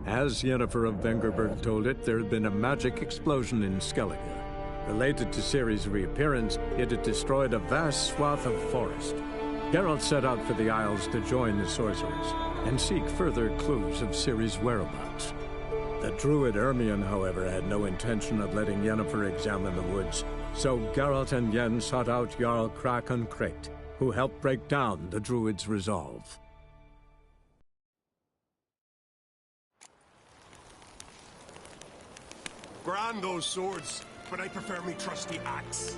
As Yennefer of Vengerberg told it, there had been a magic explosion in Skellige. Related to Ciri's reappearance, it had destroyed a vast swath of forest. Geralt set out for the Isles to join the sorcerers and seek further clues of Ciri's whereabouts. The druid Ermion, however, had no intention of letting Yennefer examine the woods, so Geralt and Yen sought out Jarl Krakon Krayt, who helped break down the druid's resolve. Grand those swords, but I prefer me trusty axe.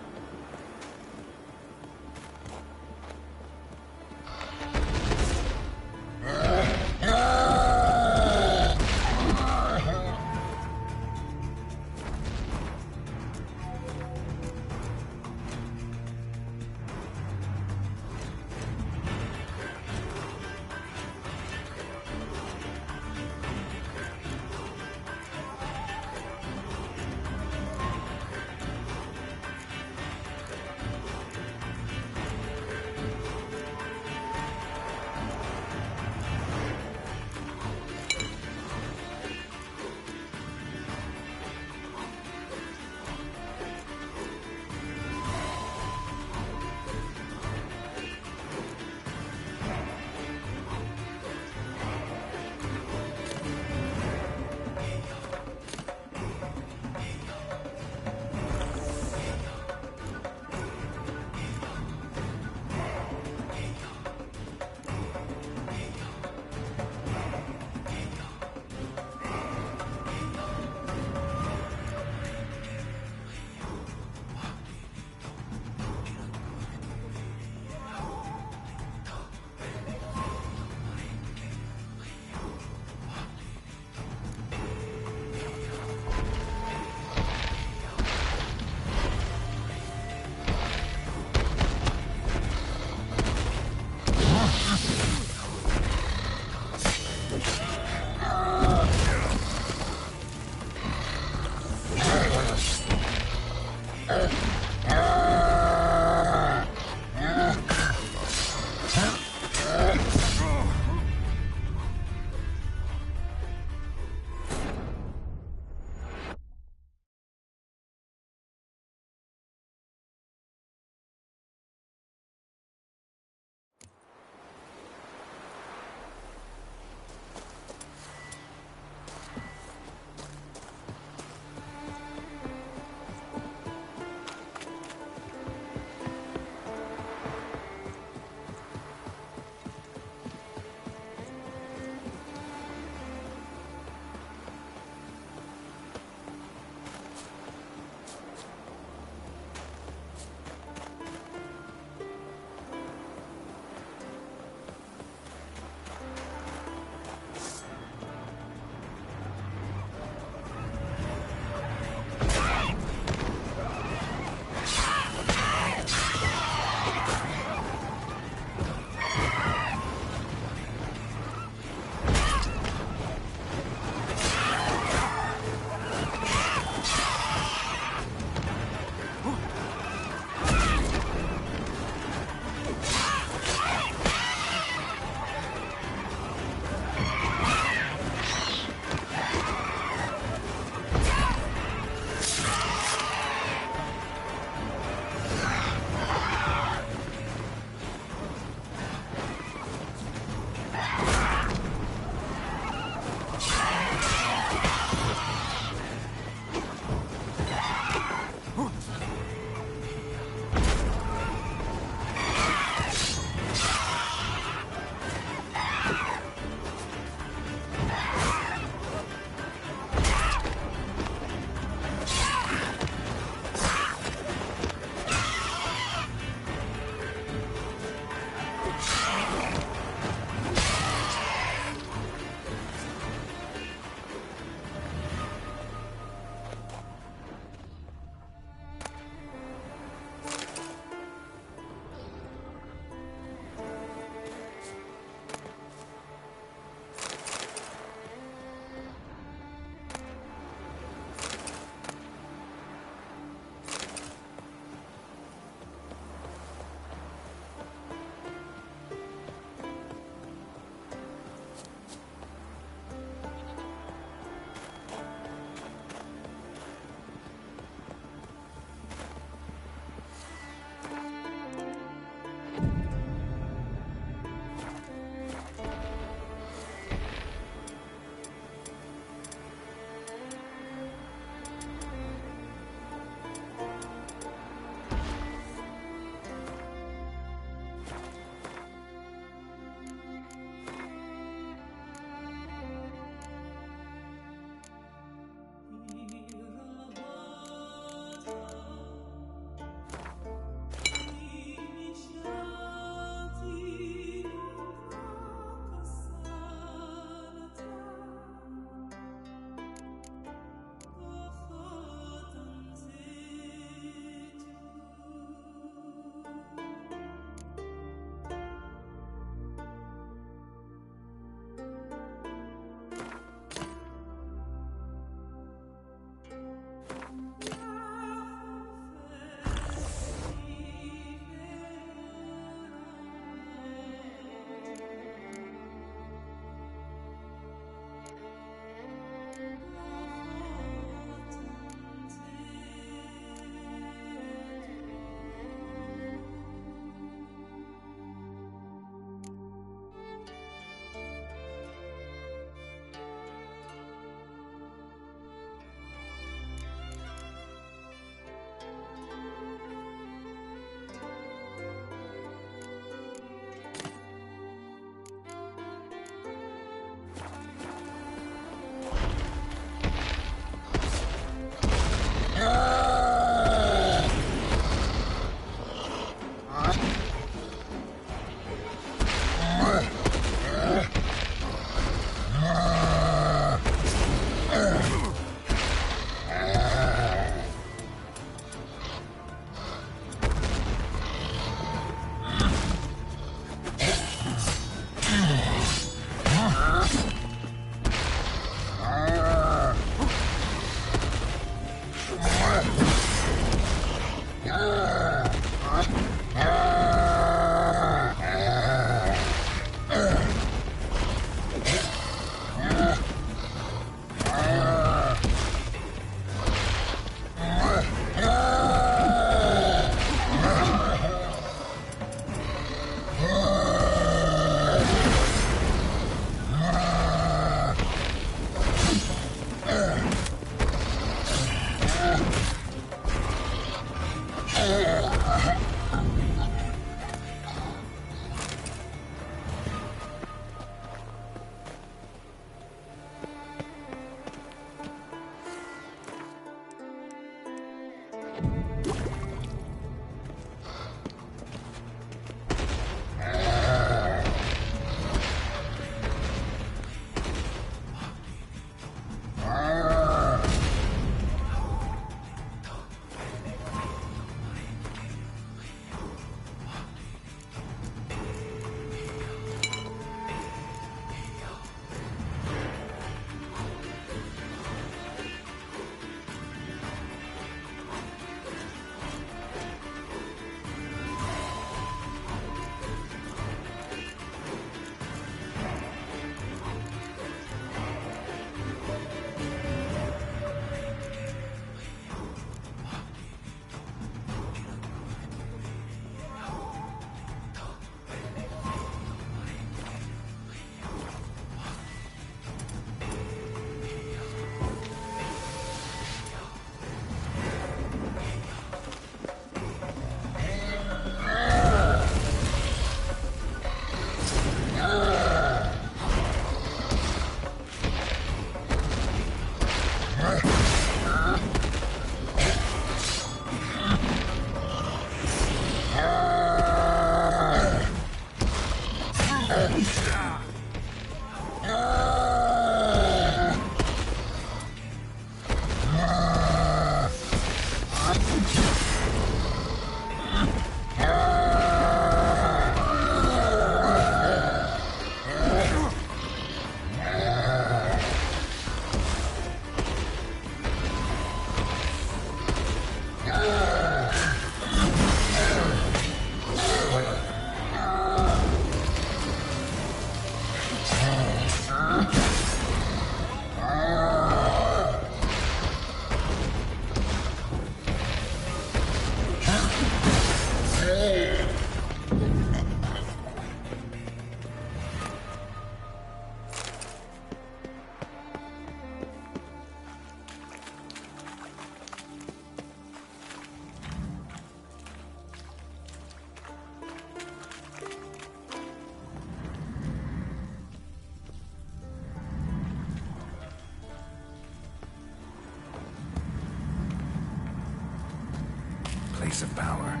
Place of power.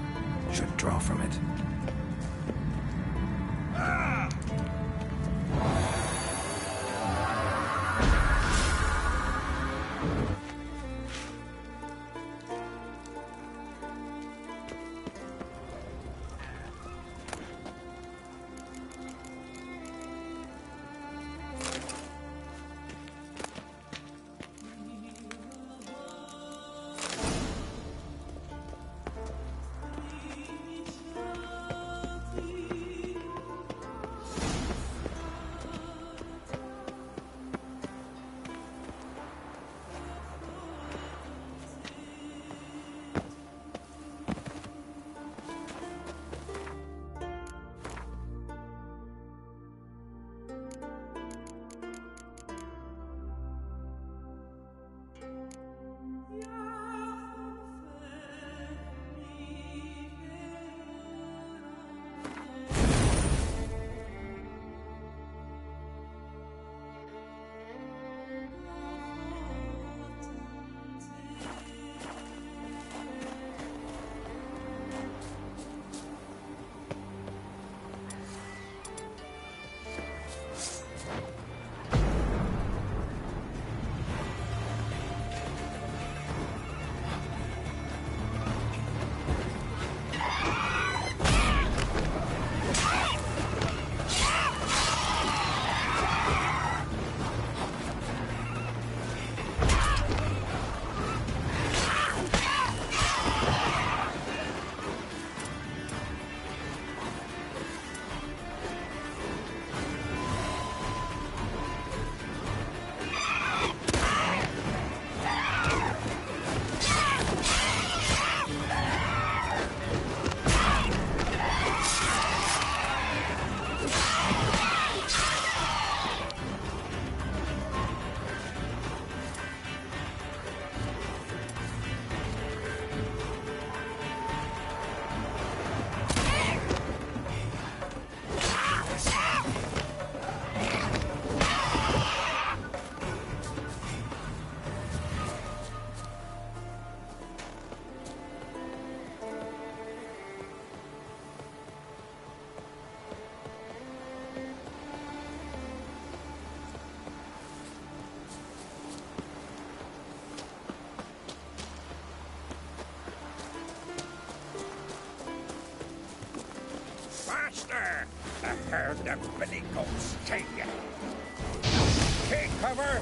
Should draw from it. Faster! I heard the Billy Goats take you. Take cover!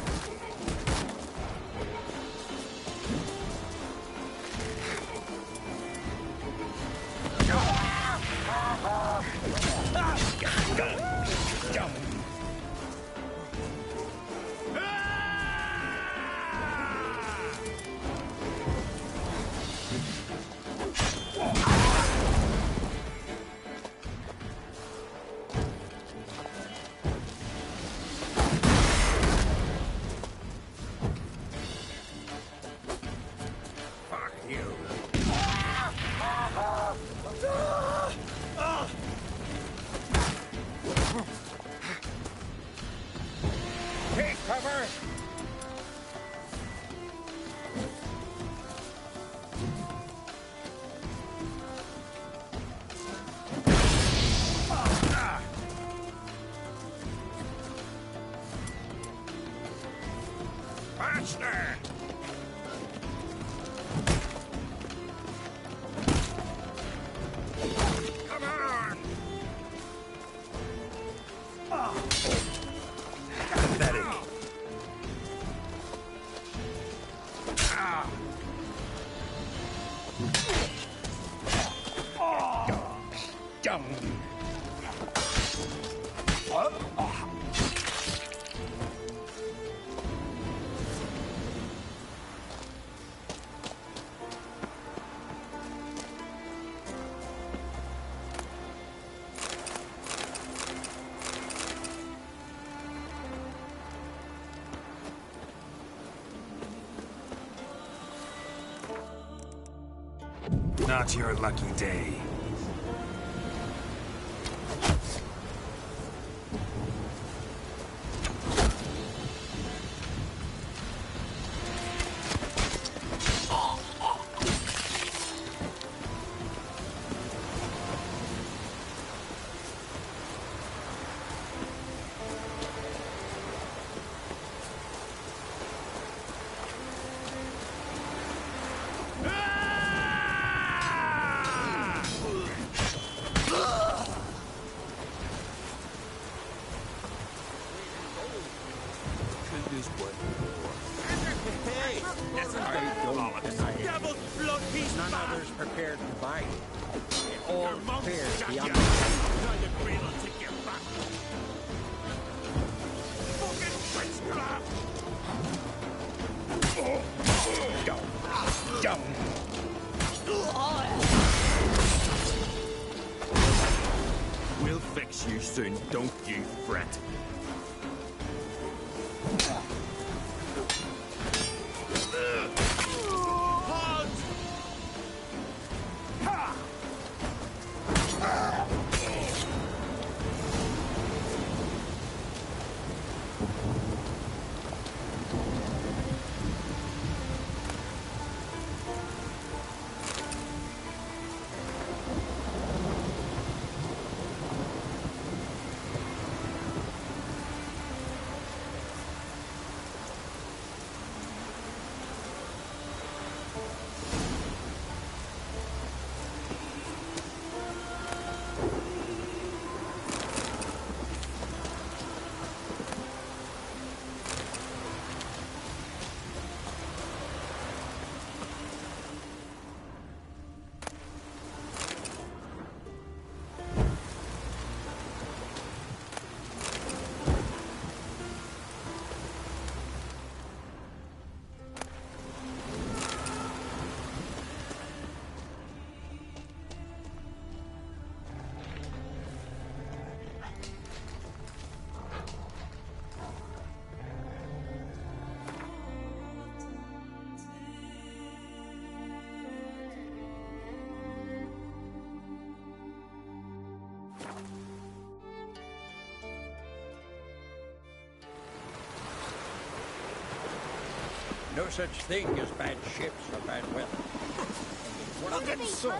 Take cover! Faster! Come on! Pathetic. Dung! Not your lucky day. Devil's blood, he's None back! others prepared to buy it. All Your monks prepared got beyond ya! the Now the grain will take you back! Fucking witchcraft! dung. We'll fix you soon, don't you fret. No such thing as bad ships or bad weather. Fucking sword!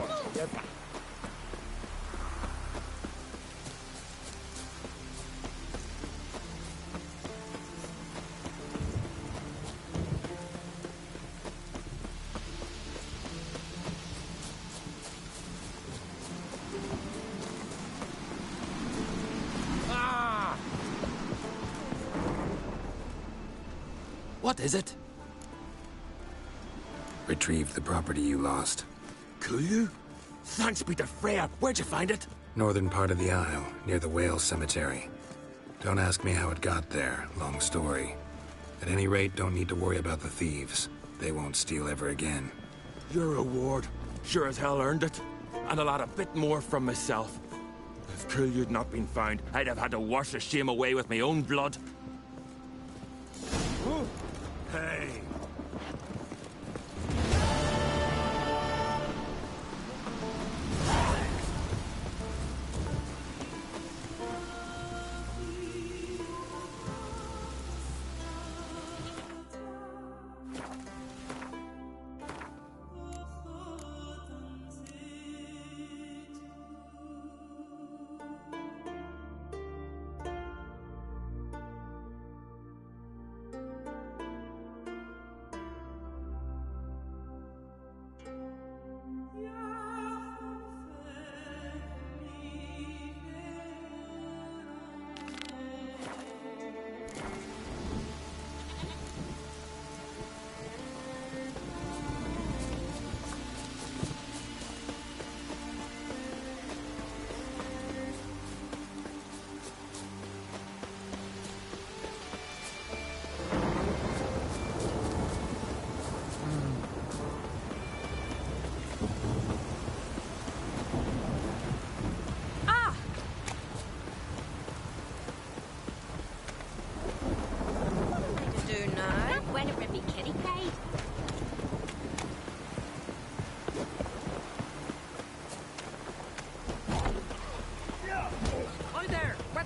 What is it? Retrieved the property you lost. Kullu? Thanks be to Freya. Where'd you find it? Northern part of the Isle, near the whale cemetery. Don't ask me how it got there. Long story. At any rate, don't need to worry about the thieves. They won't steal ever again. Your reward. Sure as hell earned it. And a lot a bit more from myself. If Kullu'd not been found, I'd have had to wash the shame away with my own blood. Hey!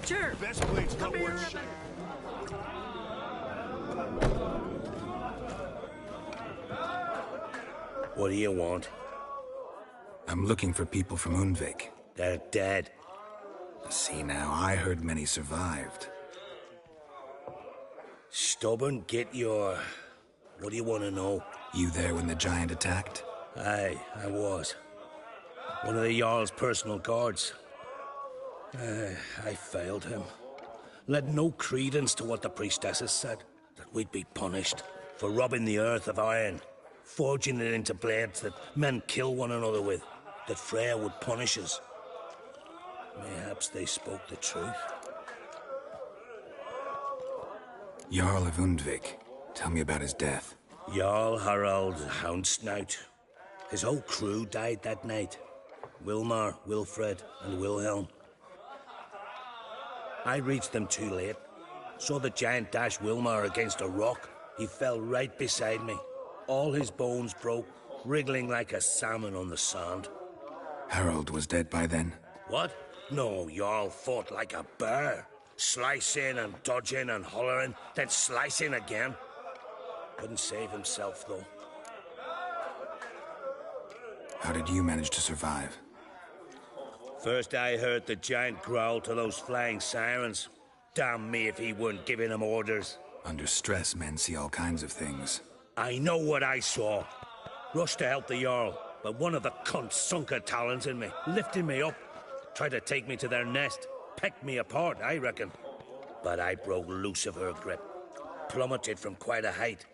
Sure. Best blade's not worth shit. What do you want? I'm looking for people from Undvik. They're dead. See now, I heard many survived. Stubborn, get your... What do you want to know? You there when the giant attacked? Aye, I was. One of the Jarl's personal guards. I failed him. Led no credence to what the priestesses said. That we'd be punished for robbing the earth of iron, forging it into blades that men kill one another with, that Freya would punish us. Mayhaps they spoke the truth. Jarl of Undvik. Tell me about his death. Jarl Harald Houndsnout. His whole crew died that night. Wilmar, Wilfred, and Wilhelm. I reached them too late. Saw the giant dash Wilmar against a rock. He fell right beside me. All his bones broke, wriggling like a salmon on the sand. Harold was dead by then? What? No, Jarl fought like a bear. Slicing and dodging and hollering, then slicing again. Couldn't save himself, though. How did you manage to survive? First I heard the giant growl to those flying sirens. Damn me if he weren't giving them orders. Under stress, men see all kinds of things. I know what I saw. Rushed to help the Jarl, but one of the cunts sunk her talons in me, lifting me up. Tried to take me to their nest. Pecked me apart, I reckon. But I broke loose of her grip. Plummeted from quite a height.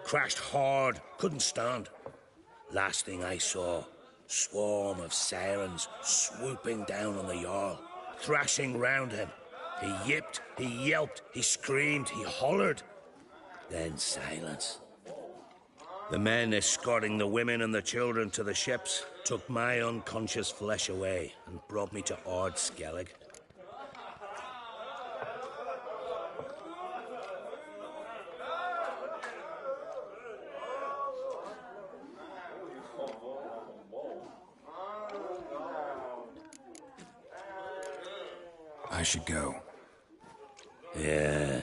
Crashed hard, couldn't stand. Last thing I saw, swarm of sirens swooping down on the Jarl, thrashing round him. He yipped, he yelped, he screamed, he hollered. Then silence. The men escorting the women and the children to the ships took my unconscious flesh away and brought me to Ard Skellig. I should go. Yeah.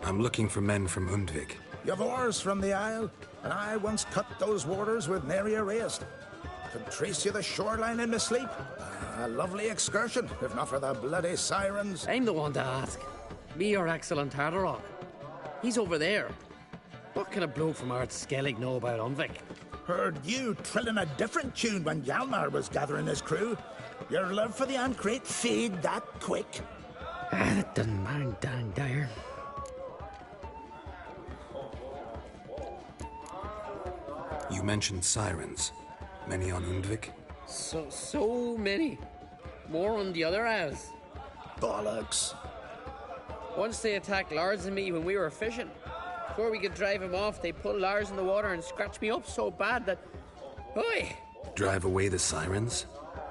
I'm looking for men from Undvik. You've oars from the Isle, and I once cut those waters with nary a raist. Could trace you the shoreline in my sleep. A lovely excursion, if not for the bloody sirens. I'm the one to ask. Me your excellent Tardarok. He's over there. What can a bloke from Ard Skellig know about Undvik? Heard you trilling a different tune when Hjalmar was gathering his crew. Your love for the Ancrate fade that quick. That doesn't matter, dang dire. You mentioned sirens. Many on Undvik? So many. More on the other isles. Bollocks. Once they attacked Lars and me when we were fishing. Before we could drive him off, they put Lars in the water and scratched me up so bad that... Oi! Drive away the sirens?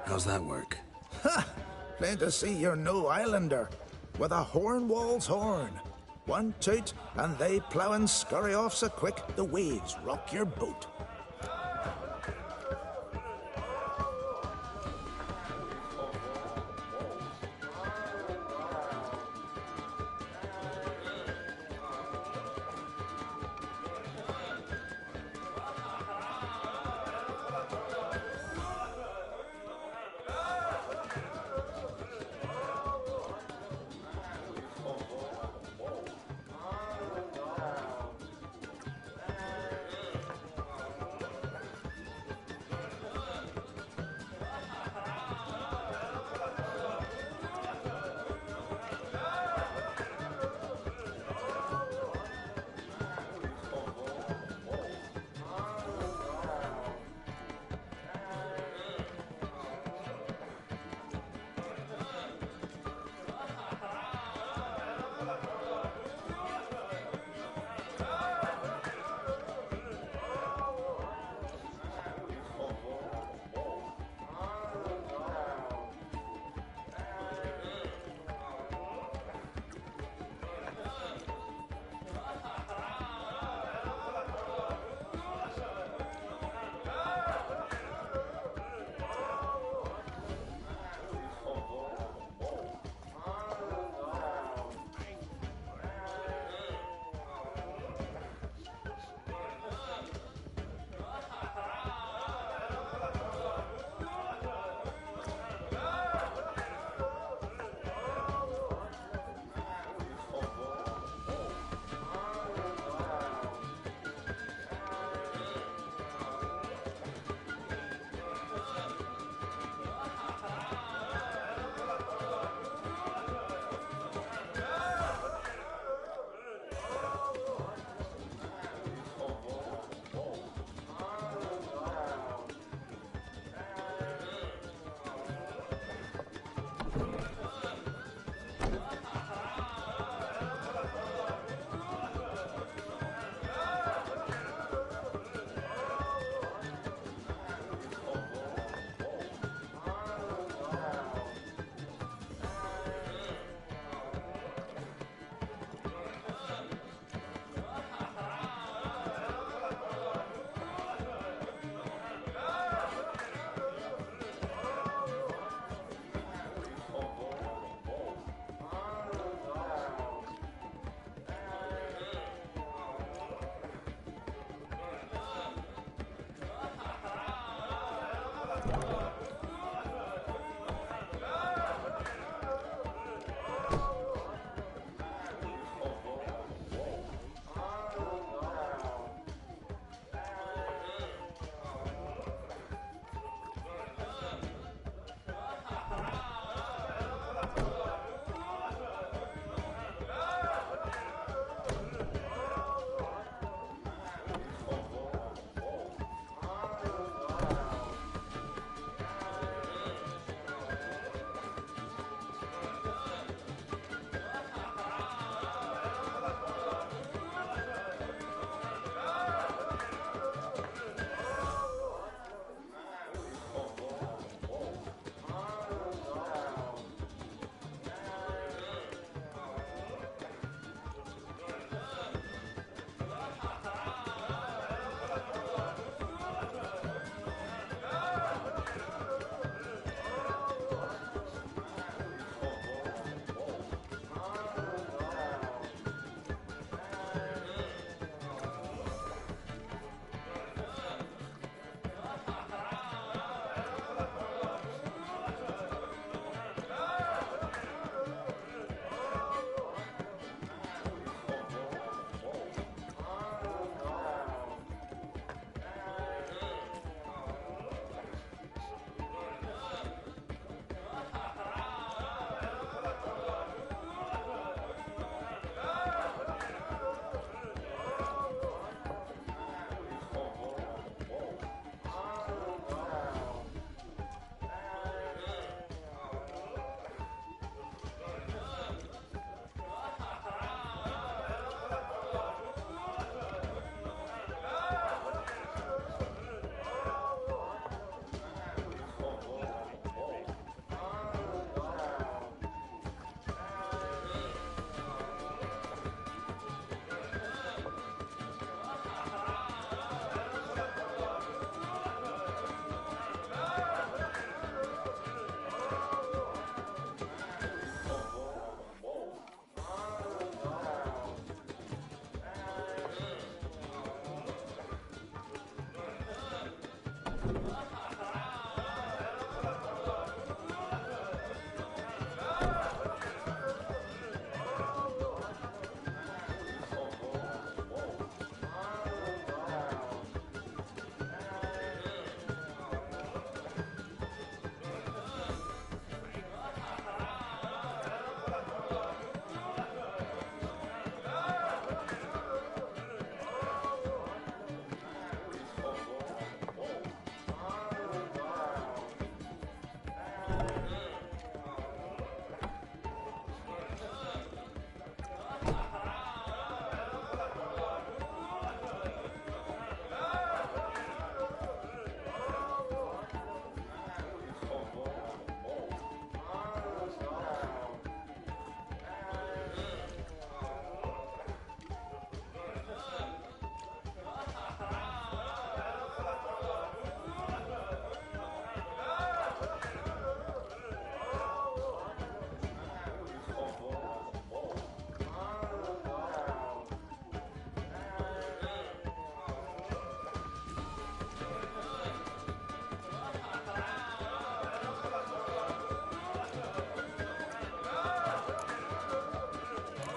How's that work? Ha! Plain to see you're no islander. With a Hornwall's horn. One toot, and they plough and scurry off so quick the waves rock your boat.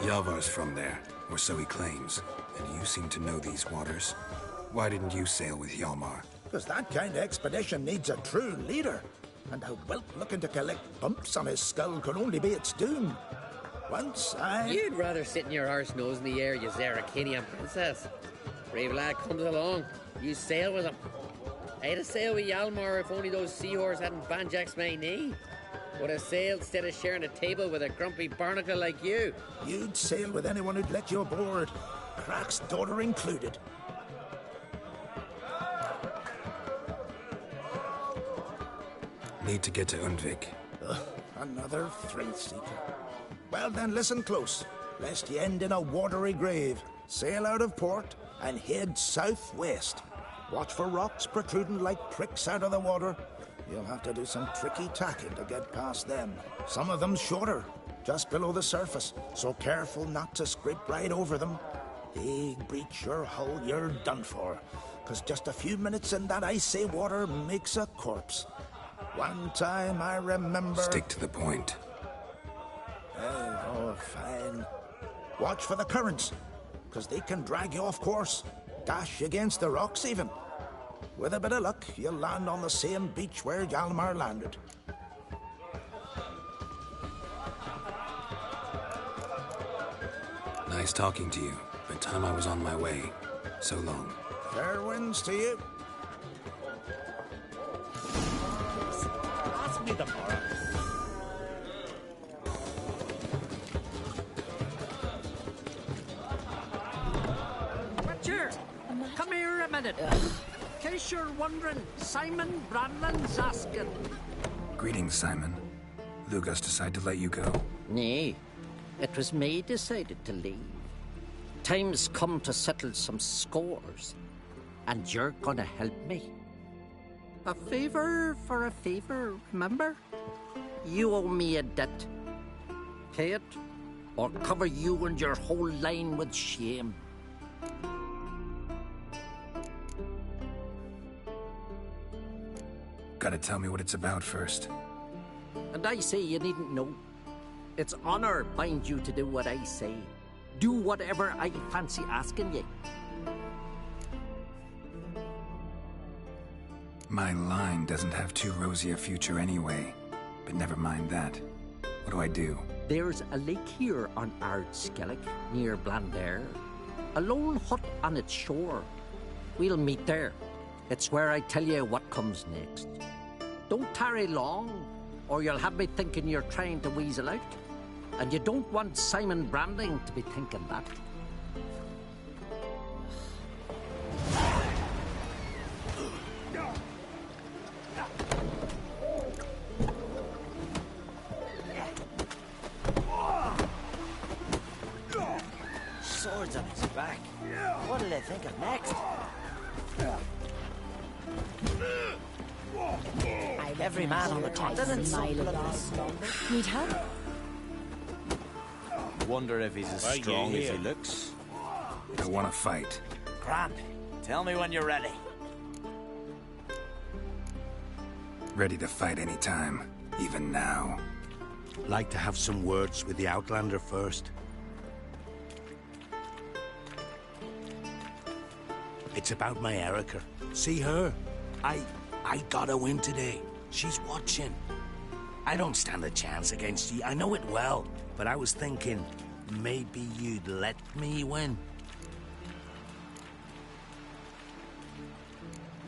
Yalvar's from there, or so he claims. And you seem to know these waters. Why didn't you sail with Hjalmar? Because that kind of expedition needs a true leader. And a whelp looking to collect bumps on his skull could only be its doom. Once I... You'd rather sit in your arse nose in the air, you Zarakinian princess. Brave lad comes along, you sail with him. I'd have sailed with Hjalmar if only those seahorses hadn't banjaxed my knee. Would have sailed instead of sharing a table with a grumpy barnacle like you. You'd sail with anyone who'd let you aboard. Crach's daughter included. Need to get to Undvik. Another thrill-seeker. Well then, listen close, lest you end in a watery grave. Sail out of port and head southwest. Watch for rocks protruding like pricks out of the water. You'll have to do some tricky tacking to get past them. Some of them shorter, just below the surface, so careful not to scrape right over them. They breach your hull, you're done for. 'Cause just a few minutes in that icy water makes a corpse. One time I remember... Stick to the point. Oh, fine. Watch for the currents, 'cause they can drag you off course. Dash against the rocks even. With a bit of luck, you'll land on the same beach where Hjalmar landed. Nice talking to you, but time I was on my way. So long. Fair winds to you. Pass me the bar. Roger, come here a minute. In case you're wondering, Simon Brandon's asking. Greetings, Simon. Lugas decided to let you go. Nay, it was me decided to leave. Time's come to settle some scores, and you're gonna help me. A favor for a favor, remember? You owe me a debt. Pay it, or cover you and your whole line with shame. Gotta tell me what it's about first. And I say you needn't know. It's honor bind you to do what I say. Do whatever I fancy asking you. My line doesn't have too rosy a future anyway. But never mind that. What do I do? There's a lake here on Ardskellig, near Blandair. A lone hut on its shore. We'll meet there. It's where I tell you what comes next. Don't tarry long, or you'll have me thinking you're trying to weasel out. And you don't want Simon Branding to be thinking that. Swords on his back. What'll they think of next? Every man on the continent's Need help? Wonder if he's as strong as he looks. I want to fight. Grand. Tell me when you're ready. Ready to fight anytime, even now. Like to have some words with the Outlander first. It's about my Erica. See her? I got a win today. She's watching. I don't stand a chance against you. I know it well. But I was thinking, maybe you'd let me win.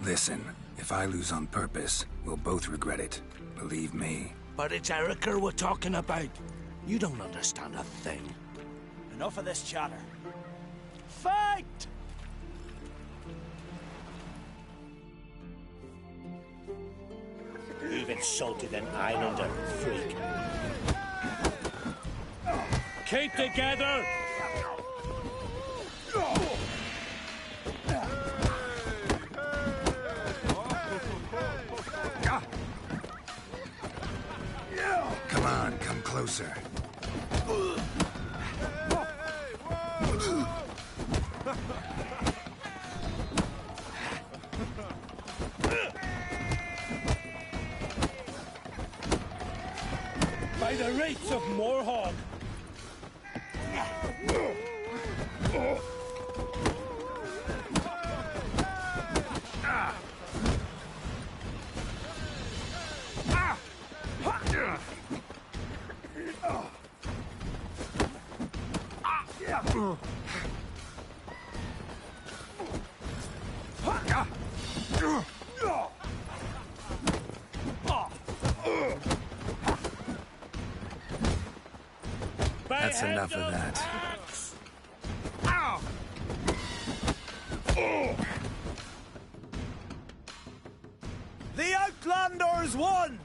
Listen, if I lose on purpose, we'll both regret it. Believe me. But it's Erica we're talking about. You don't understand a thing. Enough of this chatter. Fight! You've insulted an islander, freak. Keep together! Come on, come closer. By the rates of Morhog! That's enough of that. The Outlanders won!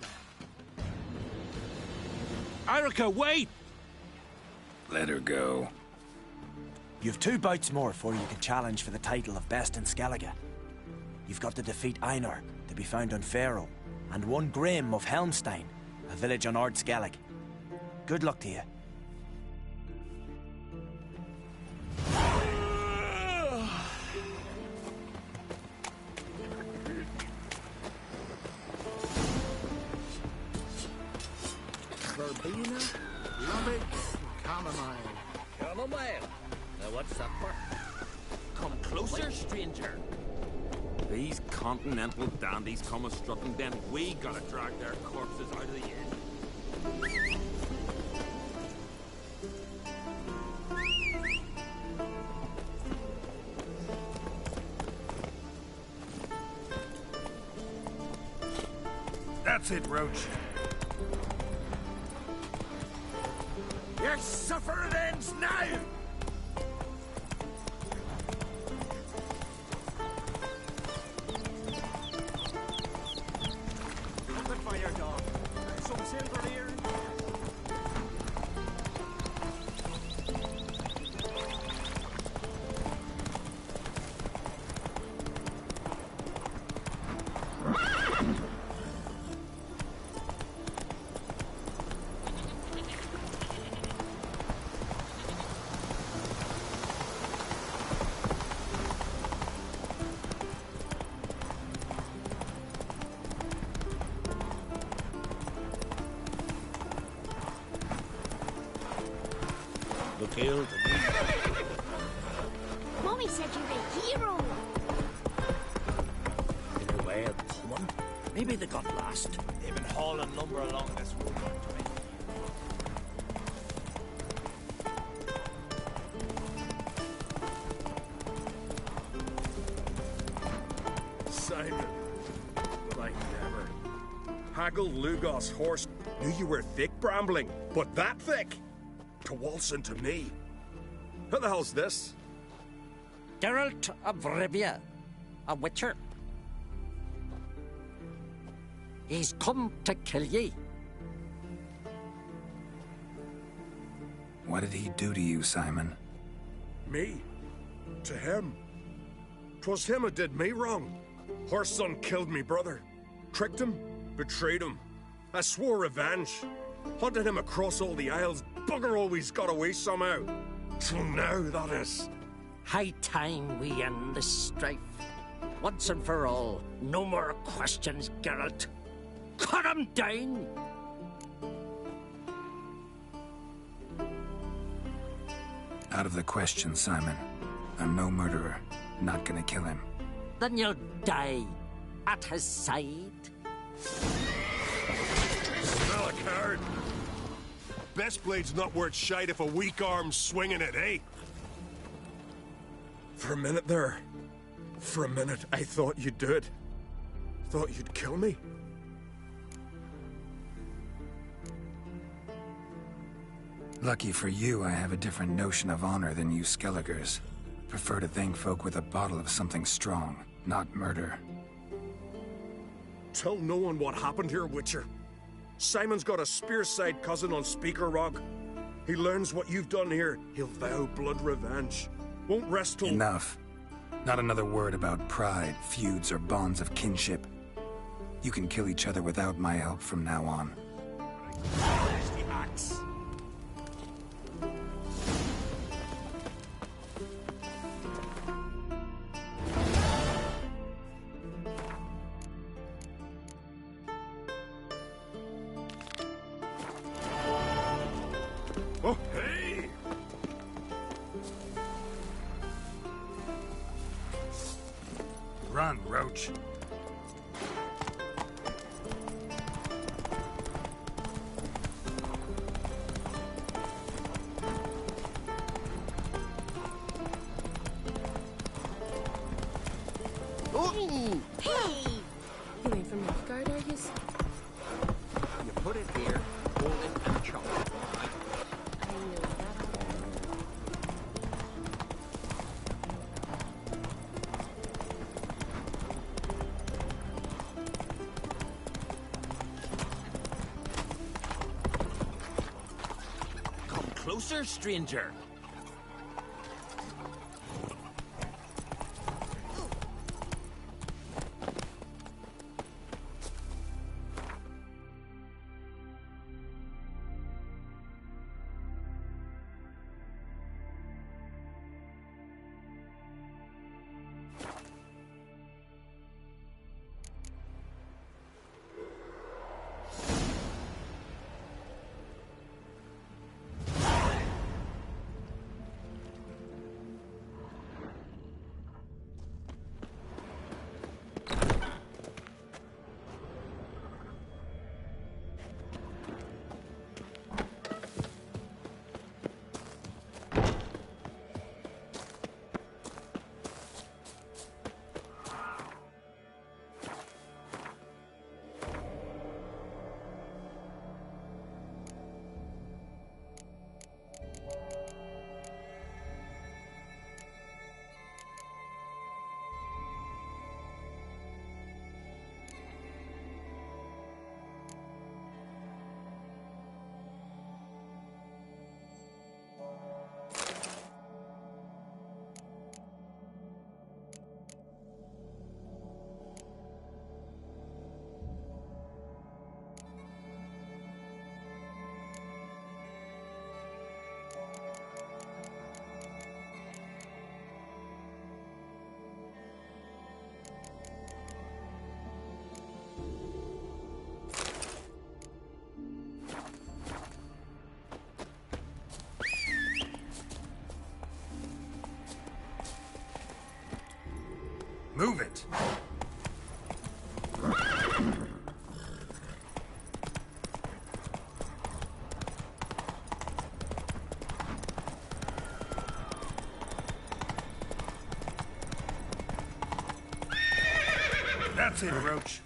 Erica, wait! Let her go. You've 2 bouts more before you can challenge for the title of Best in Skellige. You've got to defeat Einar, to be found on Faroe, and 1 Grim of Helmstein, a village on Ard Skellig. Good luck to you. Verbena, Lubbock, Chamomile. Chamomile? Now what's that for? Come closer, stranger. These continental dandies come a strutting, then we gotta drag their corpses out of the inn. That's it, Roach. Your suffering ends now! Good fire, dog. Some silver here. Look here to me. Mommy said you're a hero. In a way of common. Maybe they got lost. They've been hauling lumber along this road to me. Simon. Like never. Haggle Lugos horse knew you were thick, Brambling, but that thick? To waltz into me. Who the hell's this? Geralt of Rivia, a witcher. He's come to kill ye. What did he do to you, Simon? Me? To him? 'Twas him who did me wrong. Horse son killed me brother. Tricked him, betrayed him. I swore revenge. Hunted him across all the isles. Bugger always got away somehow. Till now, that is. High time we end this strife. Once and for all. No more questions, Geralt. Cut him down! Out of the question, Simon. I'm no murderer. Not gonna kill him. Then you'll die at his side. Smell a card. Best blade's not worth shite if a weak arm's swinging it, eh? For a minute there, I thought you'd do it. Thought you'd kill me. Lucky for you, I have a different notion of honor than you Skelligers. Prefer to thank folk with a bottle of something strong, not murder. Tell no one what happened here, Witcher. Simon's got a spearside cousin on Speaker Rock. He learns what you've done here, he'll vow blood revenge. Won't rest till— Enough. Not another word about pride, feuds, or bonds of kinship. You can kill each other without my help from now on. There's the axe. Oh, hey! Run, Roach. Hey! You ain't from Northgard, are you? You put it here, hold it, and chop it. I knew that. Come closer, stranger. Move it! That's it, Roach.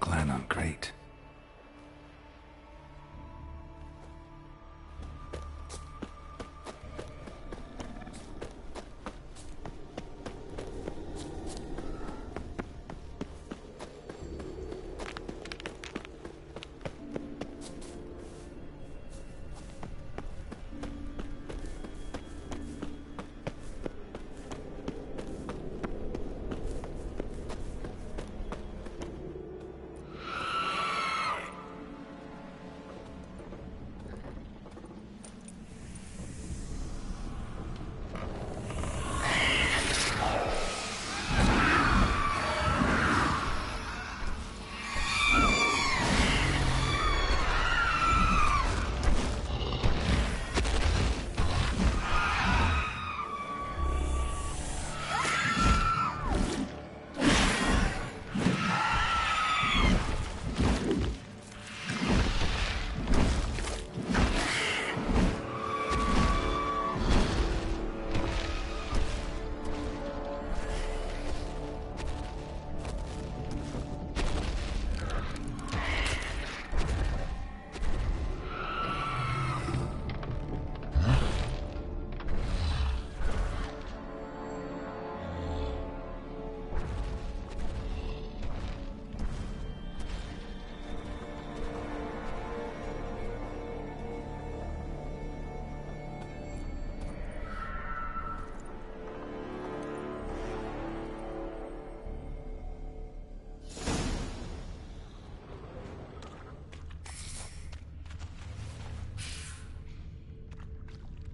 Glennon, great.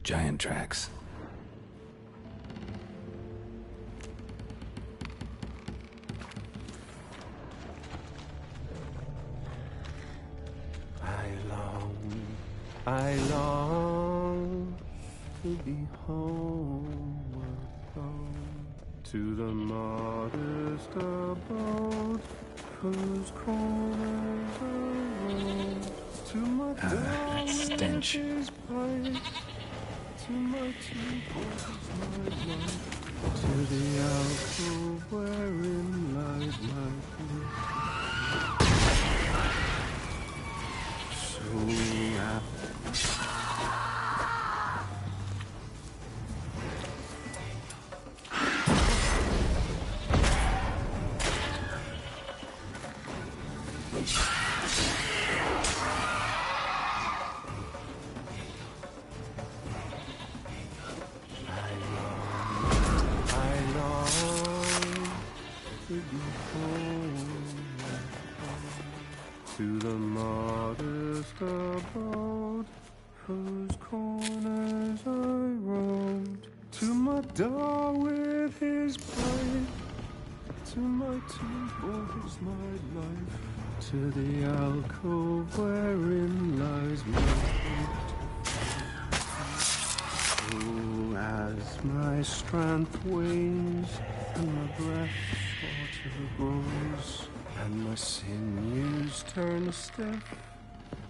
Giant tracks. I long to be homeward bound, to the modest abode whose corners are round, to my that stench. to my temples my life, to the alcove wherein lies my grief. So to the modest abode whose corners I roamed, to my door with his pride, to my temple his my life, to the alcove wherein lies my fate. Oh, as my strength wanes and my breath shorter grows, and my sinews turn stiff,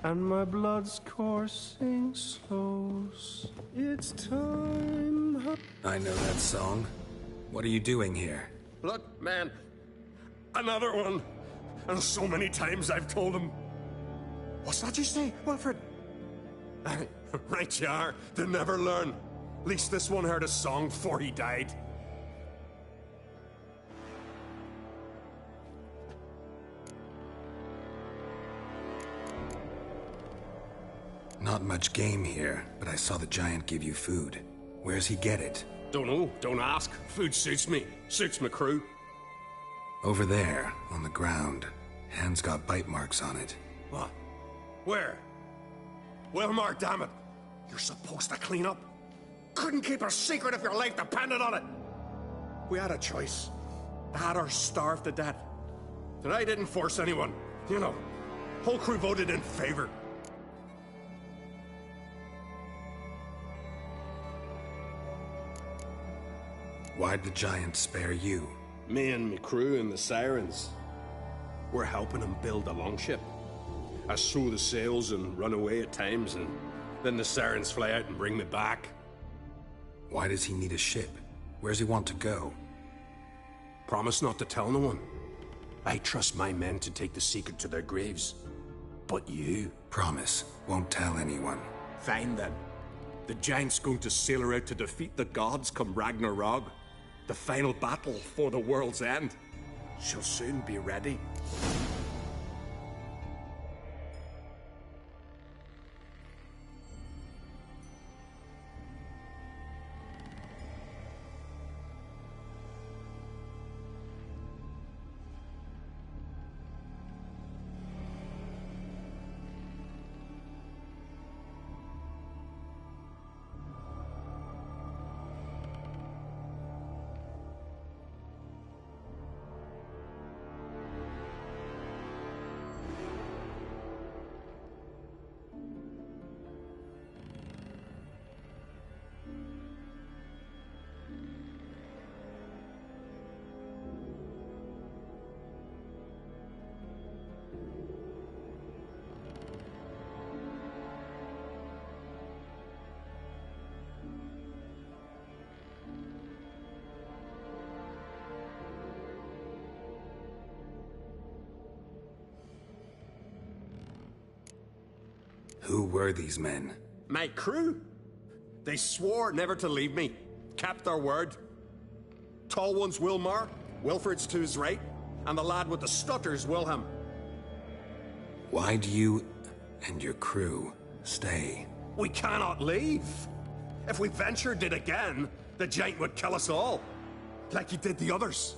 and my blood's coursing slows, it's time. I know that song. What are you doing here? Look, man. Another one. And so many times I've told him. What's that you say, Wilfred? Right you are. They never learn. At least this one heard a song before he died. Not much game here, but I saw the giant give you food. Where's he get it? Don't know. Don't ask. Food suits me. Suits my crew. Over there, on the ground. Hand's got bite marks on it. What? Where? Wilmar, damn it. You're supposed to clean up. Couldn't keep a secret if your life depended on it. We had a choice. That or starve to death. And I didn't force anyone. You know, whole crew voted in favor. Why'd the giant spare you? Me and me crew and the Sirens. We're helping him build a longship. I sew the sails and run away at times, and then the Sirens fly out and bring me back. Why does he need a ship? Where's he want to go? Promise not to tell no one. I trust my men to take the secret to their graves. But you... Promise. Won't tell anyone. Fine then. The giant's going to sail her out to defeat the gods come Ragnarok. The final battle for the world's end. She'll soon be ready. Who were these men? My crew. They swore never to leave me. Kept their word. Tall one's Wilmar, Wilfred's to his right, and the lad with the stutter's Wilhelm. Why'd you and your crew stay? We cannot leave. If we ventured it again, the giant would kill us all. Like he did the others.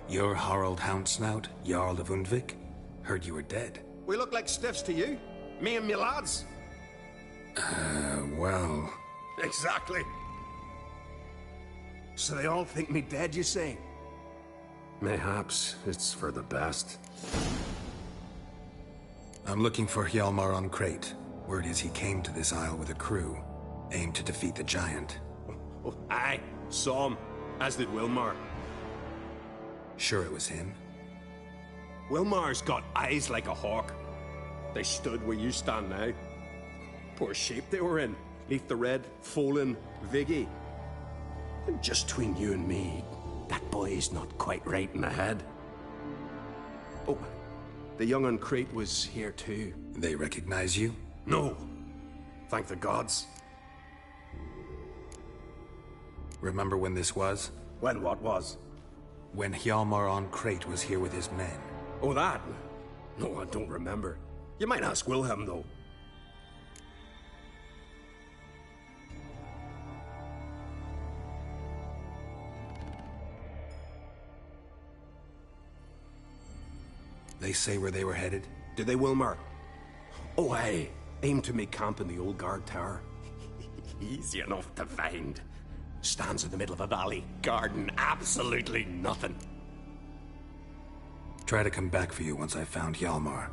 You're Harald Houndsnout, Jarl of Undvik? Heard you were dead. We look like stiffs to you. Me and me lads. Well... Exactly. So they all think me dead, you say? Mayhaps it's for the best. I'm looking for Hjalmar on Crate. Word is he came to this isle with a crew, aimed to defeat the giant. Oh, aye, saw him, as did Wilmar. Sure it was him? Wilmar's got eyes like a hawk. They stood where you stand now. Poor shape they were in. Neath the red, Folin, Viggy. And just between you and me, that boy's not quite right in the head. Oh, the young on Crate was here too. They recognize you? No. Thank the gods. Remember when this was? When what was? When Hjalmar on Crate was here with his men. Oh, that? No, I don't remember. You might ask Wilhelm, though. They say where they were headed? Did they, Wilmar? Oh, aye. Aim to make camp in the old guard tower. Easy enough to find. Stands in the middle of a valley. Garden, absolutely nothing. Try to come back for you once I found Hjalmar.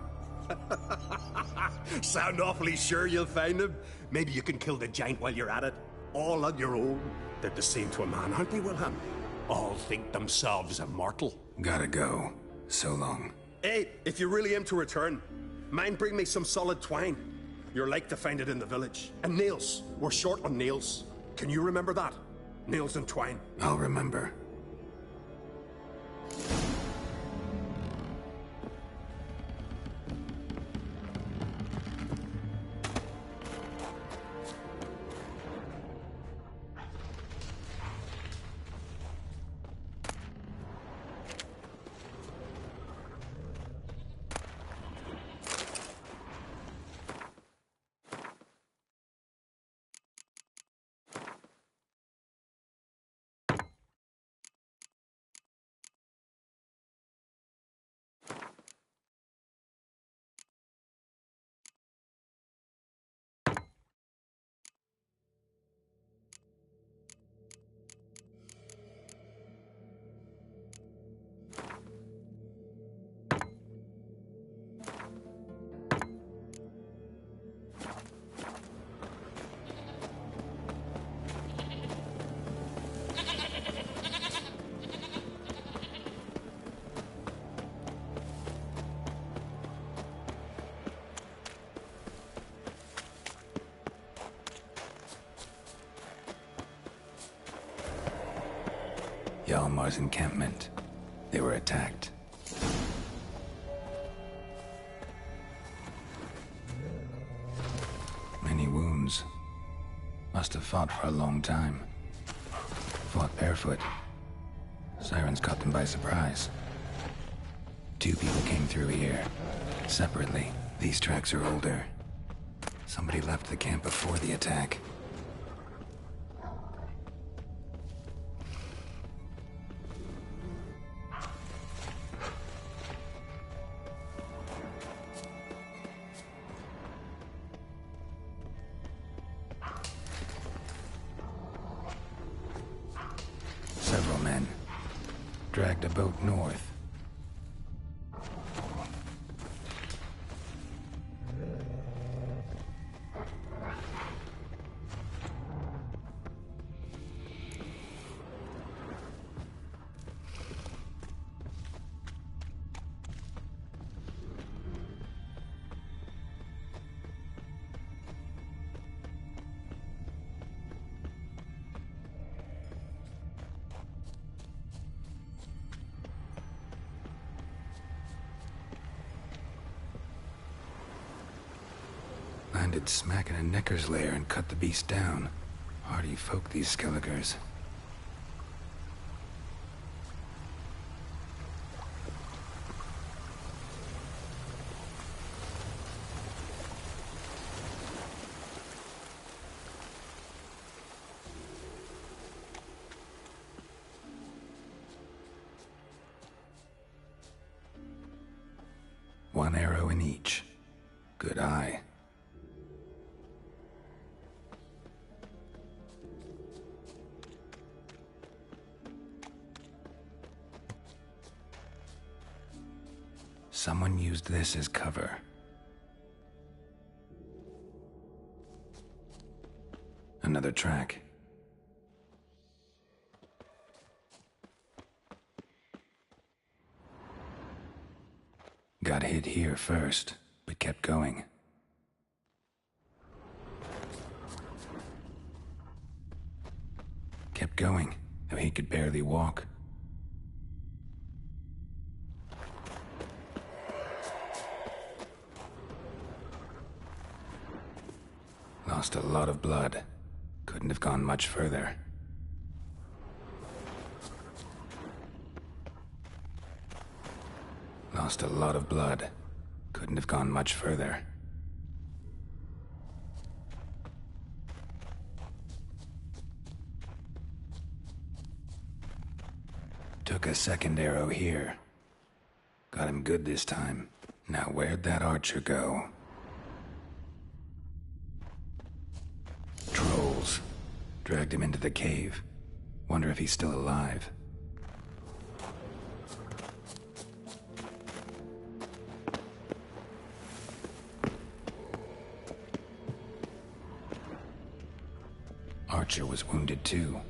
Sound awfully sure you'll find him? Maybe you can kill the giant while you're at it. All on your own. They're the same to a man, aren't they, Wilhelm? All think themselves immortal. Gotta go. So long. Hey, if you really aim to return, mind bring me some solid twine. You're like to find it in the village. And nails. We're short on nails. Can you remember that? Nails and twine. I'll remember. Hjalmar's encampment. They were attacked. Many wounds. Must have fought for a long time. Fought barefoot. Sirens caught them by surprise. 2 people came through here. Separately. These tracks are older. Somebody left the camp before the attack. Several men dragged a boat north. Landed smack in a necker's lair and cut the beast down. Hardy folk, these Skelligers. One arrow in each. Good eye. Someone used this as cover. Another track. Got hit here first, but kept going. Kept going, though he could barely walk. Lost a lot of blood. Couldn't have gone much further. Lost a lot of blood. Couldn't have gone much further. Took a second arrow here. Got him good this time. Now where'd that archer go? Trolls. Dragged him into the cave. Wonder if he's still alive. Archer was wounded too.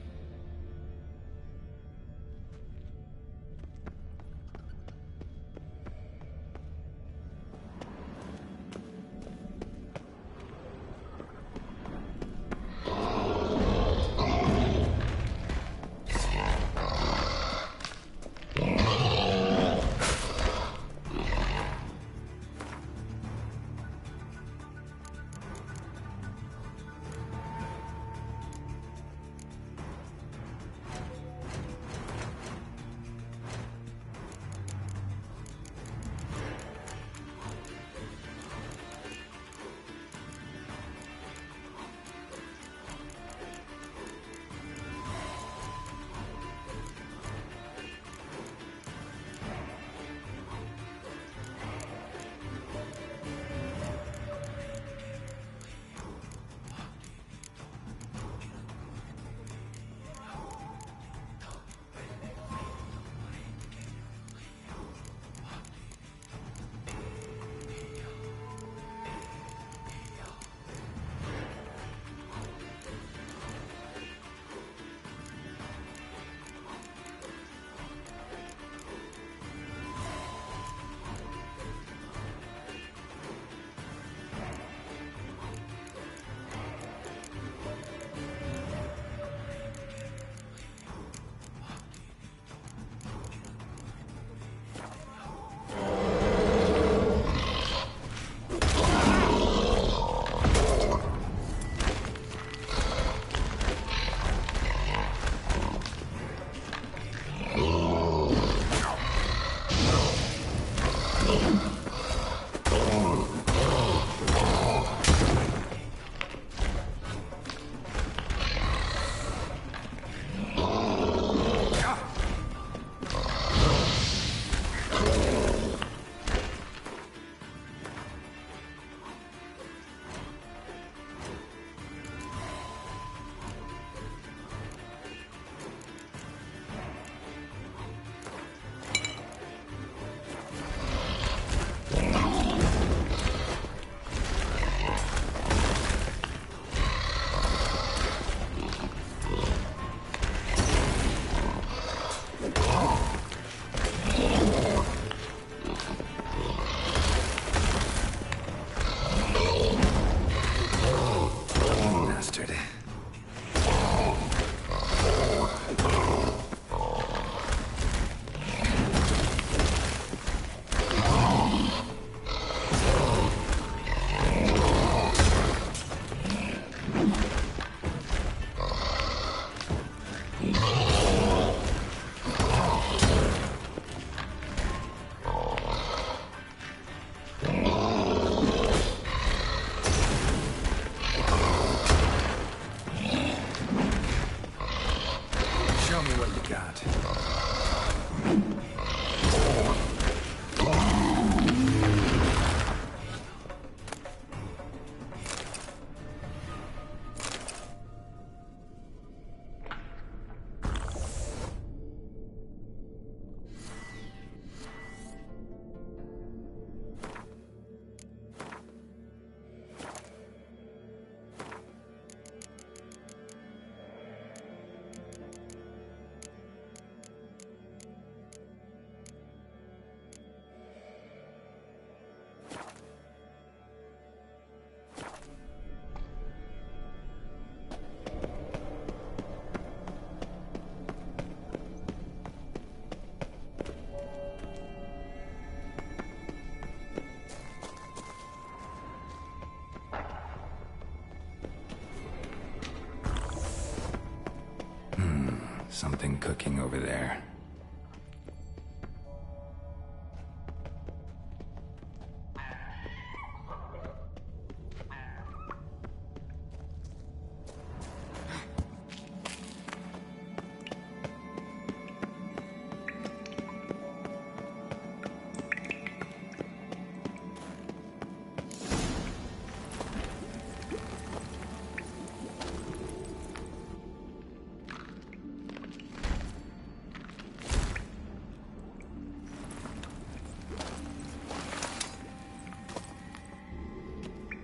Something cooking over there.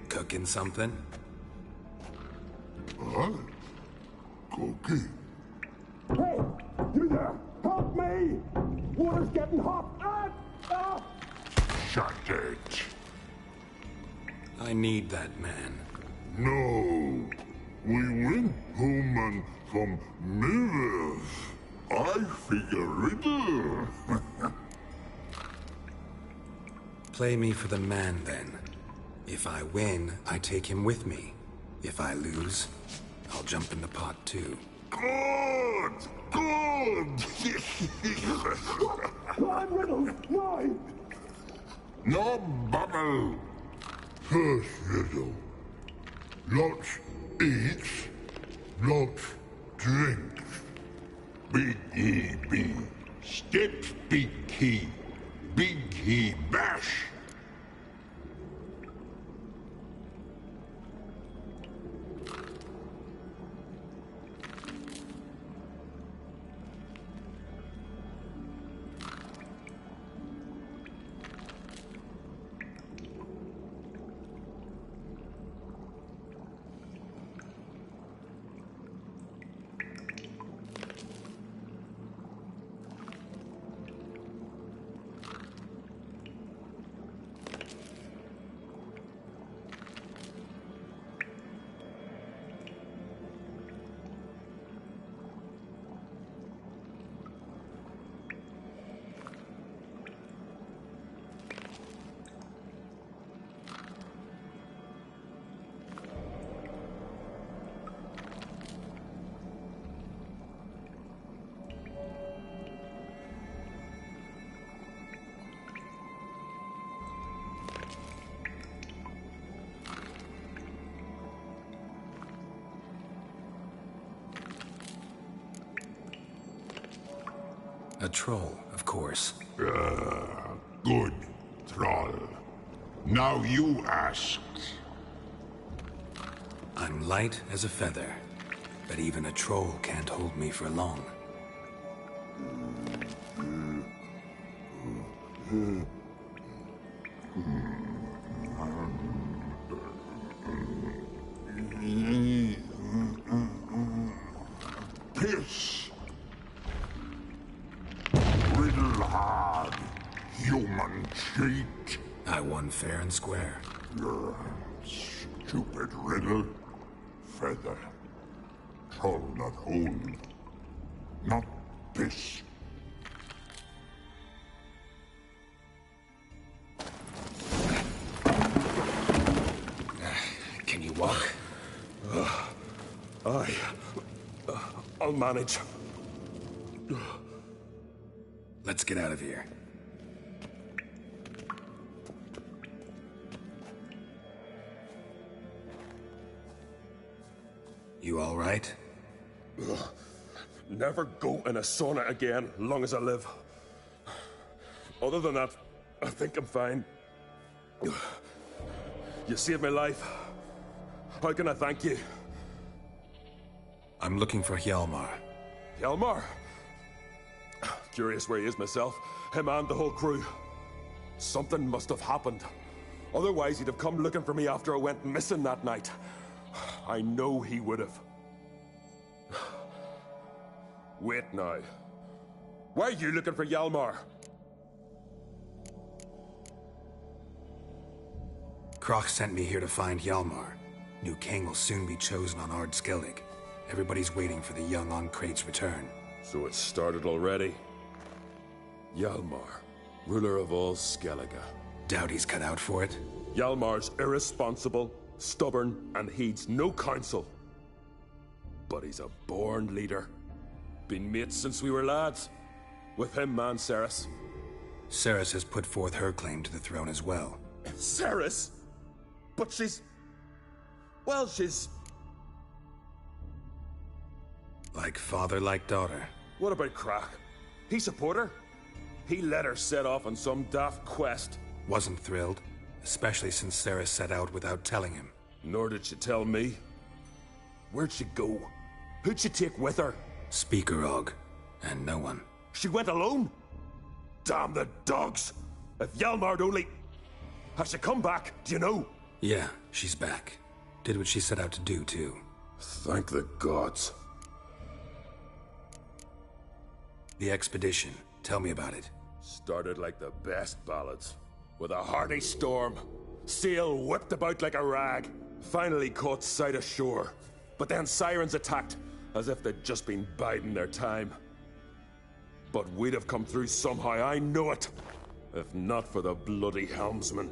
Cooking something? Huh? Cooking? Hey! You there! Help me! Water's getting hot! Shut it! I need that man. No. We went home and from mirrors. I figure riddle. Play me for the man, then. If I win, I take him with me. If I lose, I'll jump in the pot too. Good! Good! Climb riddles! Mine! No bubble! First riddle. Lots eats, lots drinks. Big E B. Steps big key. Big key bash. A troll, of course. Good, troll. Now you ask. I'm light as a feather, but even a troll can't hold me for long. Piss. Riddle hard, human cheat. I won fair and square. Stupid riddle. Feather. Troll not hold. Not piss. Can you walk? I'll manage. Let's get out of here. You all right? Never go in a sauna again, long as I live. Other than that, I think I'm fine. You saved my life. How can I thank you? I'm looking for Hjalmar. Hjalmar? Curious where he is myself. Him and the whole crew. Something must have happened. Otherwise, he'd have come looking for me after I went missing that night. I know he would have. Wait now. Why are you looking for Hjalmar? Kroch sent me here to find Hjalmar. New king will soon be chosen on Ard Skellig. Everybody's waiting for the young Ancrate's return. So it started already? Hjalmar, ruler of all Skellige. Doubt he's cut out for it. Hjalmar's irresponsible, stubborn, and heeds no counsel. But he's a born leader. Been mates since we were lads. With him, man, Cerys. Cerys has put forth her claim to the throne as well. Cerys? But she's... Well, she's... Like father, like daughter. What about Crach? He support her? He let her set off on some daft quest. Wasn't thrilled, especially since Cerys set out without telling him. Nor did she tell me. Where'd she go? Who'd she take with her? Speaker Og, and no one. She went alone? Damn the dogs! If Hjalmar'd only... Has she come back? Do you know? Yeah, she's back. Did what she set out to do, too. Thank the gods. The expedition. Tell me about it. Started like the best ballads. With a hearty storm. Sail whipped about like a rag. Finally caught sight of shore. But then sirens attacked, as if they'd just been biding their time. But we'd have come through somehow, I know it. If not for the bloody helmsman.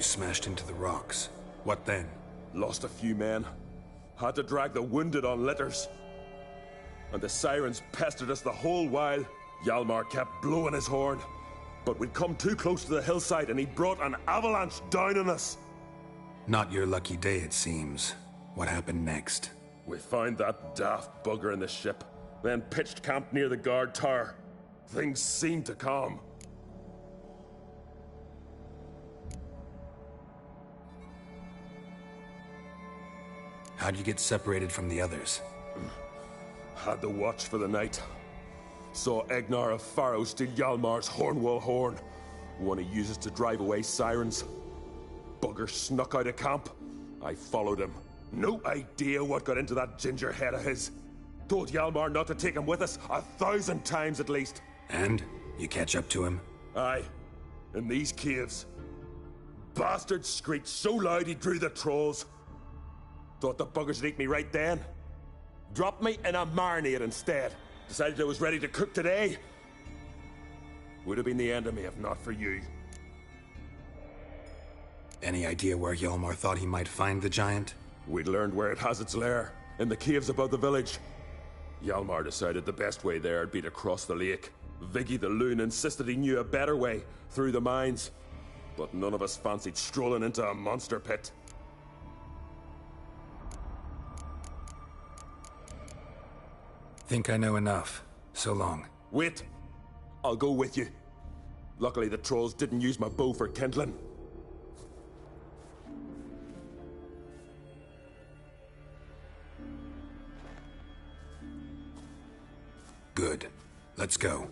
You smashed into the rocks. What then? Lost a few men. Had to drag the wounded on litters. And the sirens pestered us the whole while. Hjalmar kept blowing his horn. But we'd come too close to the hillside and he brought an avalanche down on us. Not your lucky day, it seems. What happened next? We found that daft bugger in the ship, then pitched camp near the guard tower. Things seemed to calm. How'd you get separated from the others? Had the watch for the night. Saw Egnar of Faro steal Hjalmar's Hornwall horn, one he uses to drive away sirens. Bugger snuck out of camp. I followed him. No idea what got into that ginger head of his. Told Hjalmar not to take him with us 1,000 times at least. And? You catch up to him? Aye. In these caves. Bastard screeched so loud he drew the trolls. Thought the buggers would eat me right then. Dropped me in a marinade instead. Decided I was ready to cook today. Would have been the end of me if not for you. Any idea where Hjalmar thought he might find the giant? We'd learned where it has its lair, in the caves above the village. Hjalmar decided the best way there would be to cross the lake. Viggy the loon insisted he knew a better way, through the mines. But none of us fancied strolling into a monster pit. Think I know enough. So long. Wait. I'll go with you. Luckily the trolls didn't use my bow for kindling. Good. Let's go.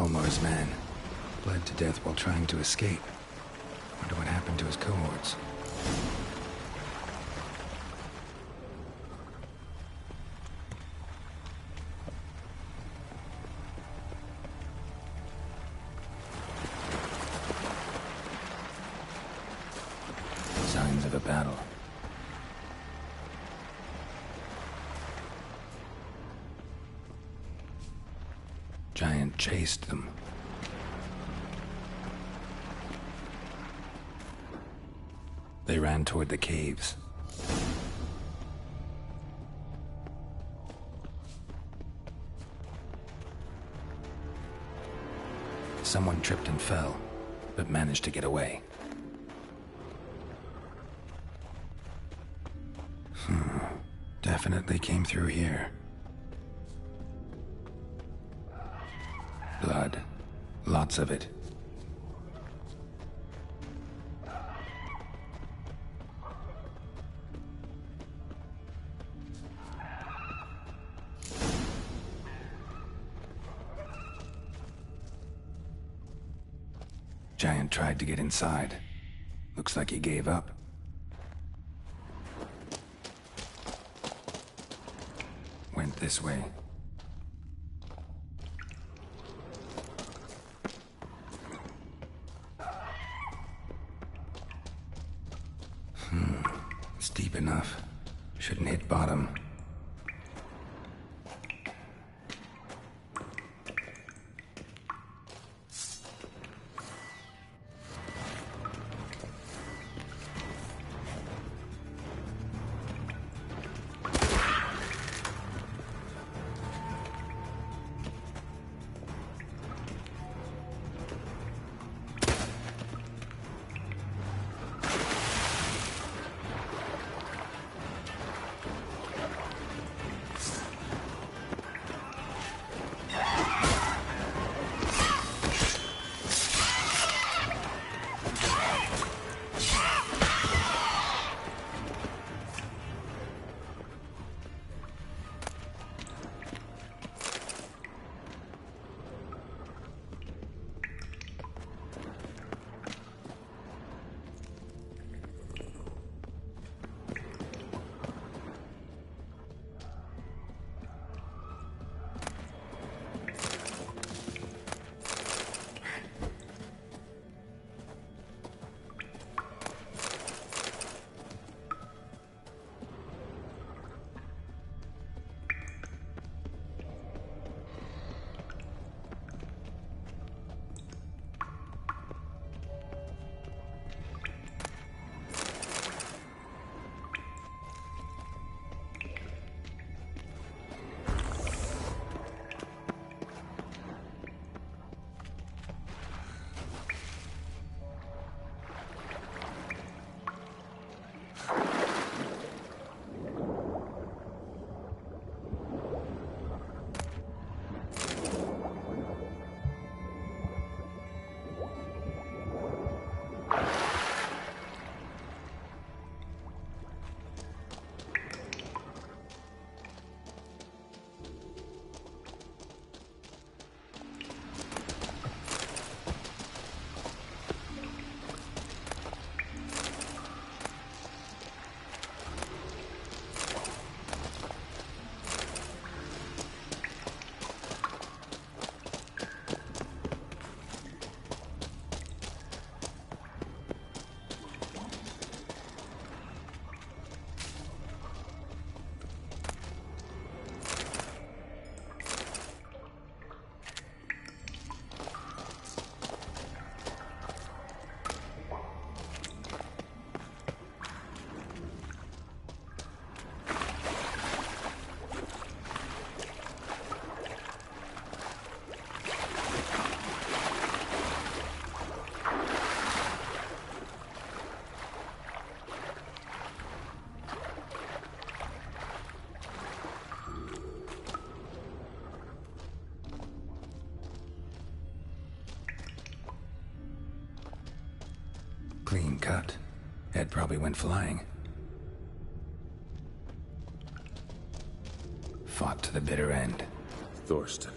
Hjalmar's man. Bled to death while trying to escape. Wonder what happened to his cohorts. Signs of a battle. Giant chased them. They ran toward the caves. Someone tripped and fell, but managed to get away. Definitely came through here. Blood. Lots of it. Giant tried to get inside. Looks like he gave up. Went this way. It's deep enough. Shouldn't hit bottom. Clean cut. Head probably went flying. Fought to the bitter end. Thorsten.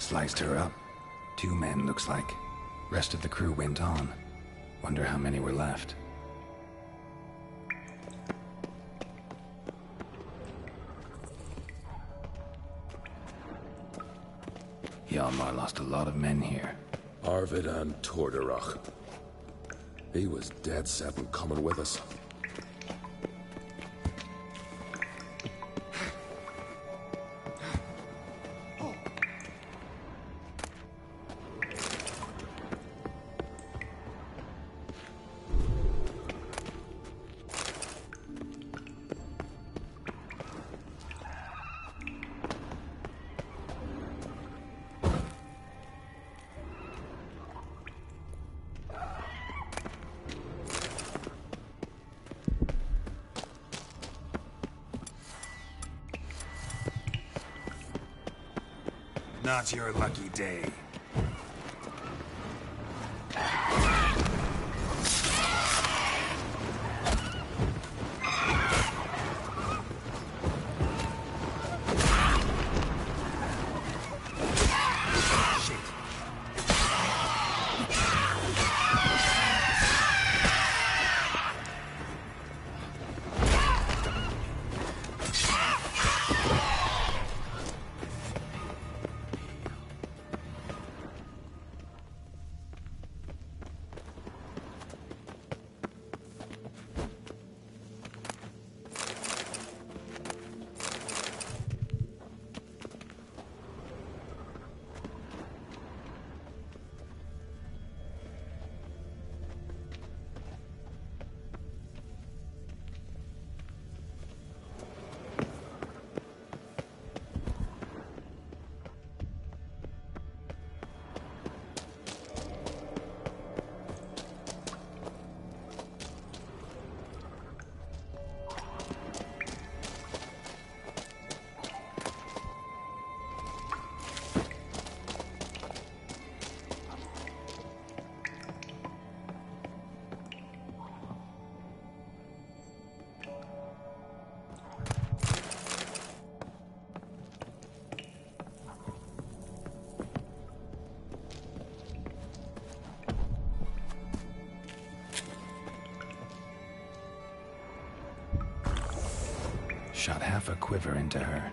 sliced her up. 2 men, looks like. Rest of the crew went on. Wonder how many were left. Hjalmar lost a lot of men here. Arvid and Torderach. He was dead set on coming with us. Not your lucky day. Shot half a quiver into her.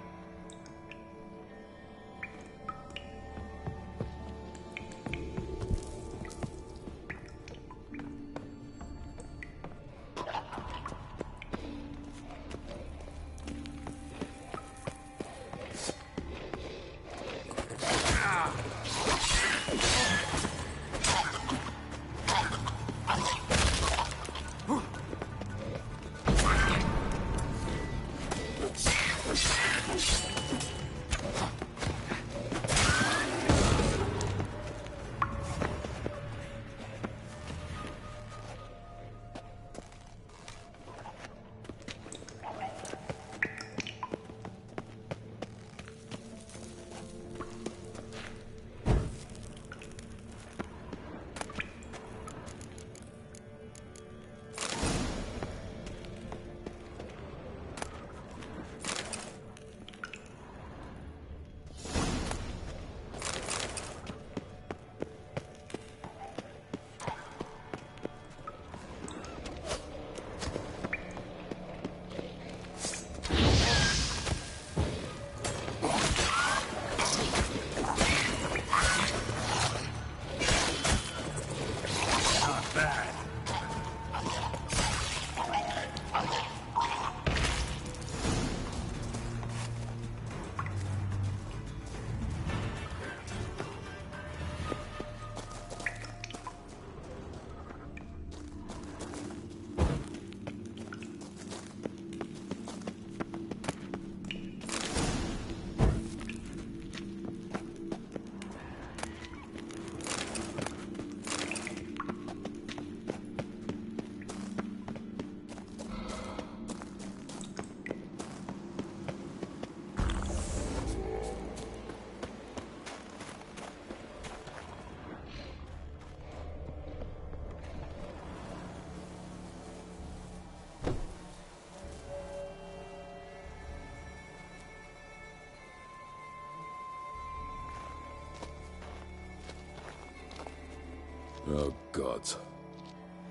Oh, gods.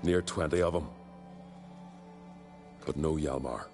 Near 20 of them. But no Hjalmar.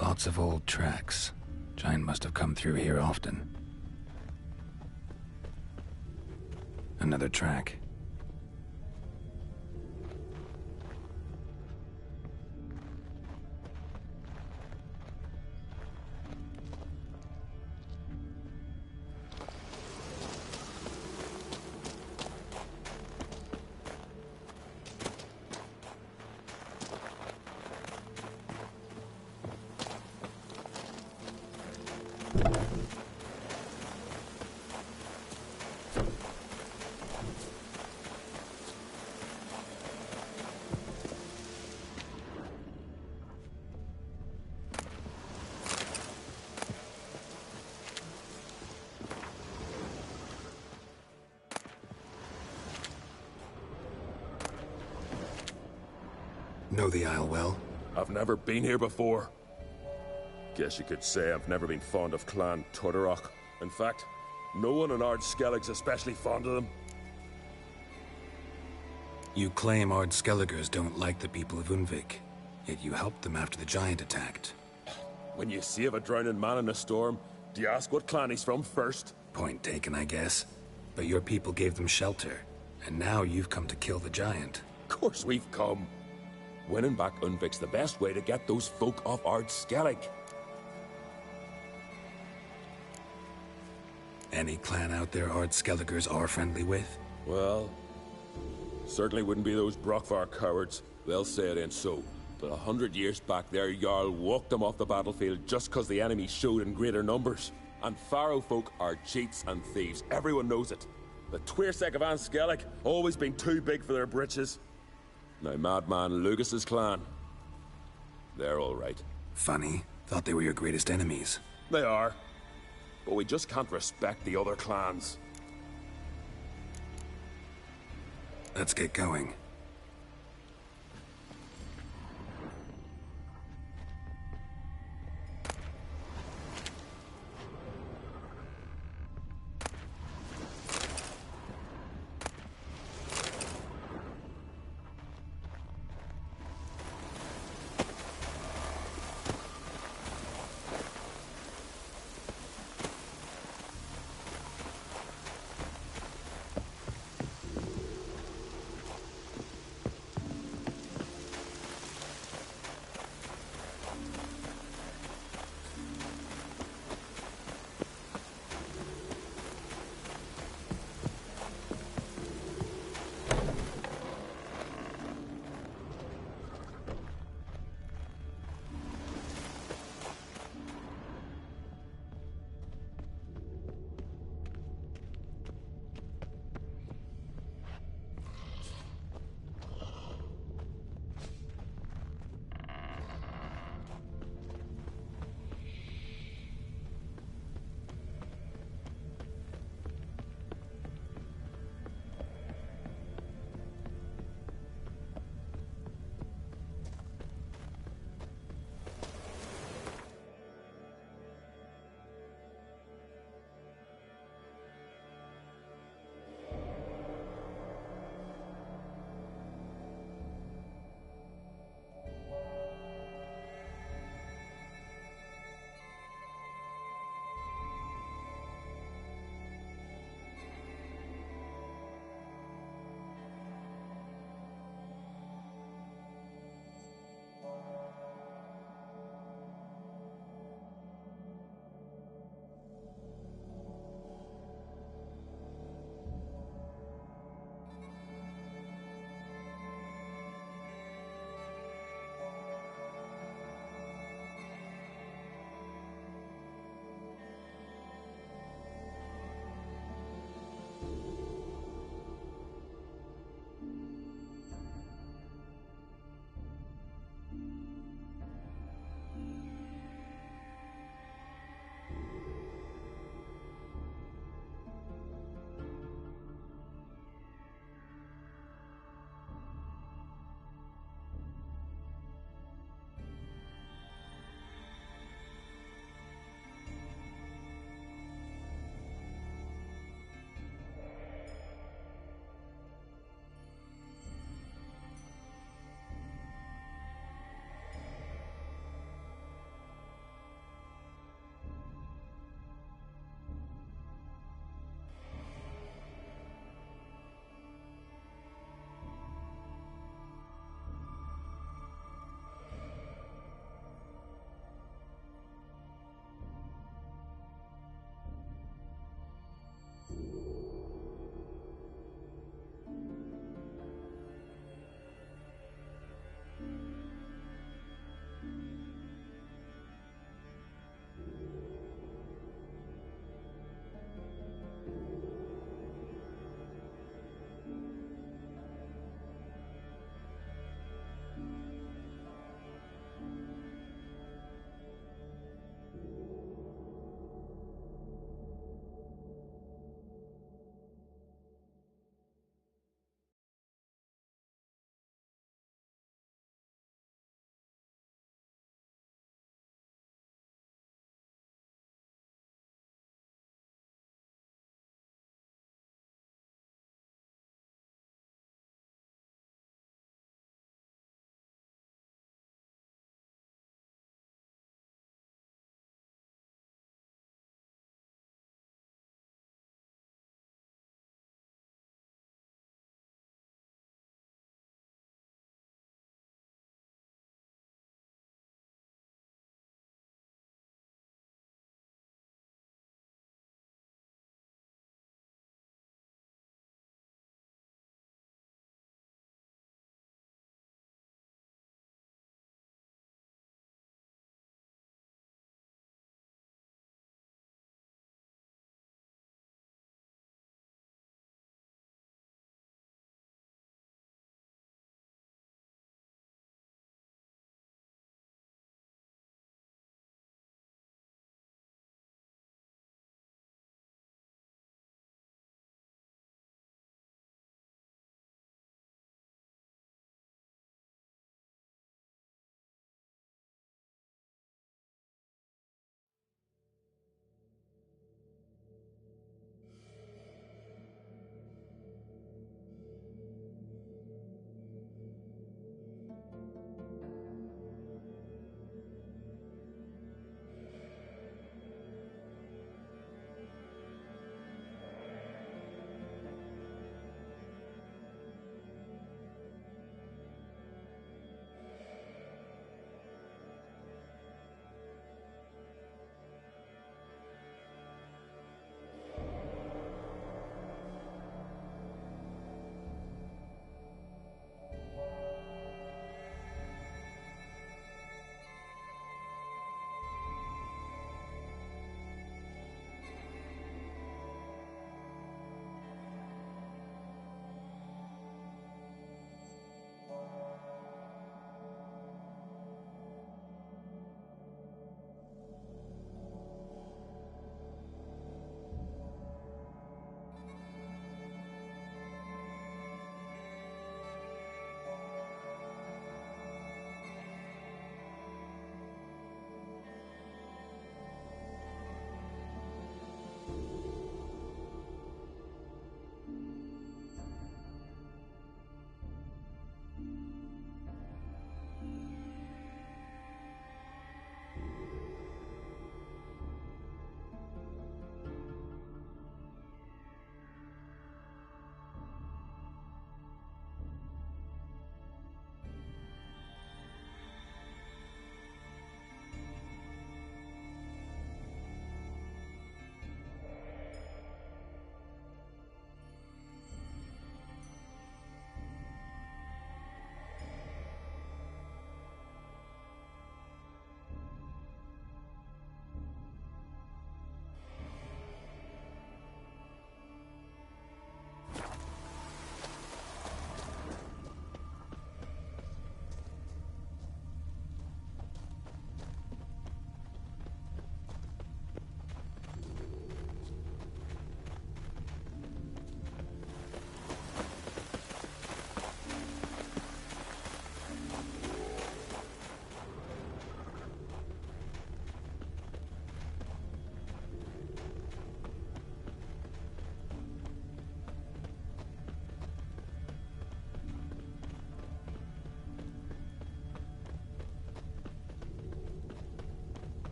Lots of old tracks. Giant must have come through here often. Another track. Know the Isle well? I've never been here before. Guess you could say I've never been fond of Clan Tudorok. In fact, no one in Ard Skellig's especially fond of them. You claim Ard Skelligers don't like the people of Unvik, yet you helped them after the giant attacked. When you save a drowning man in a storm, do you ask what clan he's from first? Point taken, I guess. But your people gave them shelter, and now you've come to kill the giant. Of course we've come. Winning back Unvik's the best way to get those folk off Ard Skellig. Any clan out there Ard Skelligers are friendly with? Well, certainly wouldn't be those Brockvar cowards. They'll say it ain't so. But 100 years back, their Jarl walked them off the battlefield just because the enemy showed in greater numbers. And Faro folk are cheats and thieves. Everyone knows it. The Tuirsec of An Skellig always been too big for their britches. Now, Madman Lucas's clan, they're all right. Funny. Thought they were your greatest enemies. They are. But we just can't respect the other clans. Let's get going.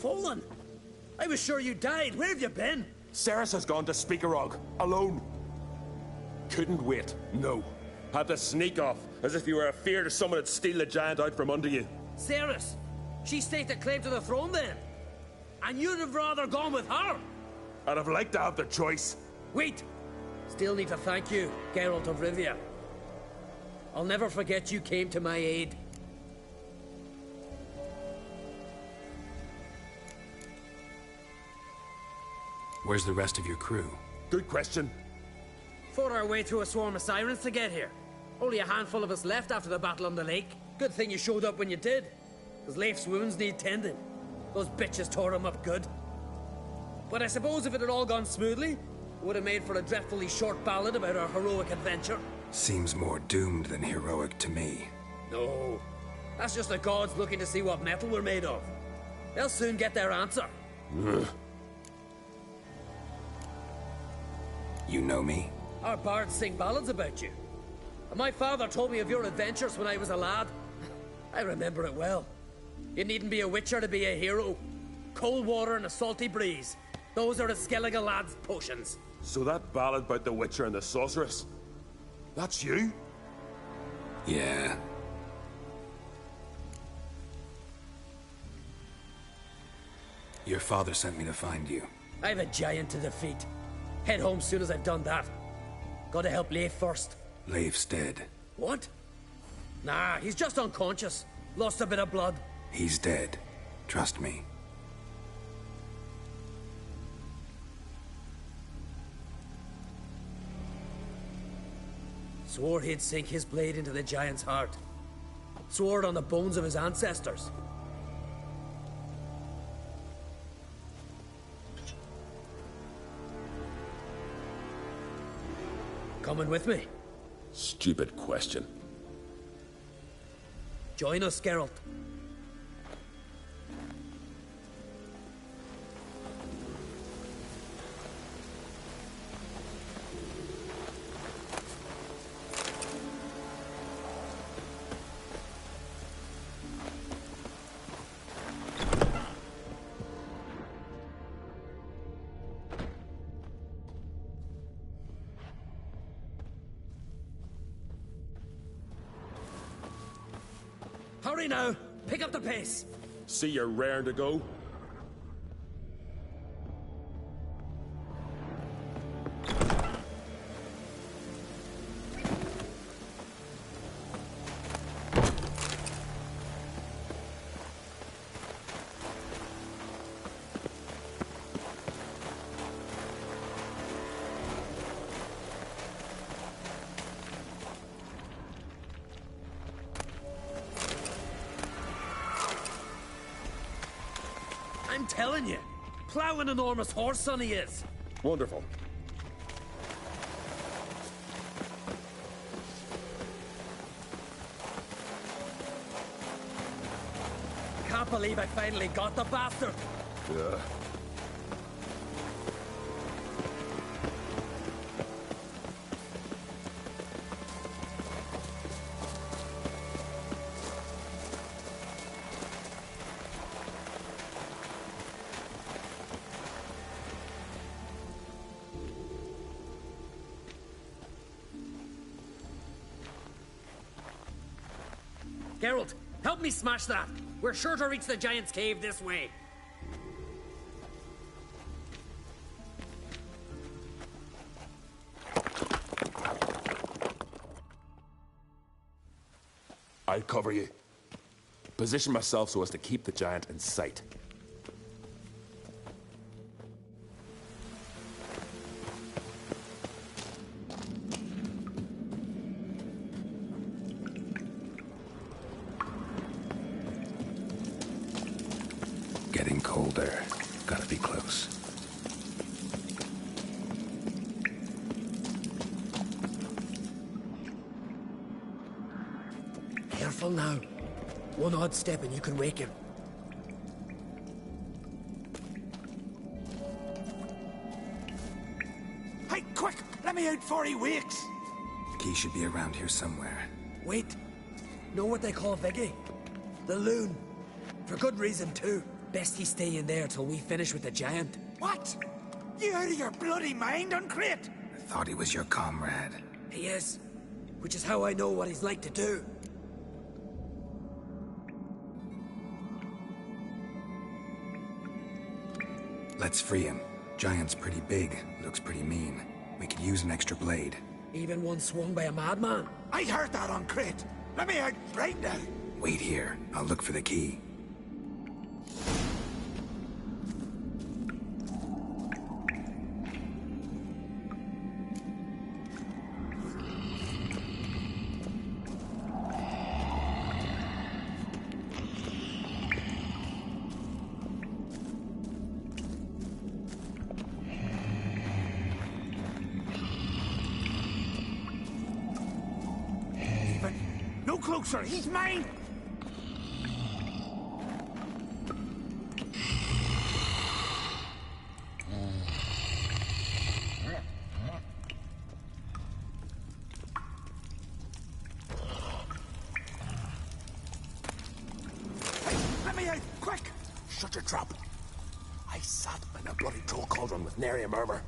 Fallen? I was sure you died. Where have you been? Ceres has gone to Speakerog, alone. Couldn't wait, no. Had to sneak off, as if you were afeard of someone would steal the giant out from under you. Ceres? She staked a claim to the throne then? And you'd have rather gone with her? I'd have liked to have the choice. Wait! Still need to thank you, Geralt of Rivia. I'll never forget you came to my aid. Where's the rest of your crew? Good question. Fought our way through a swarm of sirens to get here. Only a handful of us left after the battle on the lake. Good thing you showed up when you did. Because Leif's wounds need tending. Those bitches tore him up good. But I suppose if it had all gone smoothly, it would have made for a dreadfully short ballad about our heroic adventure. Seems more doomed than heroic to me. No. That's just the gods looking to see what metal we're made of. They'll soon get their answer. You know me? Our bards sing ballads about you. And my father told me of your adventures when I was a lad. I remember it well. You needn't be a witcher to be a hero. Cold water and a salty breeze. Those are the Skellige lads' potions. So that ballad about the Witcher and the Sorceress, that's you? Yeah. Your father sent me to find you. I have a giant to defeat. Head home soon as I've done that. Gotta help Leif first. Leif's dead. What? Nah, he's just unconscious. Lost a bit of blood. He's dead. Trust me. Swore he'd sink his blade into the giant's heart. Swore it on the bones of his ancestors. Coming with me? Stupid question. Join us, Geralt. Hurry now! Pick up the pace! See you're raring to go? I'm telling you, plow an enormous horse, son he is. Wonderful. Can't believe I finally got the bastard. Yeah. Geralt, help me smash that. We're sure to reach the giant's cave this way. I'll cover you. Position myself so as to keep the giant in sight. Getting colder. Gotta be close. Careful now. One odd step and you can wake him. Hey, quick! Let me out before he wakes! Key should be around here somewhere. Wait. Know what they call Viggy? The loon. For good reason, too. Best he stay in there till we finish with the giant. What? You out of your bloody mind, Uncrit? I thought he was your comrade. He is. Which is how I know what he's like to do. Let's free him. Giant's pretty big, looks pretty mean. We could use an extra blade. Even one swung by a madman. I heard that, Uncrit. Let me out right now. Wait here. I'll look for the key. No closer, he's mine! Hey, let me out, quick! Shut your trap. I sat in a bloody troll cauldron with nary a murmur.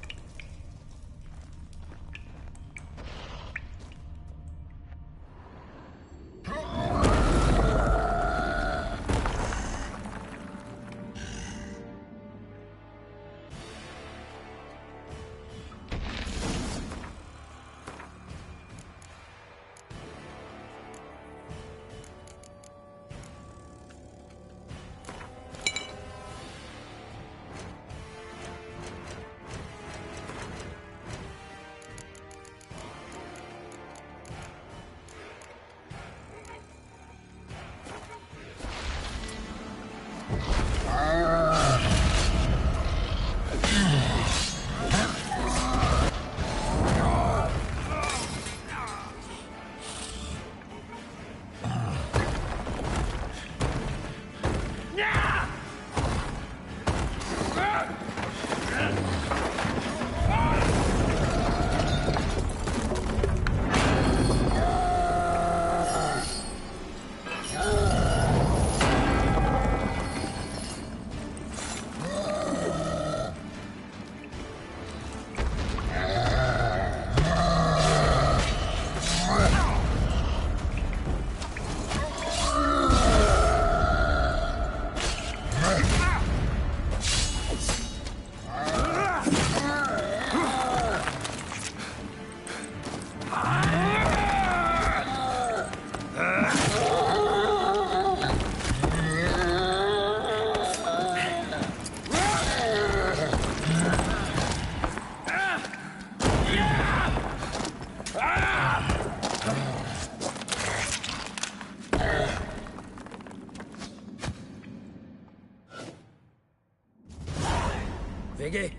Viggy,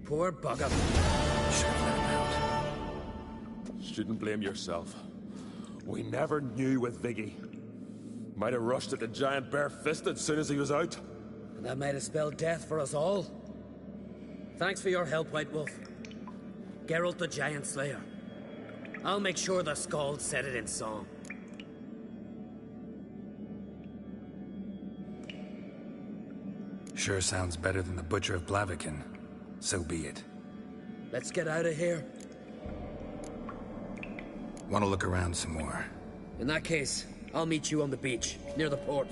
poor bugger. Shouldn't let him out. Shouldn't blame yourself. We never knew with Viggy. Might have rushed at the giant bare-fisted soon as he was out. And that might have spelled death for us all. Thanks for your help, White Wolf. Geralt the Giant Slayer. I'll make sure the Scald said it in song. Sure sounds better than the Butcher of Blaviken. So be it. Let's get out of here. Want to look around some more? In that case, I'll meet you on the beach, near the port.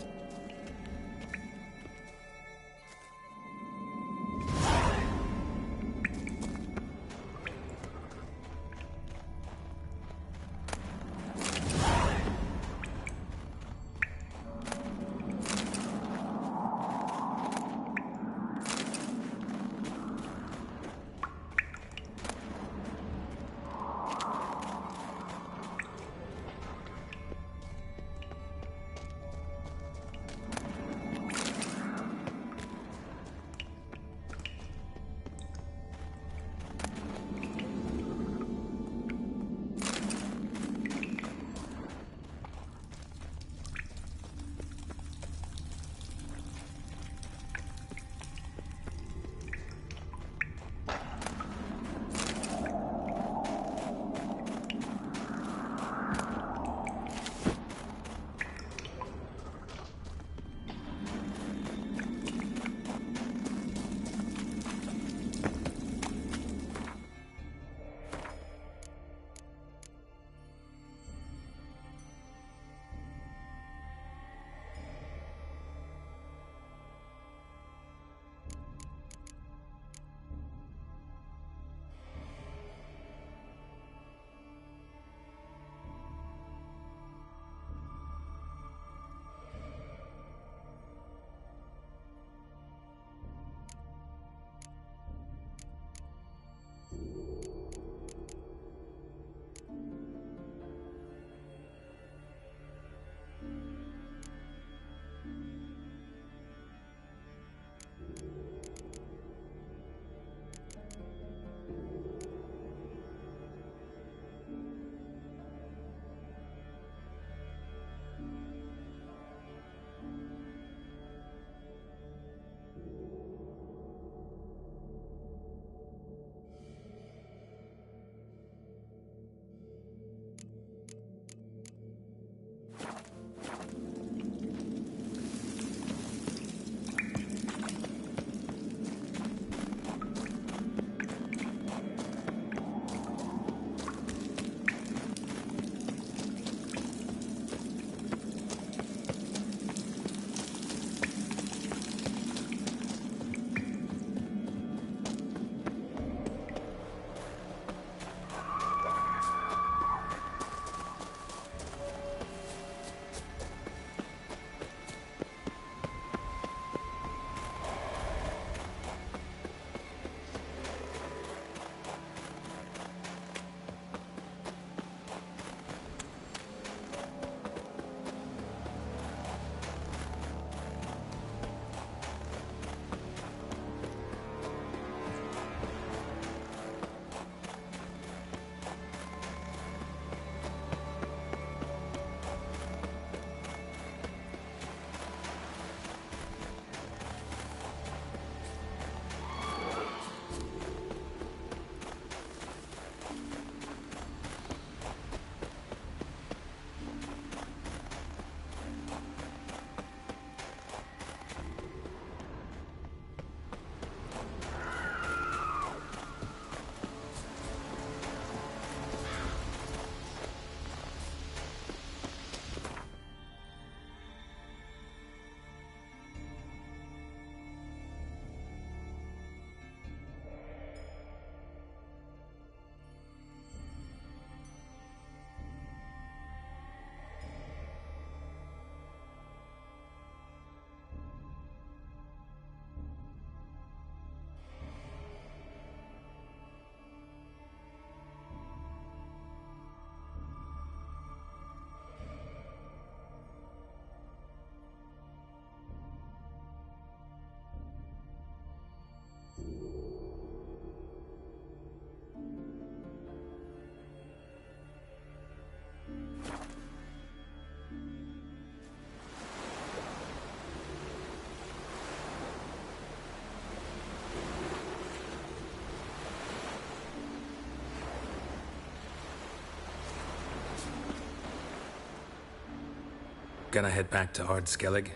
Gonna head back to Ard Skellig?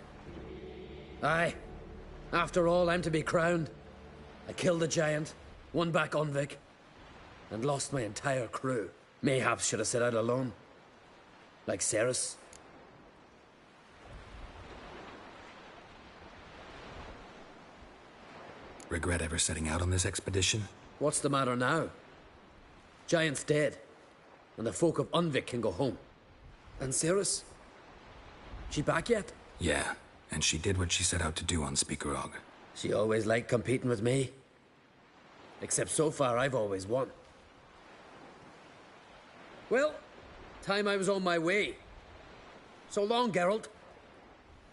Aye. After all, I'm to be crowned. I killed the giant, won back Unvik, and lost my entire crew. Mayhaps should have set out alone. Like Cerys. Regret ever setting out on this expedition? What's the matter now? Giant's dead, and the folk of Unvik can go home. And Cerys? She back yet? Yeah, and she did what she set out to do on Speakerog. She always liked competing with me. Except so far, I've always won. Well, time I was on my way. So long, Geralt.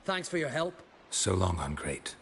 Thanks for your help. So long, Ungreat.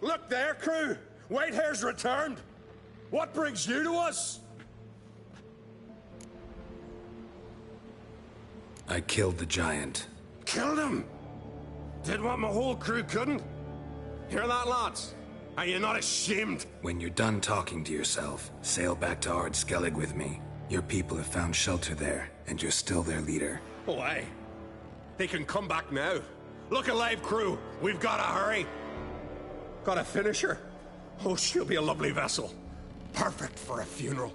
Look there, crew! Whitehair's returned! What brings you to us? I killed the giant. Killed him? Did what my whole crew couldn't? Hear that, lads? Are you not ashamed? When you're done talking to yourself, sail back to Ard Skellig with me. Your people have found shelter there, and you're still their leader. Oh, aye. They can come back now. Look alive, crew. We've got to hurry. Got a finisher? Oh, she'll be a lovely vessel. Perfect for a funeral.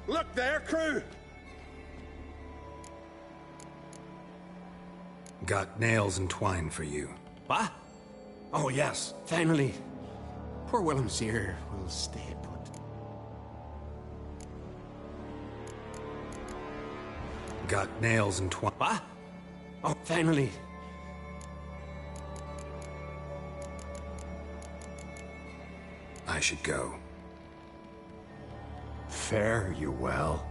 Look there, crew! Got nails and twine for you. What? Oh, yes, finally. Poor Willem's here will stay put. Got nails and twine. What? Oh, finally. I should go. Fare you well.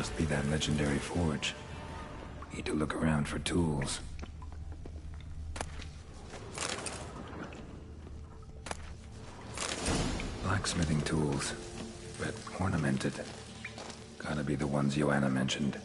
Must be that legendary forge. Need to look around for tools. Blacksmithing tools, but ornamented. Gotta be the ones Joanna mentioned.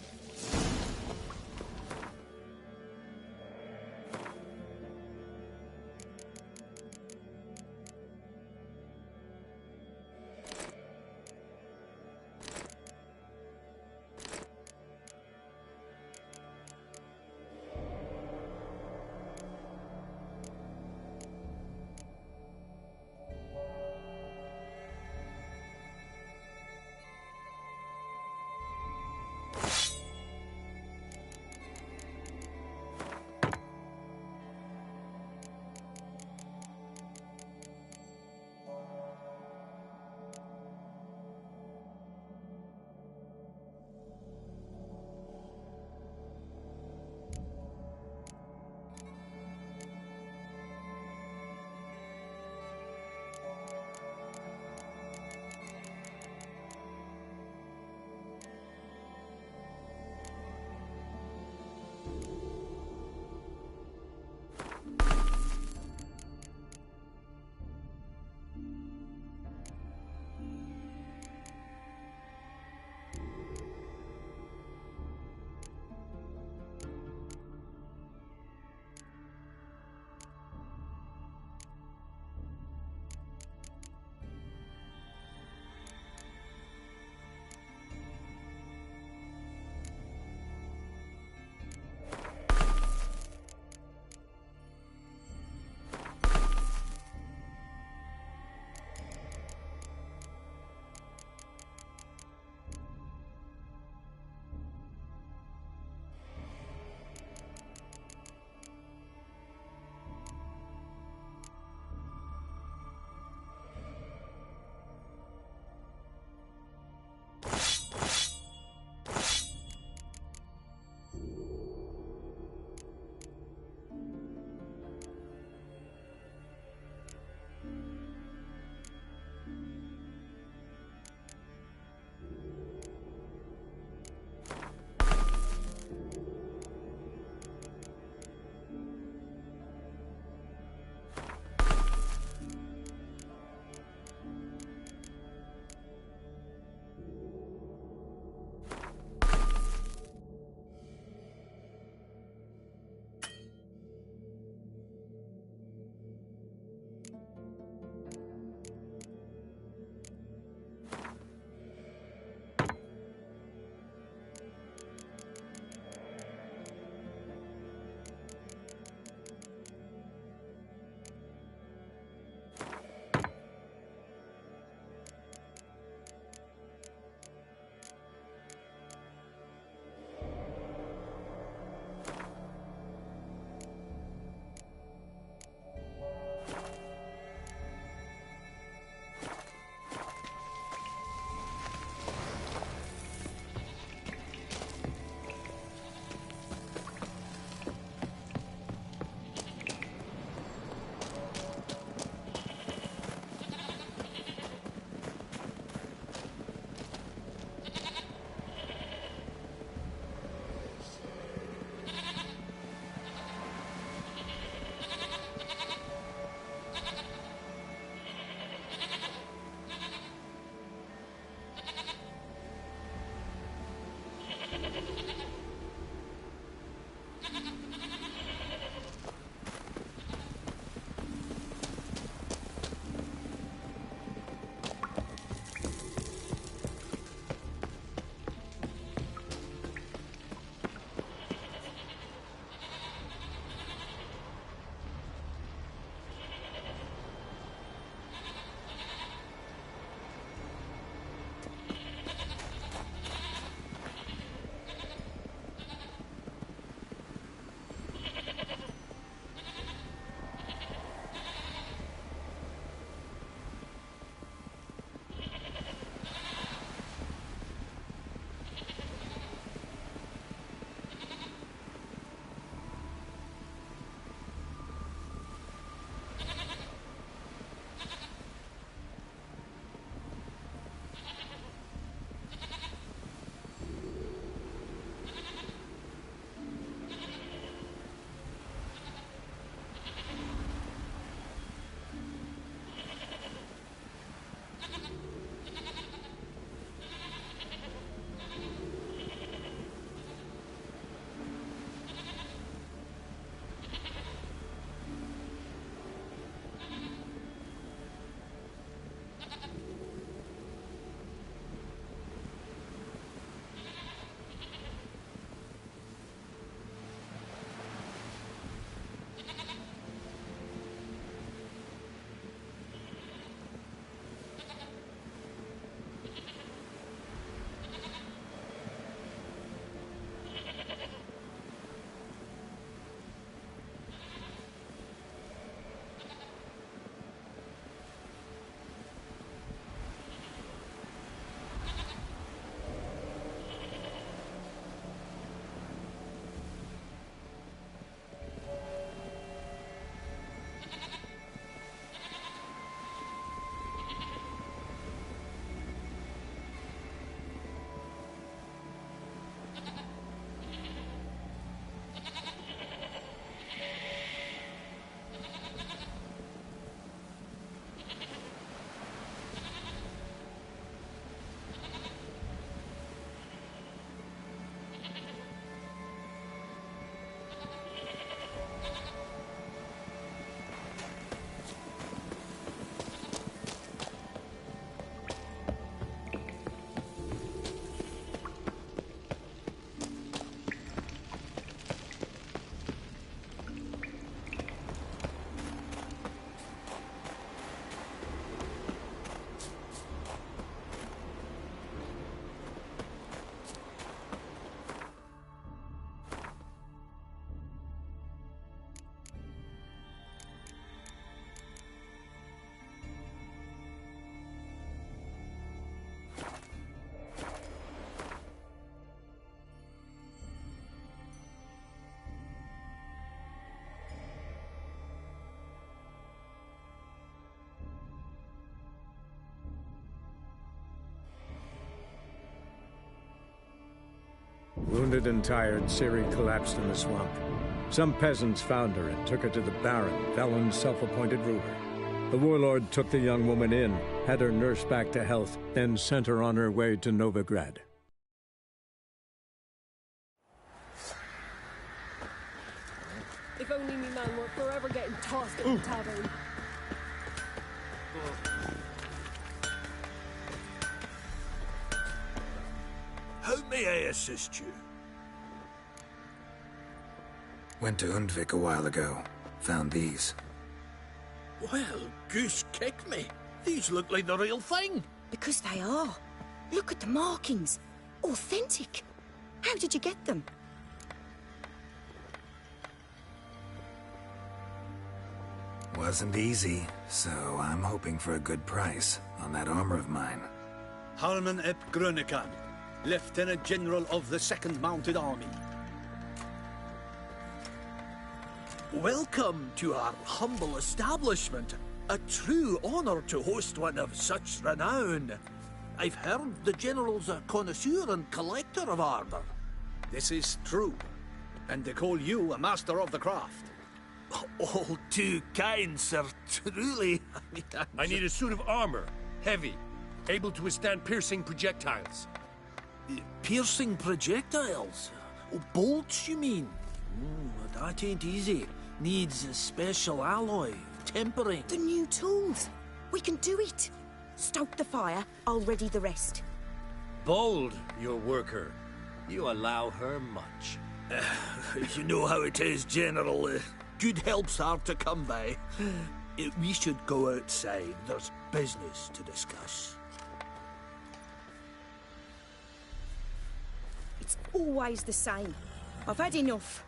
Wounded and tired, Ciri collapsed in the swamp. Some peasants found her and took her to the Baron, Velen's self-appointed ruler. The warlord took the young woman in, had her nursed back to health, then sent her on her way to Novigrad. If only me man were forever getting tossed at the tavern. How may I assist you? Went to Undvik a while ago. Found these. Well, goose kick me. These look like the real thing. Because they are. Look at the markings. Authentic. How did you get them? Wasn't easy, so I'm hoping for a good price on that armor of mine. Harman ep Grönekan, Lieutenant General of the 2nd Mounted Army. Welcome to our humble establishment. A true honor to host one of such renown. I've heard the General's a connoisseur and collector of armor. This is true, and they call you a master of the craft. All too kind, sir. Truly. I need a suit of armor. Heavy. Able to withstand piercing projectiles. Piercing projectiles? Oh, bolts, you mean? That ain't easy. Needs a special alloy. Tempering. The new tools. We can do it. Stoke the fire. I'll ready the rest. Bold, your worker. You allow her much. You know how it is, General. Good help's hard to come by. We should go outside. There's business to discuss. It's always the same. I've had enough.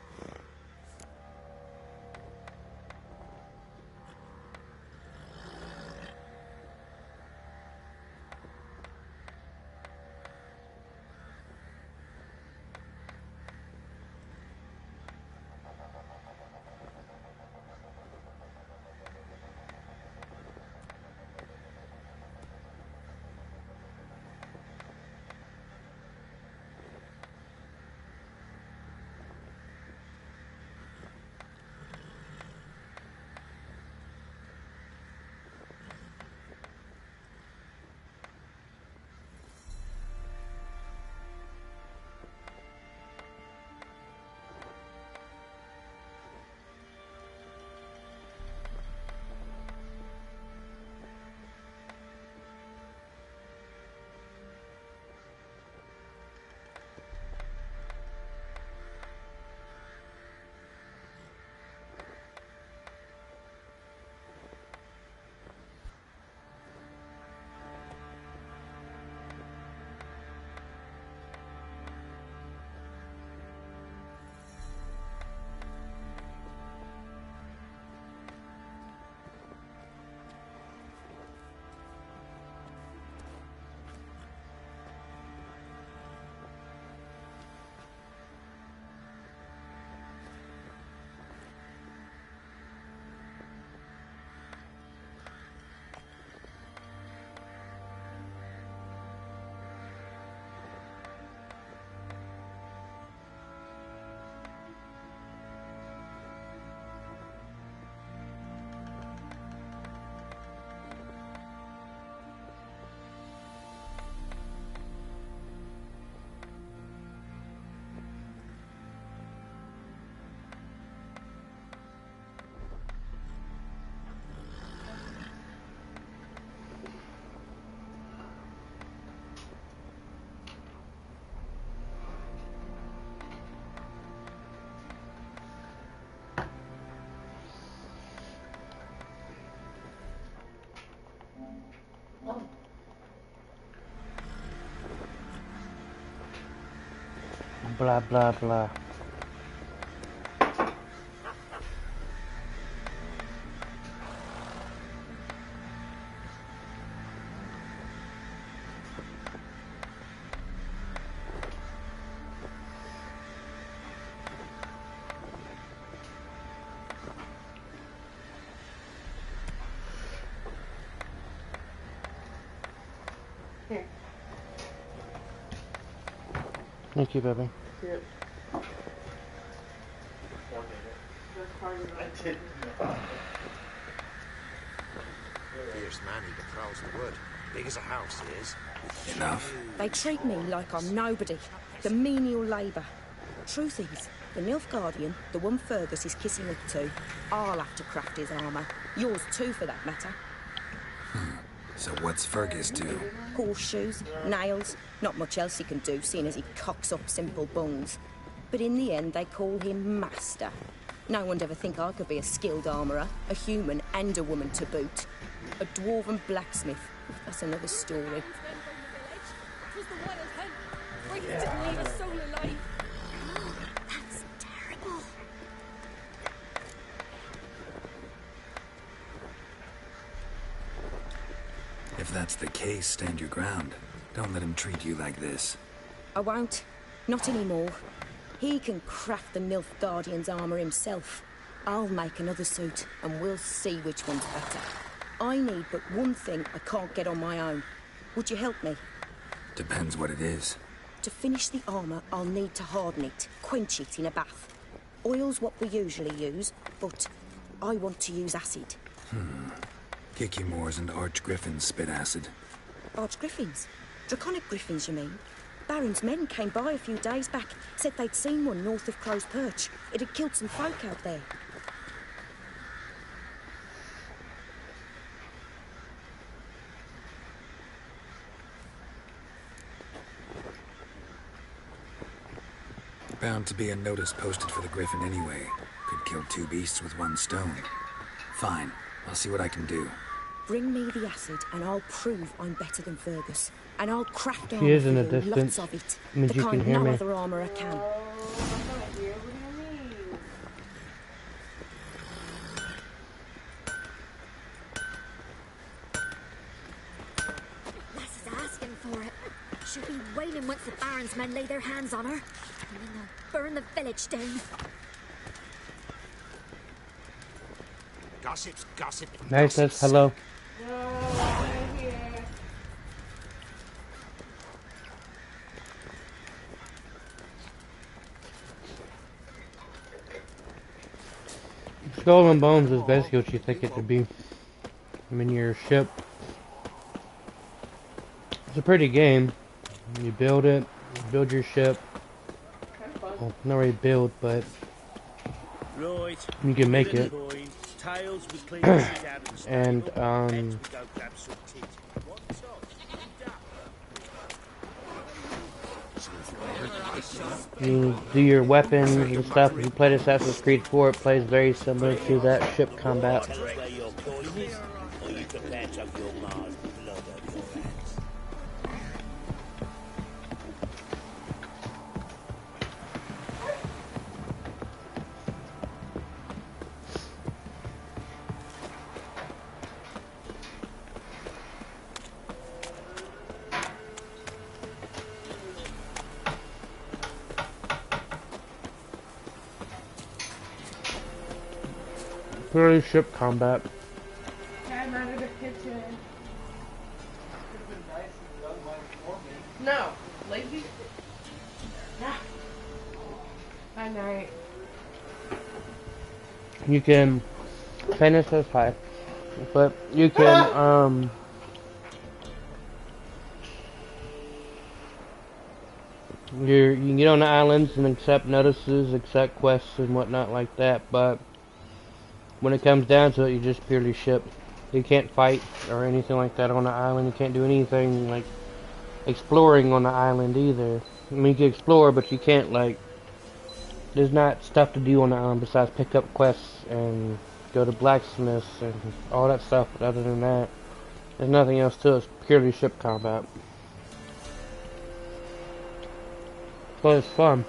Blah, blah, blah. Thank you, baby. Fierce manny that prowls the wood. Big as a house, he is. Enough. They treat me like I'm nobody. The menial labour. Truth is, the Nilfgaardian, the one Fergus is kissing up to, I'll have to craft his armour. Yours too, for that matter. So what's Fergus do? Horseshoes, nails, not much else he can do, seeing as he cocks up simple bungs. But in the end, they call him Master. No one'd ever think I could be a skilled armourer, a human and a woman to boot. A dwarven blacksmith. That's another story. It was the wild hunt. Frankie didn't leave a soul alive. That's terrible. If that's the case, stand your ground. Don't let him treat you like this. I won't. Not anymore. He can craft the Nilfgaardian's armour himself. I'll make another suit, and we'll see which one's better. I need but one thing I can't get on my own. Would you help me? Depends what it is. To finish the armour, I'll need to harden it, quench it in a bath. Oil's what we usually use, but I want to use acid. Kicky Moors and Archgriffins spit acid. Archgriffins? Draconic griffins, you mean? Baron's men came by a few days back, said they'd seen one north of Crow's Perch. It had killed some folk out there. Bound to be a notice posted for the Griffin anyway. Could kill two beasts with one stone. Fine, I'll see what I can do. Bring me the acid, and I'll prove I'm better than Fergus. And I'll craft She armour is in for the you, distance. lots of it. Means The you can kind hear no me. other armourer can. Lass is asking for it. She'll be wailing once the Baron's men lay their hands on her. And then they'll burn the village down. Gossip's gossip. Nice, says hello. Skull and Bones is basically what you think it to be. I mean, your ship. It's a pretty game. You build it, you build your ship. Well, not really build, but Right. you can make it. Tails with clean shit out of the And Heads we go grab some tit. you do your weapons and stuff. If you played Assassin's Creed 4, it plays very similar to that ship combat. Where your coin is, or you prepare to have your Mars blood on your hands. Purely ship combat. I'm out of the kitchen. No, lazy. Nah. At night. You can finish this high, but you can you can get on the islands and accept notices, accept quests and whatnot like that, but when it comes down to it, you just purely ship. You can't fight or anything like that on the island. You can't do anything like exploring on the island either. I mean, you can explore, but you can't, like, there's not stuff to do on the island besides pick up quests and go to blacksmiths and all that stuff, but other than that, there's nothing else to it. It's purely ship combat. But it's fun.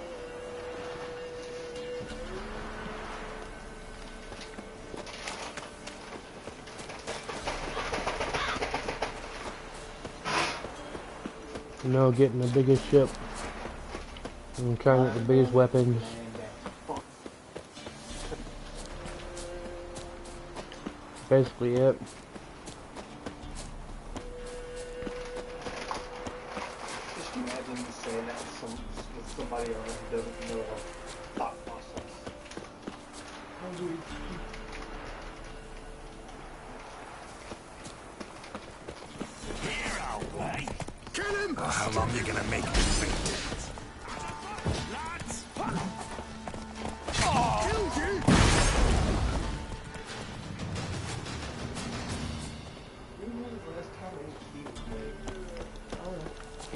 You know, getting the biggest ship and trying to get the biggest weapons. Basically it. Just imagine saying that to somebody player who doesn't know our thought process. How do we Kill him! Oh, how long are you gonna make me think?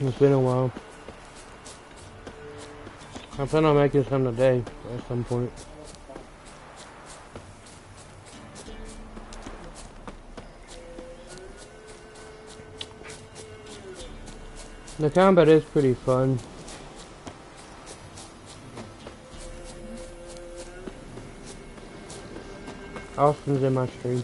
It's been a while. I plan on making some today at some point. The combat is pretty fun. Austin's in my stream.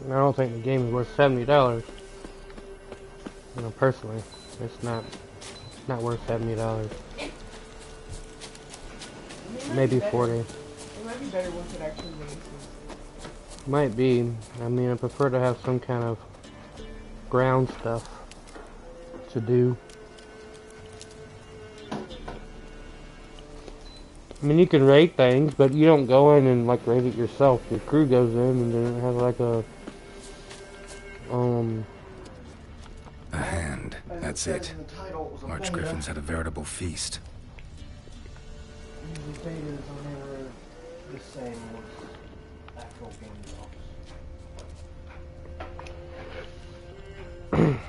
I don't think the game is worth $70. You know, personally, it's not worth $70. Maybe 40. It might be better once it actually releases. Might be. I mean, I prefer to have some kind of ground stuff to do. I mean, you can raid things, but you don't go in and like raid it yourself. Your crew goes in, and then it has like a hand. That's it. March Griffins had a veritable feast. The betas are never the same as actual game jobs.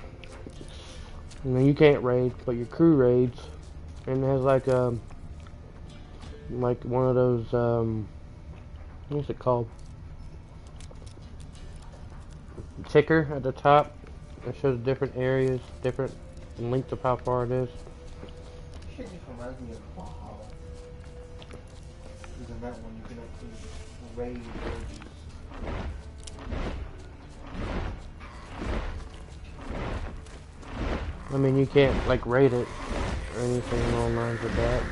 I mean, you can't raid, but your crew raids, and it has like one of those what's it called? Ticker at the top. It shows different areas, different length of how far it is. Shit just reminds me of Valhalla. Because in that one you can actually raid villages. I mean, you can't like raid it or anything along the lines of that.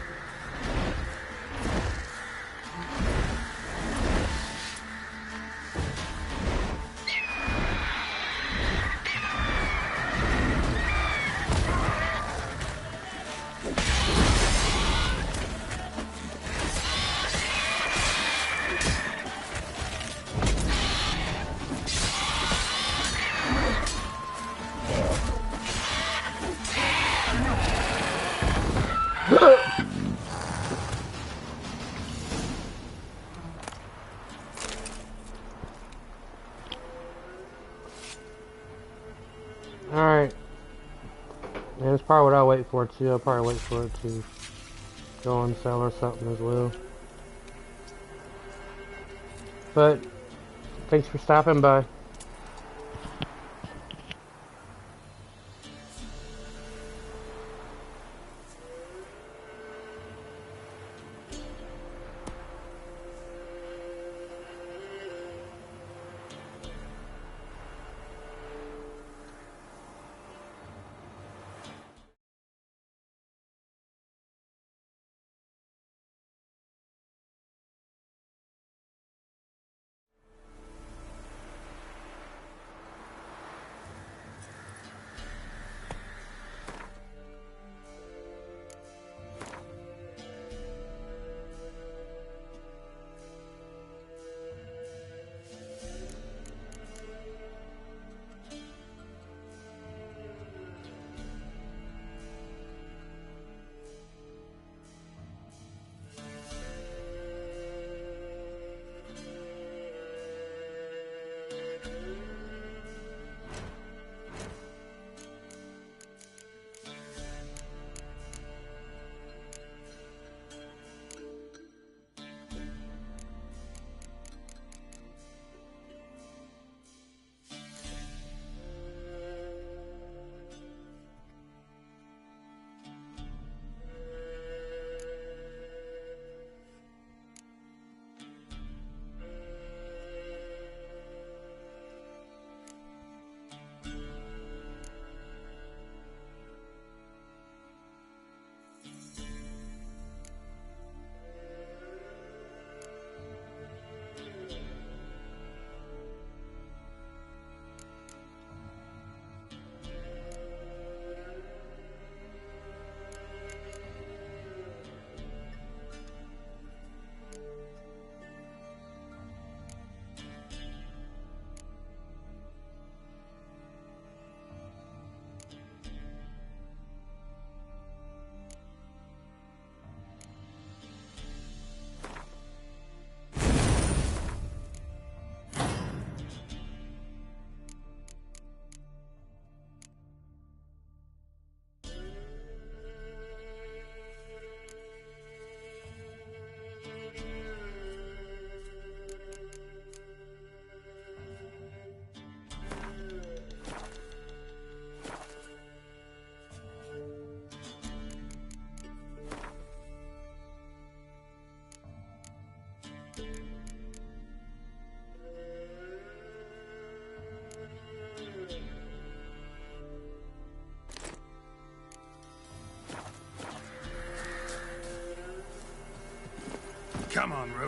Alright. And that's probably what I'll wait for too. I'll probably wait for it to go on sale or something as well. But thanks for stopping by.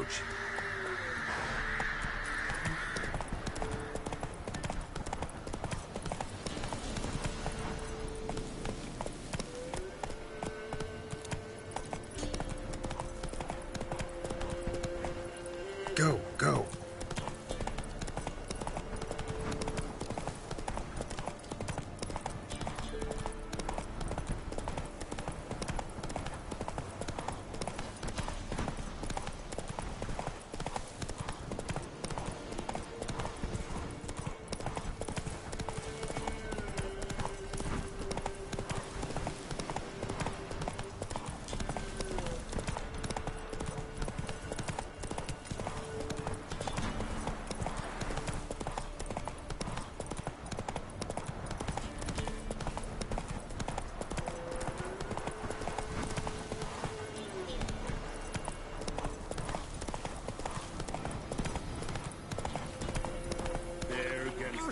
Roach. Go, go.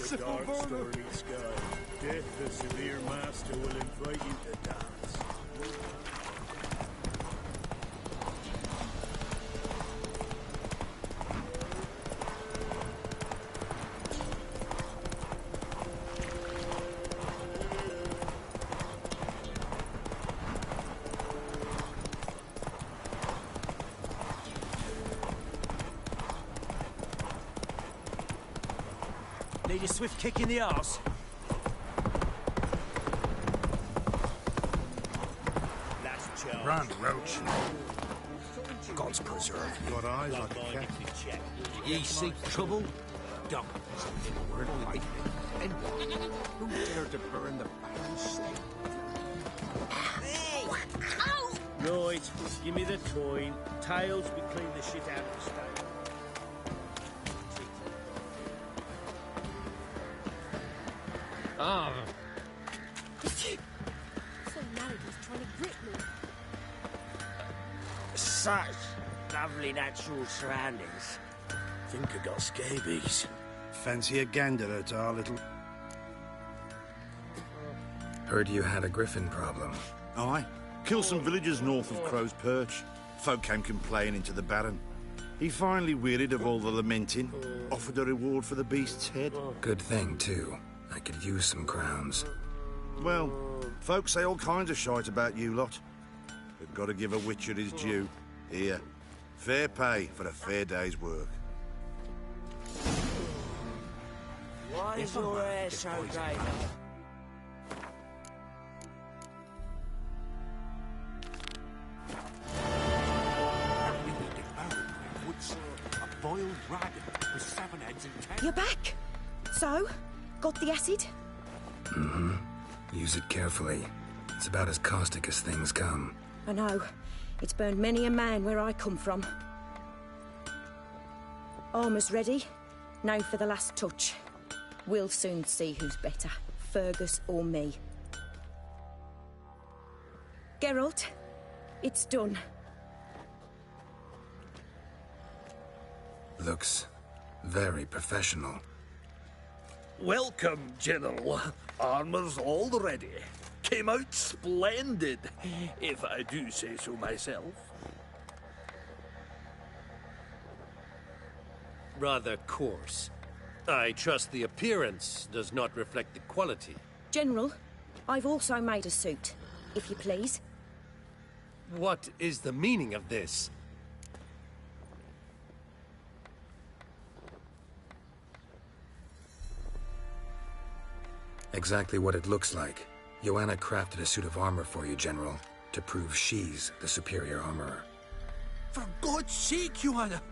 The dark, stormy sky. Death, the severe master, will invite you to dance. Need a swift kick in the arse. Last chance. Run, Roach. God's preserve. Got eyes like a cat. Ye seek trouble? Don't say a word like it. And who dared to burn the Baron's slave? Right, give me the coin. Tails, we clean the shit out of the stone. So married he's trying to grip me. Such lovely natural surroundings. Think I got scabies. Fancy a gander at our little... Heard you had a griffin problem. Aye. Killed some villagers north of Crow's Perch. Folk came complaining to the Baron. He finally wearied of all the lamenting, offered a reward for the beast's head. Good thing, too. I could use some crowns. Well, folks say all kinds of shite about you lot. But gotta give a witcher his due. Here, fair pay for a fair day's work. Why is your hair so grey? A boiled dragon with 7 heads and 10. You're back. So, got the acid? Mm-hmm. Use it carefully. It's about as caustic as things come. I know. It's burned many a man where I come from. Armour's ready. Now for the last touch. We'll soon see who's better, Fergus or me. Geralt, it's done. Looks very professional. Welcome, General. Armor's all ready. Came out splendid, if I do say so myself. Rather coarse. I trust the appearance does not reflect the quality. General, I've also made a suit, if you please. What is the meaning of this? Exactly what it looks like. Joanna crafted a suit of armor for you, General, to prove she's the superior armorer. For God's sake, Joanna!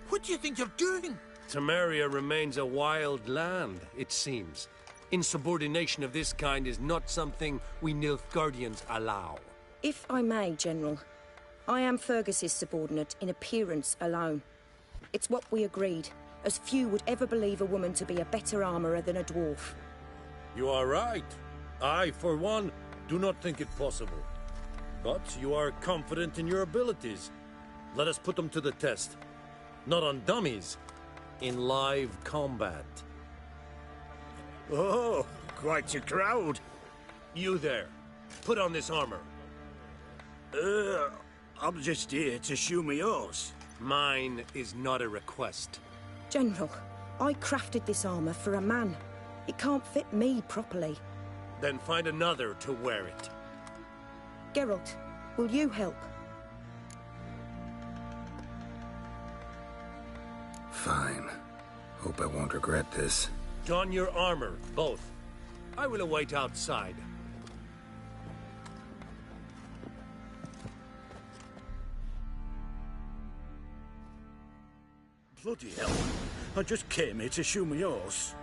What do you think you're doing? Temeria remains a wild land, it seems. Insubordination of this kind is not something we Nilfgaardians allow. If I may, General, I am Fergus's subordinate in appearance alone. It's what we agreed, as few would ever believe a woman to be a better armorer than a dwarf. You are right. I, for one, do not think it possible. But you are confident in your abilities. Let us put them to the test. Not on dummies, in live combat. Oh, quite a crowd. You there, put on this armor. I'm just here to show me yours. Mine is not a request. General, I crafted this armor for a man. It can't fit me properly. Then find another to wear it. Geralt, will you help? Fine. Hope I won't regret this. Don your armor, both. I will await outside. Bloody hell. I just came here to show my horse.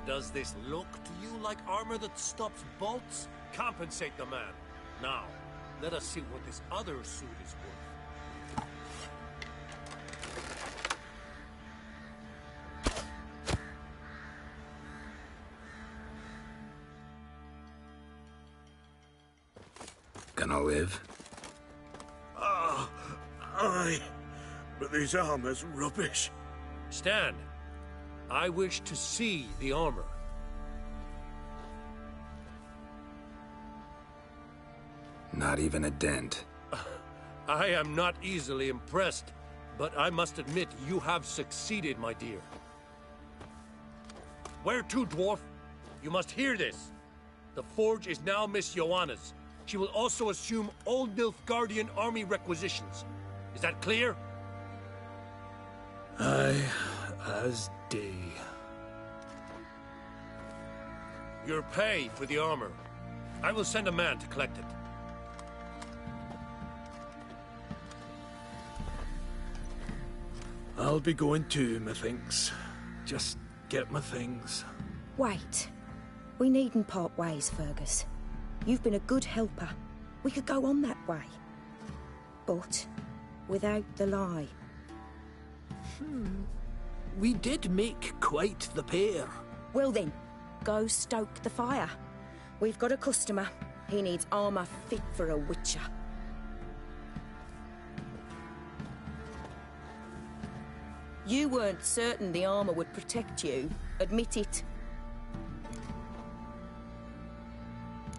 Does this look to you like armor that stops bolts? Compensate the man. Now, let us see what this other suit is worth. Gonna live? Aye. But this armor's rubbish. Stand. I wish to see the armor. Not even a dent. I am not easily impressed, but I must admit you have succeeded, my dear. Where to, dwarf? You must hear this. The forge is now Miss Joanna's. She will also assume Old Nilfgaardian army requisitions. Is that clear? Aye, as day. Your pay for the armor. I will send a man to collect it. I'll be going too, methinks. Just get my things. Wait. We needn't part ways, Fergus. You've been a good helper. We could go on that way. But without the lie. We did make quite the pair. Well then, go stoke the fire. We've got a customer. He needs armor fit for a witcher. You weren't certain the armor would protect you. Admit it.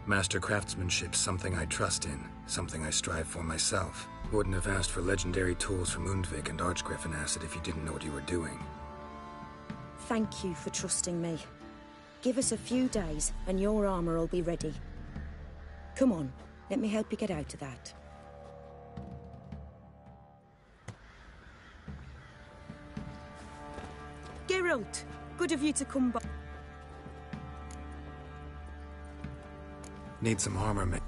Master craftsmanship's something I trust in, something I strive for myself. Wouldn't have asked for legendary tools from Undvik and Archgriffin Acid if you didn't know what you were doing. Thank you for trusting me. Give us a few days and your armor will be ready. Come on, let me help you get out of that. Geralt, good of you to come by. Need some armor, mate.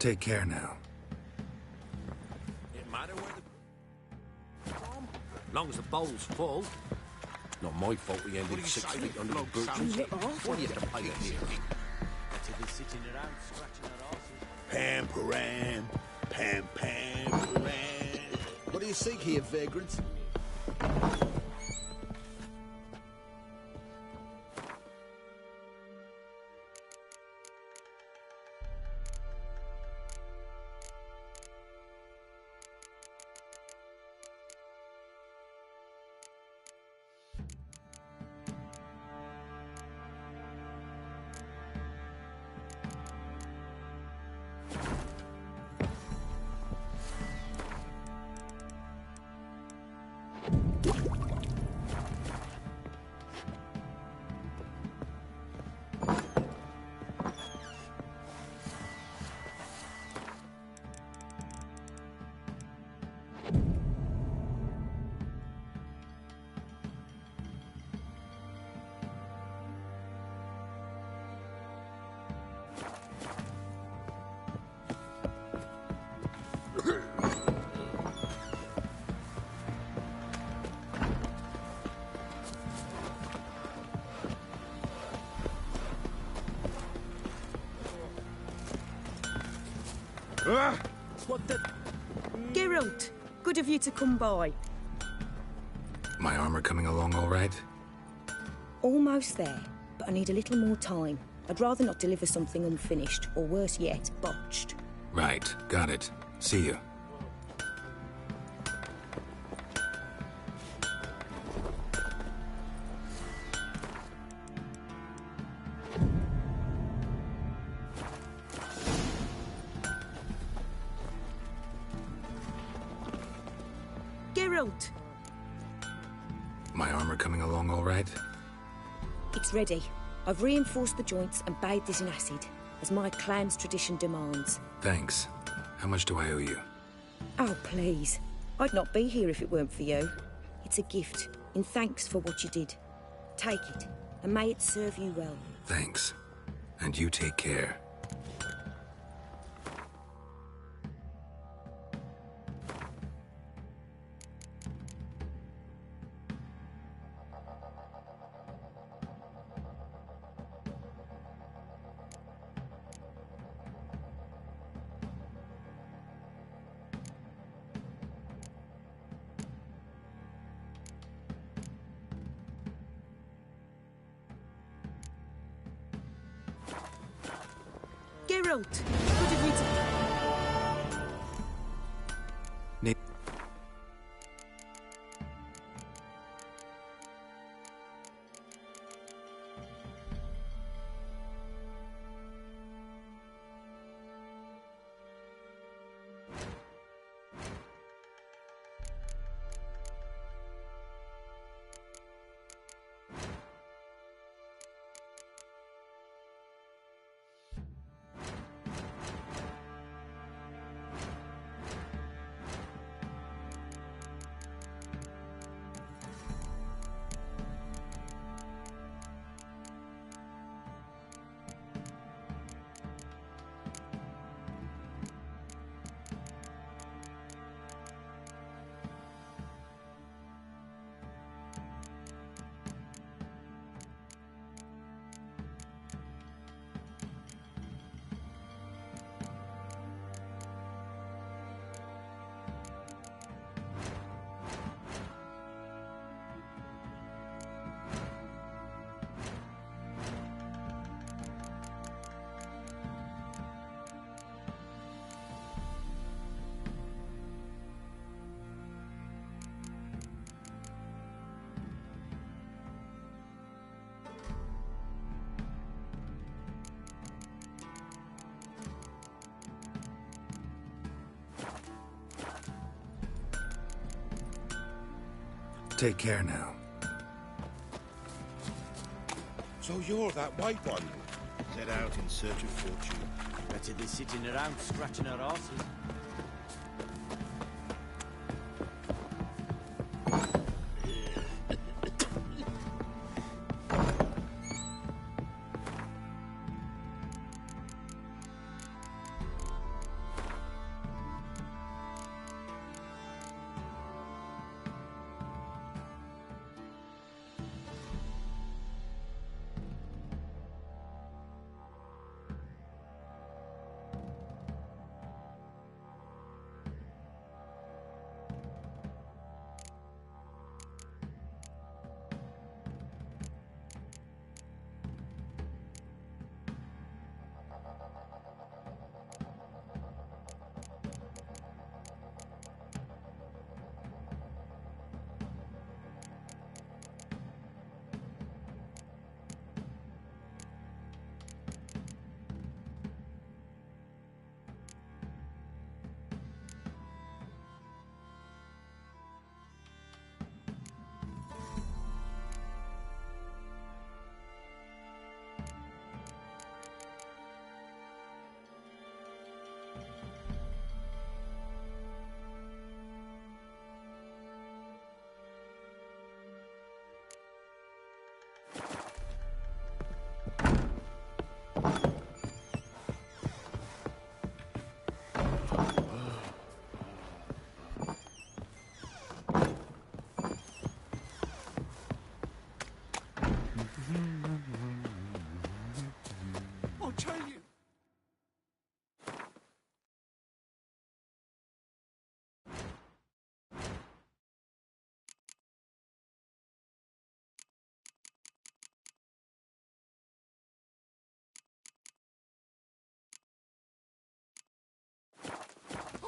Take care now. It matter where the... Long as the bowl's full. Not my fault we ended 6 feet under the birches. What do you have to pay it here? Pam-param, pam-pam-param. What do you seek here, vagrants? What the... Geralt, good of you to come by. My armor coming along all right? Almost there, but I need a little more time. I'd rather not deliver something unfinished, or worse yet, botched. Right, got it. See you. Geralt! My armor coming along all right? It's ready. I've reinforced the joints and bathed it in acid, as my clan's tradition demands. Thanks. How much do I owe you? Oh, please. I'd not be here if it weren't for you. It's a gift, in thanks for what you did. Take it, and may it serve you well. Thanks. And you take care. Geralt, good of you to... Take care now. So you're that white one? Set out in search of fortune. Better than sitting around scratching our asses.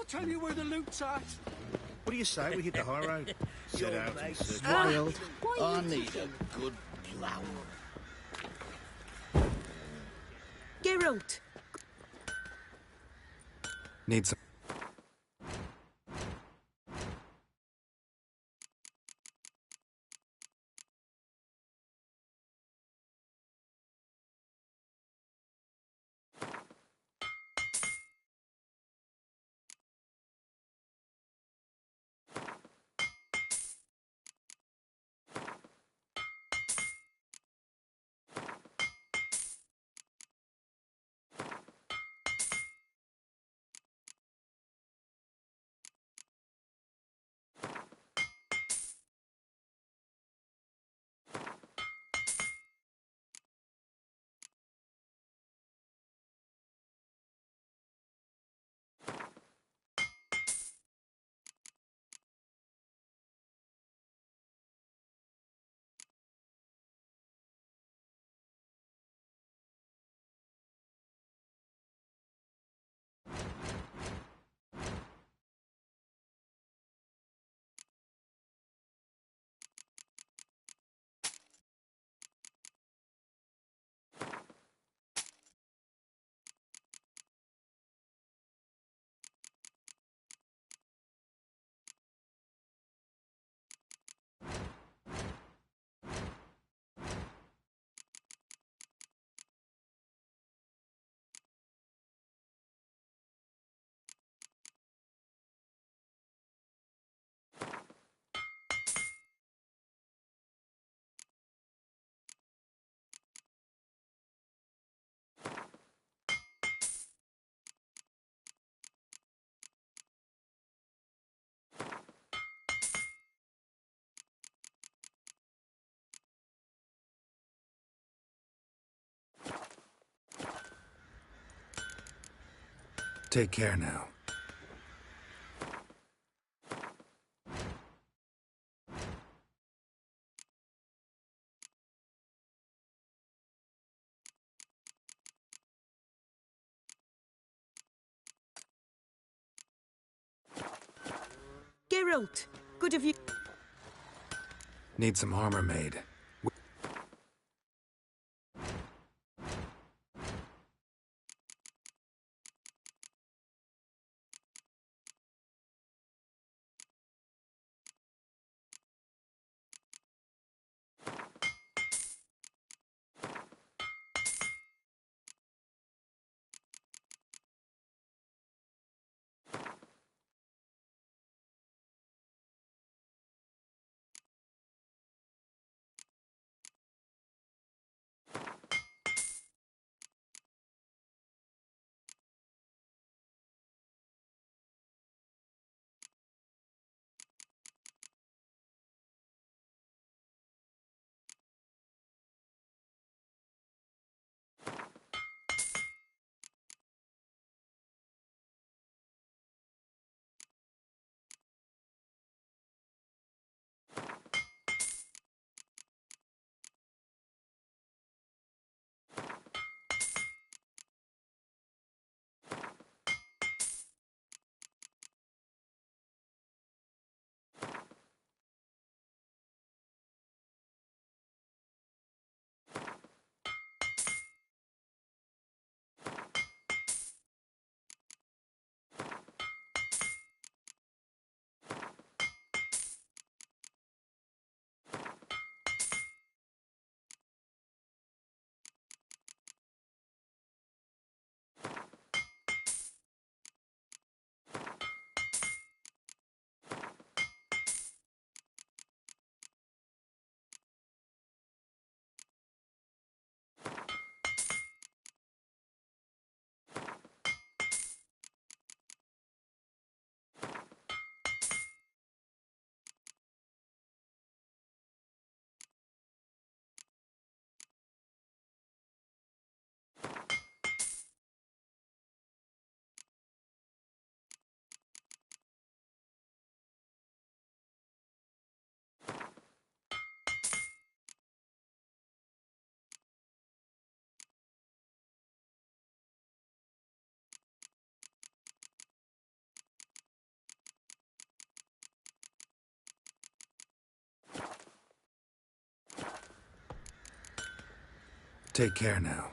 tell you where the loot's at. What do you say we hit the high road? Set Your out in mate's search of... wild. I need a good plough. Geralt! Need some... Take care now. Geralt! Good of you. Need some armor made. Take care now.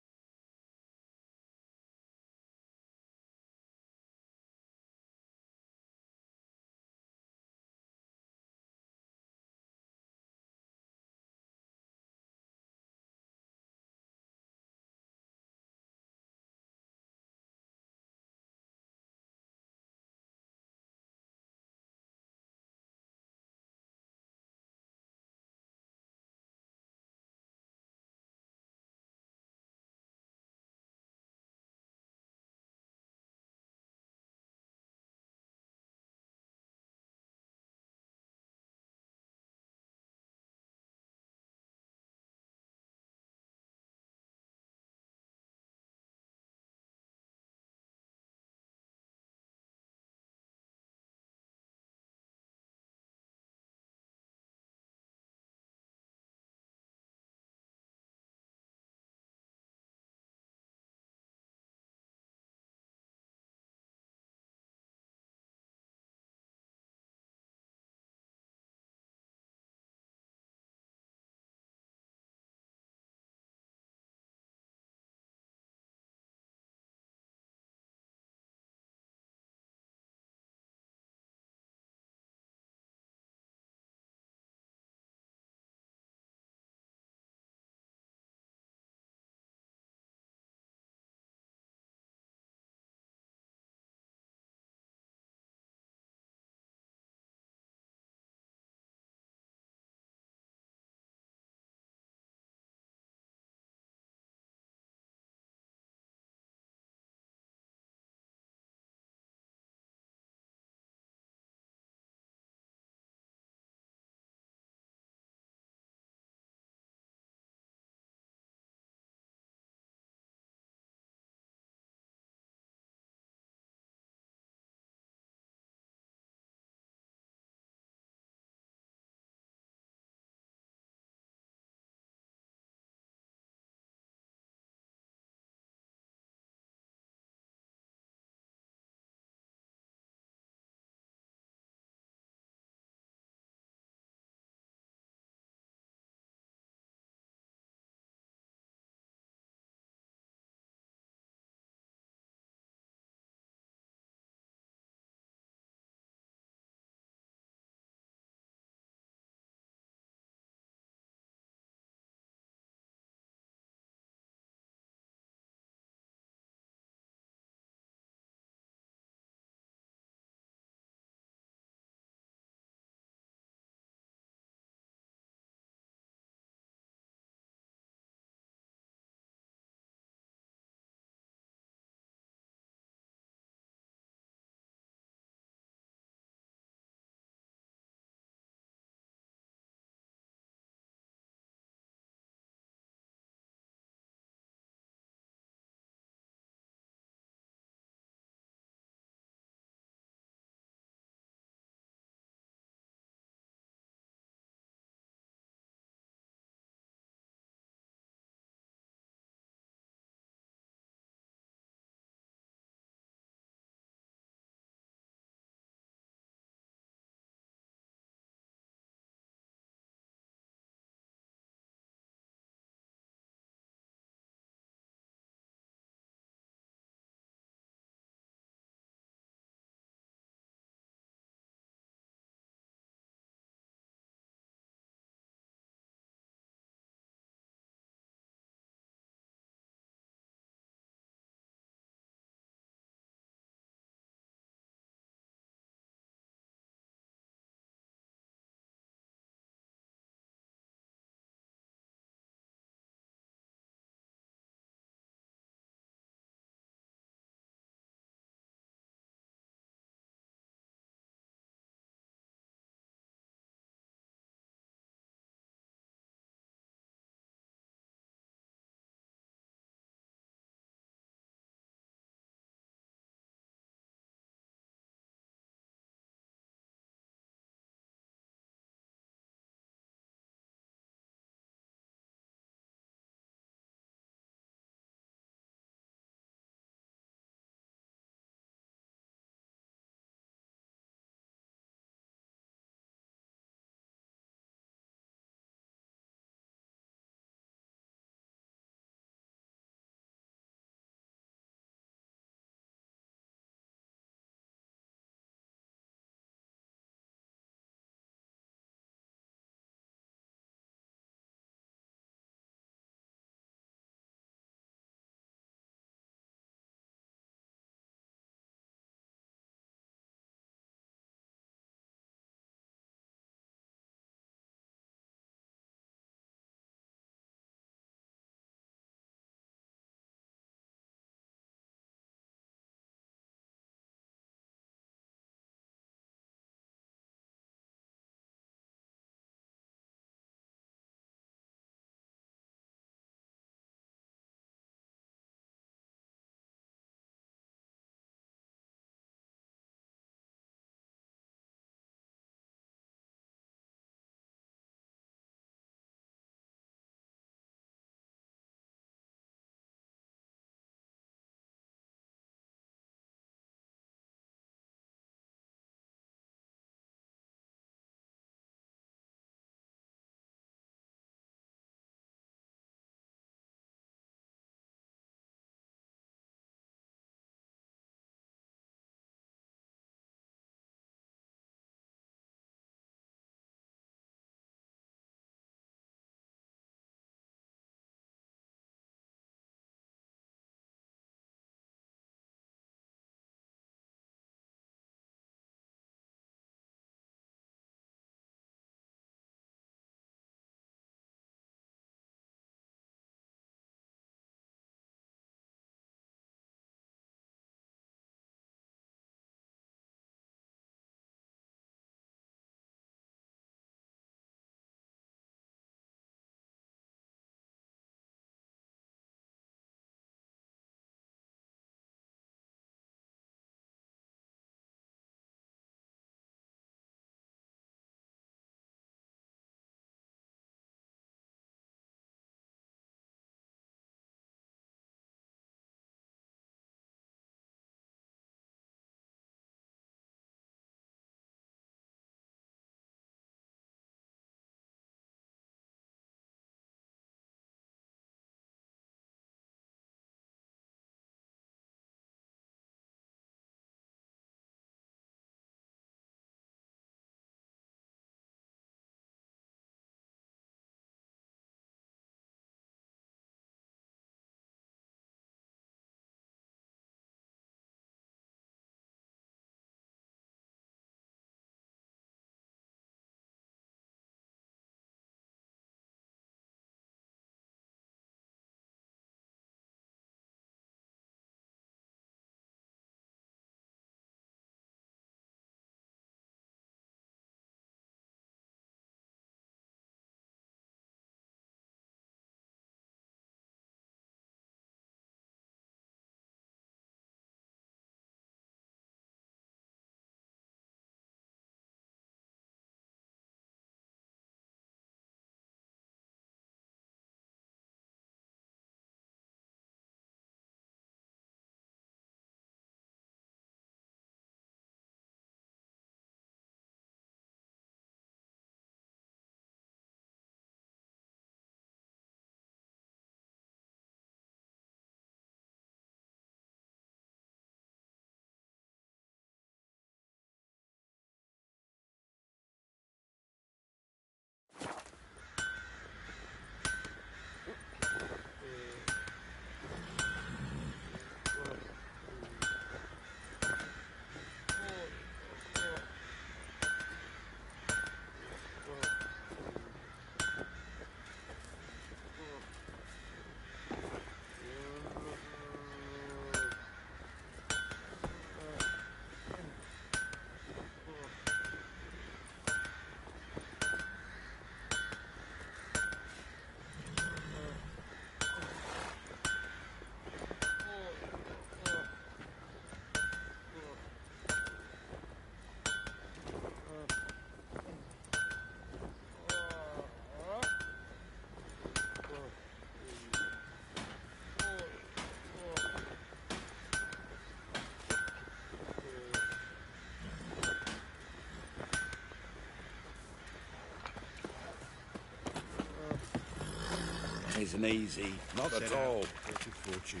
Isn't easy. Not at all. Fortune.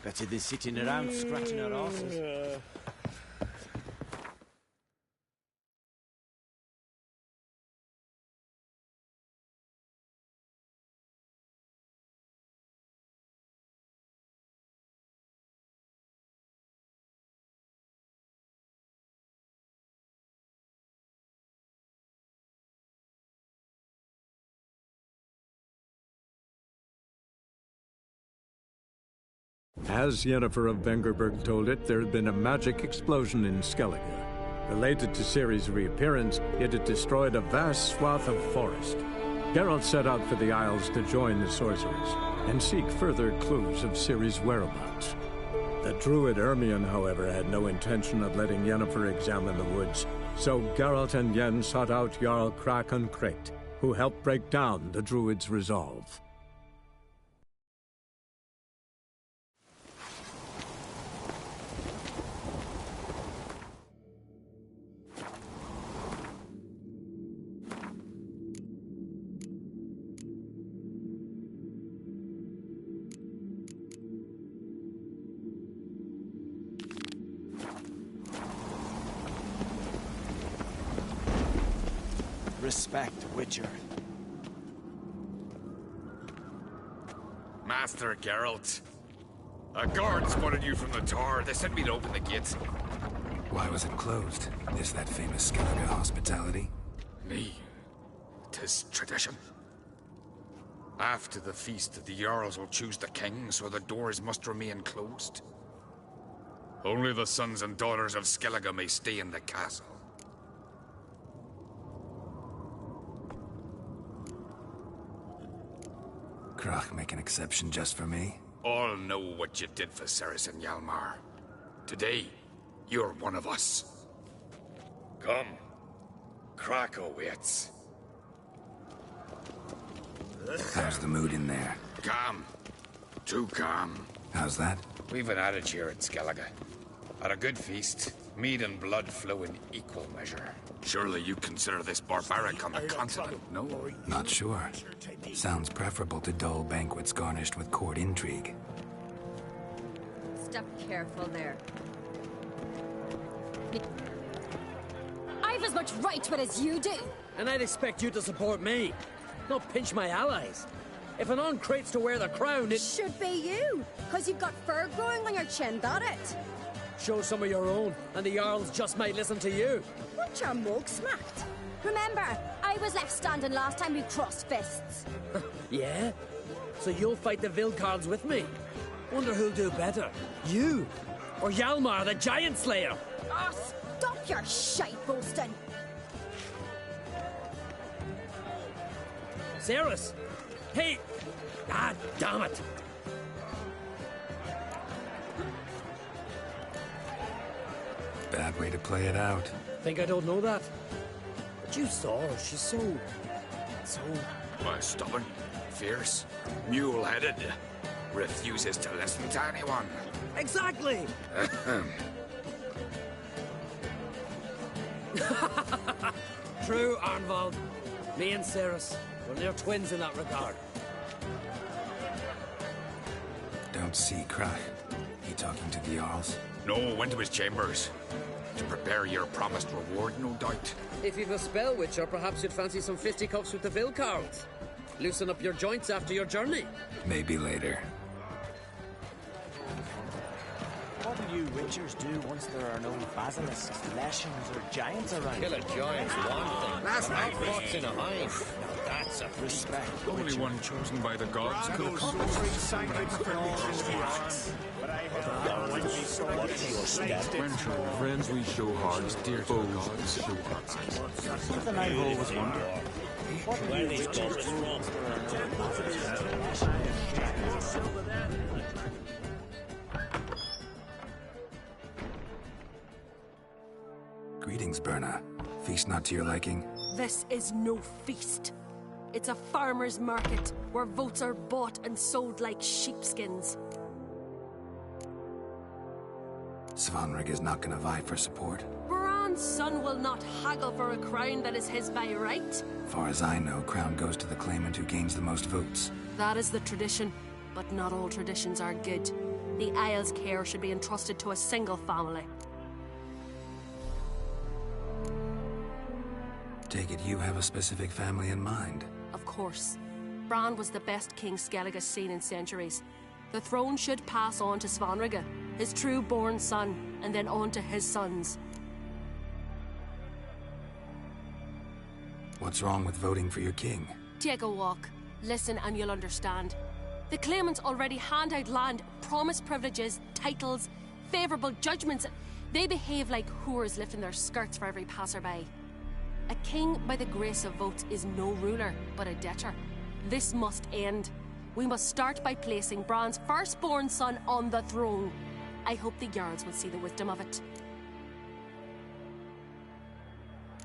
Better than sitting around scratching our asses. As Yennefer of Vengerberg told it, there had been a magic explosion in Skellige. Related to Ciri's reappearance, it had destroyed a vast swath of forest. Geralt set out for the Isles to join the sorcerers and seek further clues of Ciri's whereabouts. The druid Ermion, however, had no intention of letting Yennefer examine the woods, so Geralt and Yen sought out Jarl Krakon Krayt, who helped break down the druid's resolve. Respect, Witcher. Master Geralt. A guard spotted you from the tower. They sent me to open the gates. Why was it closed? Is that famous Skellige hospitality? Me. 'Tis tradition. After the feast, the Jarls will choose the king, so the doors must remain closed. Only the sons and daughters of Skellige may stay in the castle. Crach make an exception just for me? All know what you did for Cerys and Hjalmar. Today, you're one of us. Come. Crach waits. How's the mood in there? Calm. Too calm. How's that? We've an adage here at Skellige. At a good feast, mead and blood flow in equal measure. Surely you consider this barbaric on the continent, no? Not sure. Sounds preferable to dull banquets garnished with court intrigue. Step careful there. I've as much right to it as you do. And I'd expect you to support me, not pinch my allies. If an on-Krayt's to wear the crown, it should be you, because you've got fur growing on your chin, that it? Show some of your own, and the Jarls just might listen to you. Want your mug smacked? Remember, I was left standing last time we crossed fists. Yeah? So you'll fight the Vilcards with me? Wonder who'll do better, you or Hjalmar the Giant Slayer? Oh, stop your shite boasting! Cerys! Hey! God damn it! Bad way to play it out. Think I don't know that? But you saw her. She's so... Stubborn, fierce, mule-headed. Refuses to listen to anyone. Exactly! True, Arnvald. Me and Cerys, we're near twins in that regard. Don't see Crach. He talking to the Jarls? No, went to his chambers. To prepare your promised reward, no doubt. If you've a spell, Witcher, perhaps you'd fancy some fisticuffs with the Vilcards. Loosen up your joints after your journey. Maybe later. What will you Witchers do once there are no basilisks, leshens, or giants around? Kill a giant's one thing. Last night fought in a hive. Now that's a respect. Only one chosen by the gods could accomplish. Watch your step. When true friends we show hearts, dear foes show hearts. Something I've always wondered. What will you Witchers do once there are no basilisks, leshens, giants around? Greetings, Birna. Feast not to your liking? This is no feast. It's a farmer's market where votes are bought and sold like sheepskins. Svanrig is not gonna vie for support. We're on born son will not haggle for a crown that is his by right. Far as I know, crown goes to the claimant who gains the most votes. That is the tradition, but not all traditions are good. The Isle's care should be entrusted to a single family. Take it you have a specific family in mind. Of course. Bran was the best king Skellige's seen in centuries. The throne should pass on to Svanrige, his true-born son, and then on to his sons. What's wrong with voting for your king? Take a walk. Listen and you'll understand. The claimants already hand out land, promise privileges, titles, favourable judgments. They behave like whores lifting their skirts for every passerby. A king by the grace of votes is no ruler, but a debtor. This must end. We must start by placing Bran's firstborn son on the throne. I hope the Jarls will see the wisdom of it.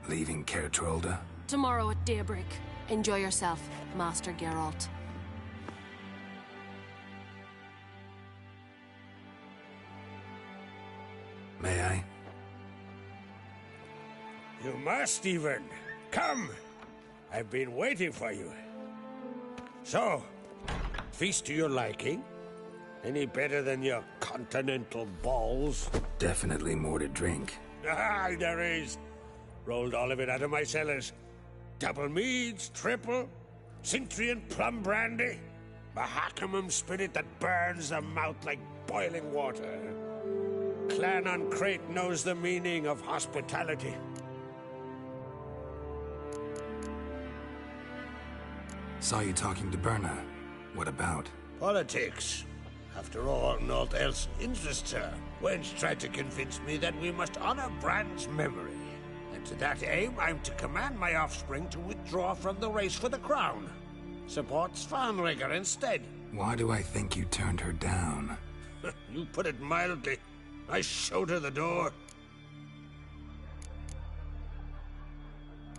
Leaving Caer Trolda? Tomorrow at daybreak. Enjoy yourself, Master Geralt. May I? You must, Stephen. Come! I've been waiting for you. So, feast to your liking? Any better than your continental balls? Definitely more to drink. Ah, there is. Rolled all of it out of my cellars. Double meads, triple, Cintrian plum brandy, Mahakimum spirit that burns the mouth like boiling water. Clan on Crate knows the meaning of hospitality. Saw you talking to Berna. What about? Politics. After all, naught else interests her. Wench tried to convince me that we must honor Bran's memory. And to that aim, I'm to command my offspring to withdraw from the race for the crown. Support Svanrige instead. Why do I think you turned her down? You put it mildly. I showed her the door.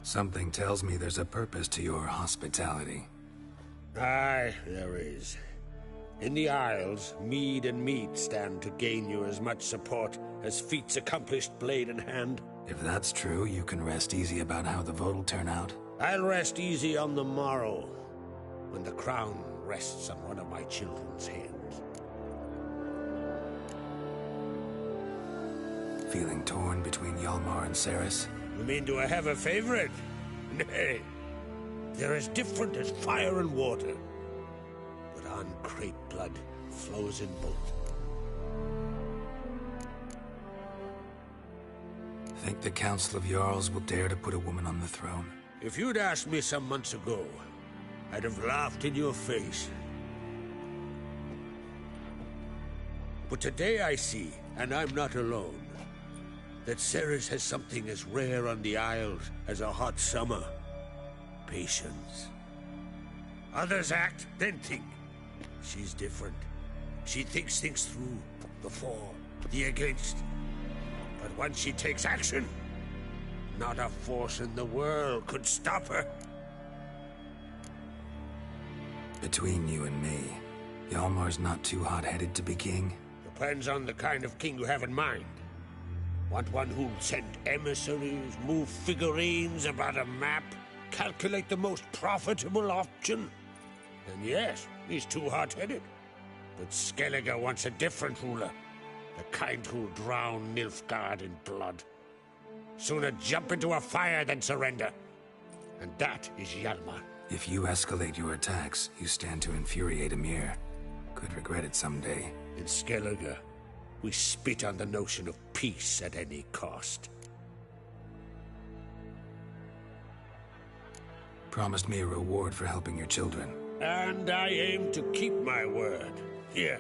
Something tells me there's a purpose to your hospitality. Aye, there is. In the Isles, mead and meat stand to gain you as much support as feats accomplished blade in hand. If that's true, you can rest easy about how the vote will turn out. I'll rest easy on the morrow, when the crown rests on one of my children's hands. Feeling torn between Hjalmar and Cerys? You mean, do I have a favorite? Nay. They're as different as fire and water. But on Crate blood flows in both. Think the Council of Jarls will dare to put a woman on the throne? If you'd asked me some months ago, I'd have laughed in your face. But today I see, and I'm not alone, that Cerys has something as rare on the Isles as a hot summer. Patience. Others act, then think. She's different. She thinks things through, the for, the against. But once she takes action, not a force in the world could stop her. Between you and me, Hjalmar's not too hot-headed to be king? Depends on the kind of king you have in mind. Want one who'll send emissaries, move figurines about a map, calculate the most profitable option? Then yes, he's too hot-headed. But Skellige wants a different ruler. The kind who'll drown Nilfgaard in blood. Sooner jump into a fire than surrender. And that is Hjalmar. If you escalate your attacks, you stand to infuriate Emhyr. Could regret it someday. In Skellige, we spit on the notion of peace at any cost. Promised me a reward for helping your children. And I aim to keep my word. Here.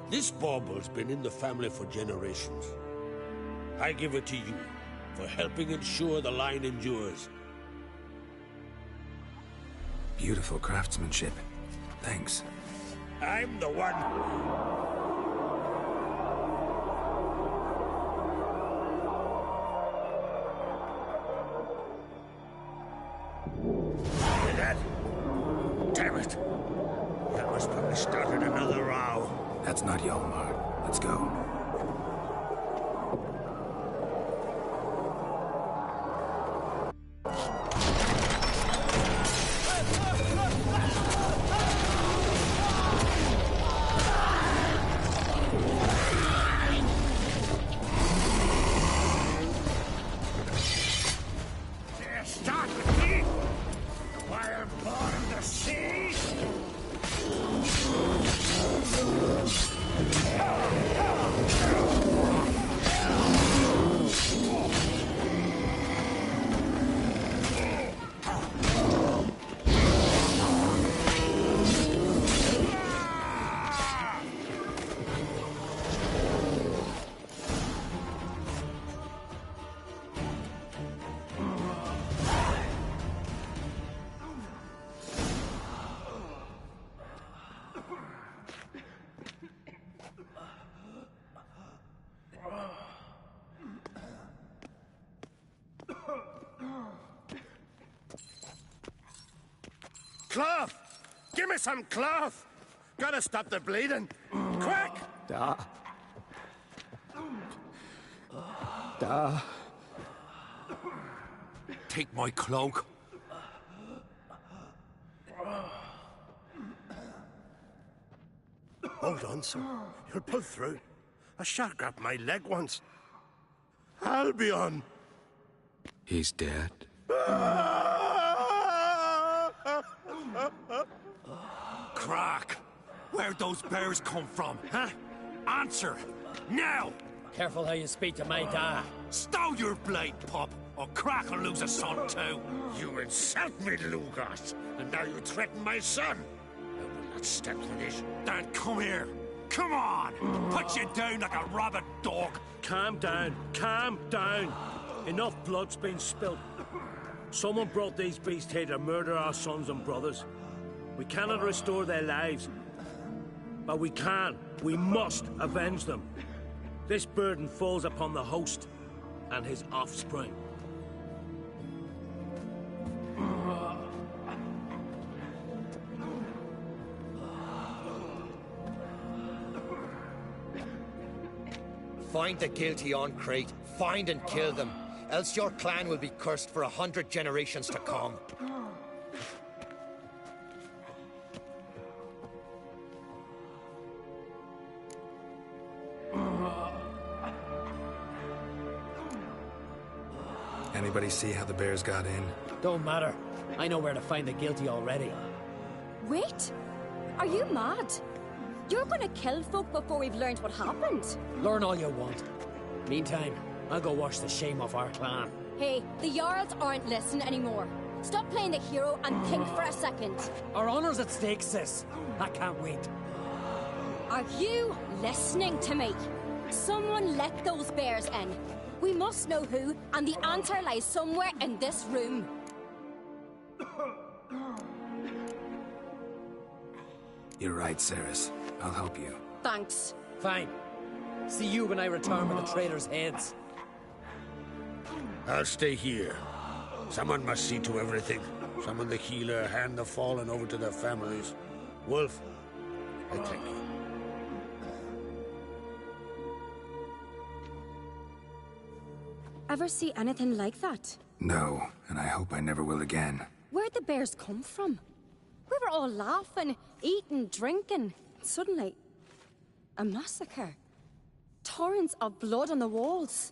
This bauble's been in the family for generations. I give it to you for helping ensure the line endures. Beautiful craftsmanship. Thanks. I'm the one. Damn it! That must probably started another row. That's not Hjalmar. Let's go. Cloth! Give me some cloth! Gotta stop the bleeding. Quick! Take my cloak. Hold on, sir. You'll pull through. A shark grabbed my leg once. Albion! He's dead. Crack! Where'd those bears come from, huh? Answer! Now! Careful how you speak to my dad. Stow your blade, pup, or Crack will lose a son too. You insult me, Lugos, and now you threaten my son. I will not stand for this. Dan, come here. Come on! Put you down like a rabid dog. Calm down. Calm down. Enough blood's been spilled. Someone brought these beasts here to murder our sons and brothers. We cannot restore their lives. But we can. We must avenge them. This burden falls upon the host and his offspring. Find the guilty on Crete. Find and kill them. Else your clan will be cursed for 100 generations to come. Anybody see how the bears got in? Don't matter. I know where to find the guilty already. Wait! Are you mad? You're gonna kill folk before we've learned what happened. Learn all you want. Meantime, I'll go wash the shame off our clan. Hey, the Jarls aren't listening anymore. Stop playing the hero and think for a second. Our honor's at stake, sis. I can't wait. Are you listening to me? Someone let those bears in. We must know who, and the answer lies somewhere in this room. You're right, Cerys. I'll help you. Thanks. Fine. See you when I return with the traitors' heads. I'll stay here. Someone must see to everything. Summon the healer, hand the fallen over to their families. Wolf, I thank you. Ever see anything like that? No, and I hope I never will again. Where'd the bears come from? We were all laughing, eating, drinking. Suddenly, a massacre. Torrents of blood on the walls.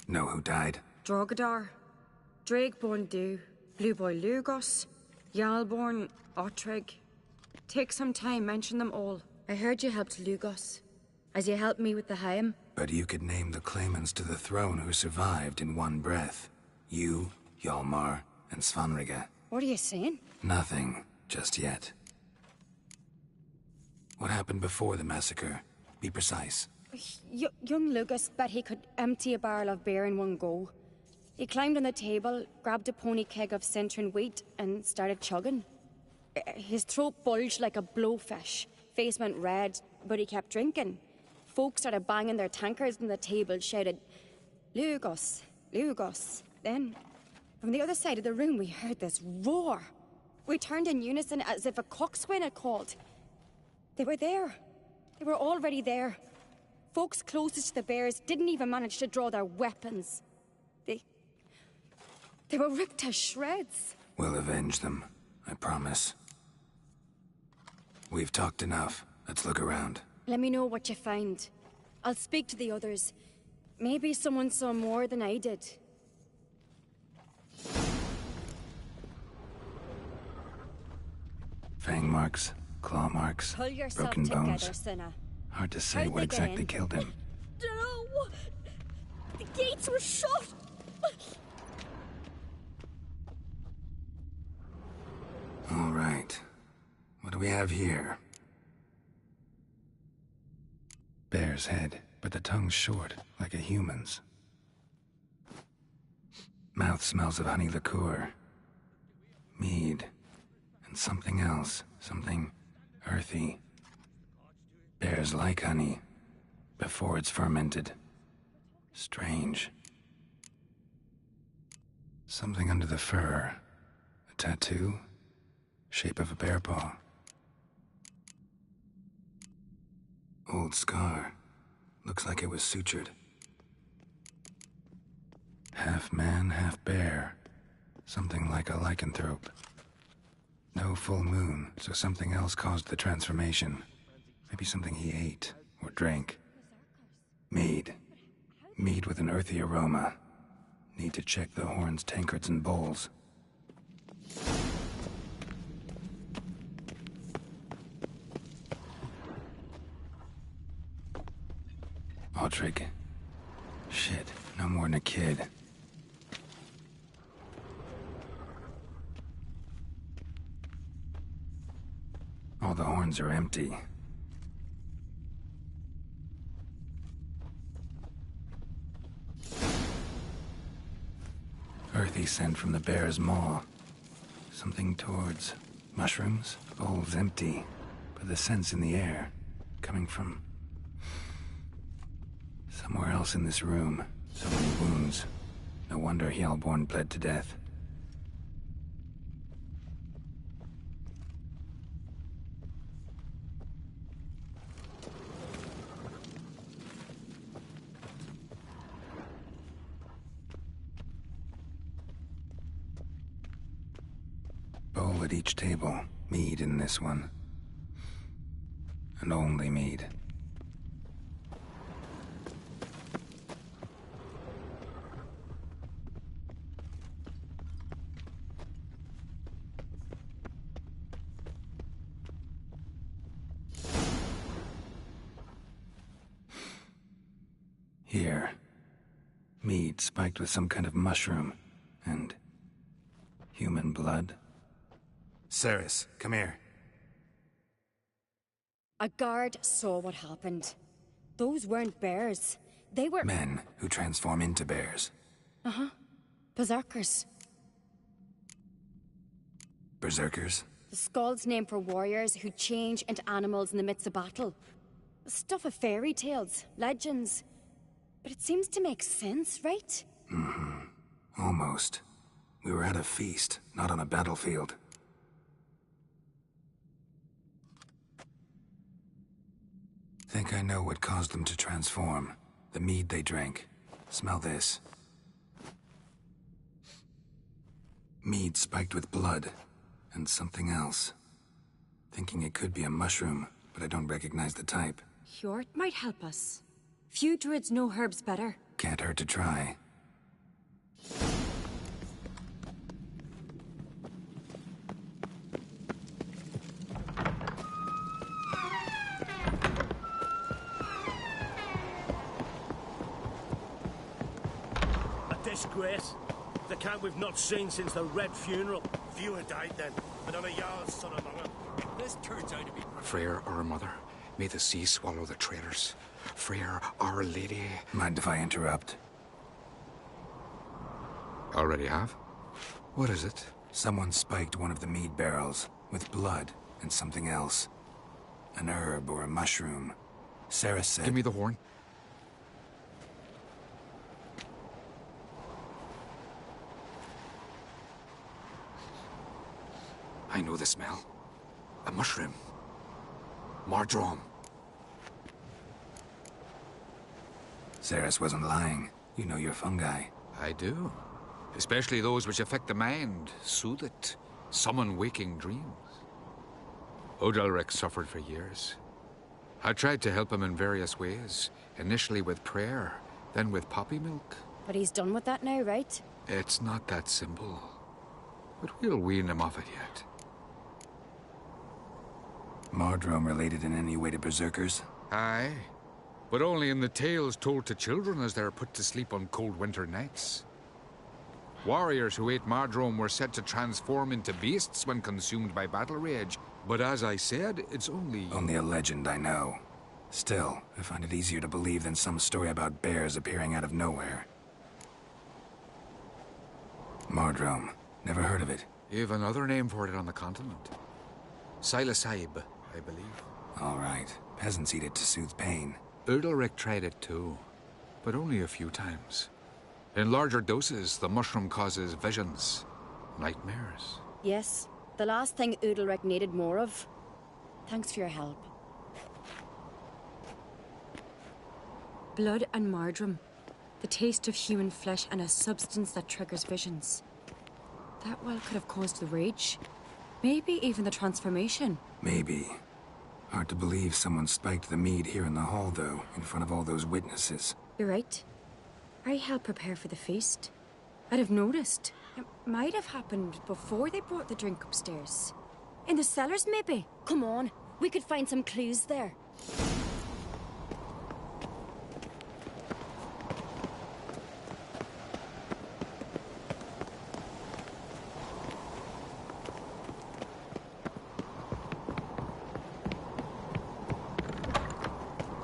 Know who died? Drogadar, Drakeborn Du, Blue Boy Lugos, Yalborn, Otreg. Take some time, mention them all. I heard you helped Lugos, as you helped me with the Haim. But you could name the claimants to the throne who survived in one breath. You, Hjalmar, and Svanrige. What are you saying? Nothing, just yet. What happened before the massacre? Be precise. Young Lucas bet he could empty a barrel of beer in one go. He climbed on the table, grabbed a pony keg of Centron wheat, and started chugging. His throat bulged like a blowfish. Face went red, but he kept drinking. Folks started banging their tankards on the table, shouted, "Lugos, Lugos." Then, from the other side of the room, we heard this roar. We turned in unison as if a coxswain had called. They were there. They were already there. Folks closest to the bears didn't even manage to draw their weapons. They were ripped to shreds. We'll avenge them, I promise. We've talked enough. Let's look around. Let me know what you find. I'll speak to the others. Maybe someone saw more than I did. Fang marks, claw marks, Pull yourself broken together, bones. Cinna. Hard to say How'd what they get exactly in? killed him. No! The gates were shut! All right. What do we have here? Bear's head, but the tongue's short, like a human's. Mouth smells of honey liqueur. Mead. And something else. Something earthy. Bears like honey. Before it's fermented. Strange. Something under the fur. A tattoo? Shape of a bear paw. Old scar. Looks like it was sutured. Half man, half bear. Something like a lycanthrope. No full moon, so something else caused the transformation. Maybe something he ate or drank. Mead. Mead with an earthy aroma. Need to check the horns, tankards, and bowls. Autrig. Shit, no more than a kid. All the horns are empty. Earthy scent from the bear's maw. Something towards mushrooms. Bowls empty, but the scent's in the air. Coming from somewhere else in this room. So many wounds. No wonder Hjalborn bled to death. Bowl at each table. Mead in this one. And only mead. Here. Mead spiked with some kind of mushroom. And human blood. Cerys, come here. A guard saw what happened. Those weren't bears. They were... Men who transform into bears. Uh-huh. Berserkers. Berserkers? The Skald's name for warriors who change into animals in the midst of battle. Stuff of fairy tales, legends. But it seems to make sense, right? Mm-hmm. Almost. We were at a feast, not on a battlefield. Think I know what caused them to transform. The mead they drank. Smell this. Mead spiked with blood. And something else. Thinking it could be a mushroom, but I don't recognize the type. Hjort might help us. Few druids know herbs better. Can't hurt to try. Disgrace. The count we've not seen since the Red Funeral. Fewer died then, but on a Jarl's son among them. This turns out to be... Freyr, our mother, may the sea swallow the traitors. Freyr, our lady... Mind if I interrupt? Already have? What is it? Someone spiked one of the mead barrels with blood and something else. An herb or a mushroom. Cerys said... Give me the horn. I know the smell. A mushroom. Mardrome. Cerys wasn't lying. You know your fungi. I do. Especially those which affect the mind, soothe it, summon waking dreams. Odalric suffered for years. I tried to help him in various ways. Initially with prayer, then with poppy milk. But he's done with that now, right? It's not that simple. But we'll wean him off it yet. Mardrome related in any way to berserkers? Aye, but only in the tales told to children as they're put to sleep on cold winter nights. Warriors who ate Mardrome were said to transform into beasts when consumed by battle rage, but as I said, it's only... Only a legend, I know. Still, I find it easier to believe than some story about bears appearing out of nowhere. Mardrome. Never heard of it. You've another name for it on the continent. Silasaib, I believe. All right. Peasants eat it to soothe pain. Udalric tried it too, but only a few times. In larger doses, the mushroom causes visions, nightmares. Yes, the last thing Udalric needed more of. Thanks for your help. Blood and marjoram. The taste of human flesh and a substance that triggers visions. That well could have caused the rage. Maybe even the transformation. Maybe. Hard to believe someone spiked the mead here in the hall, though, in front of all those witnesses. You're right. I helped prepare for the feast. I'd have noticed. It might have happened before they brought the drink upstairs. In the cellars, maybe? Come on, we could find some clues there.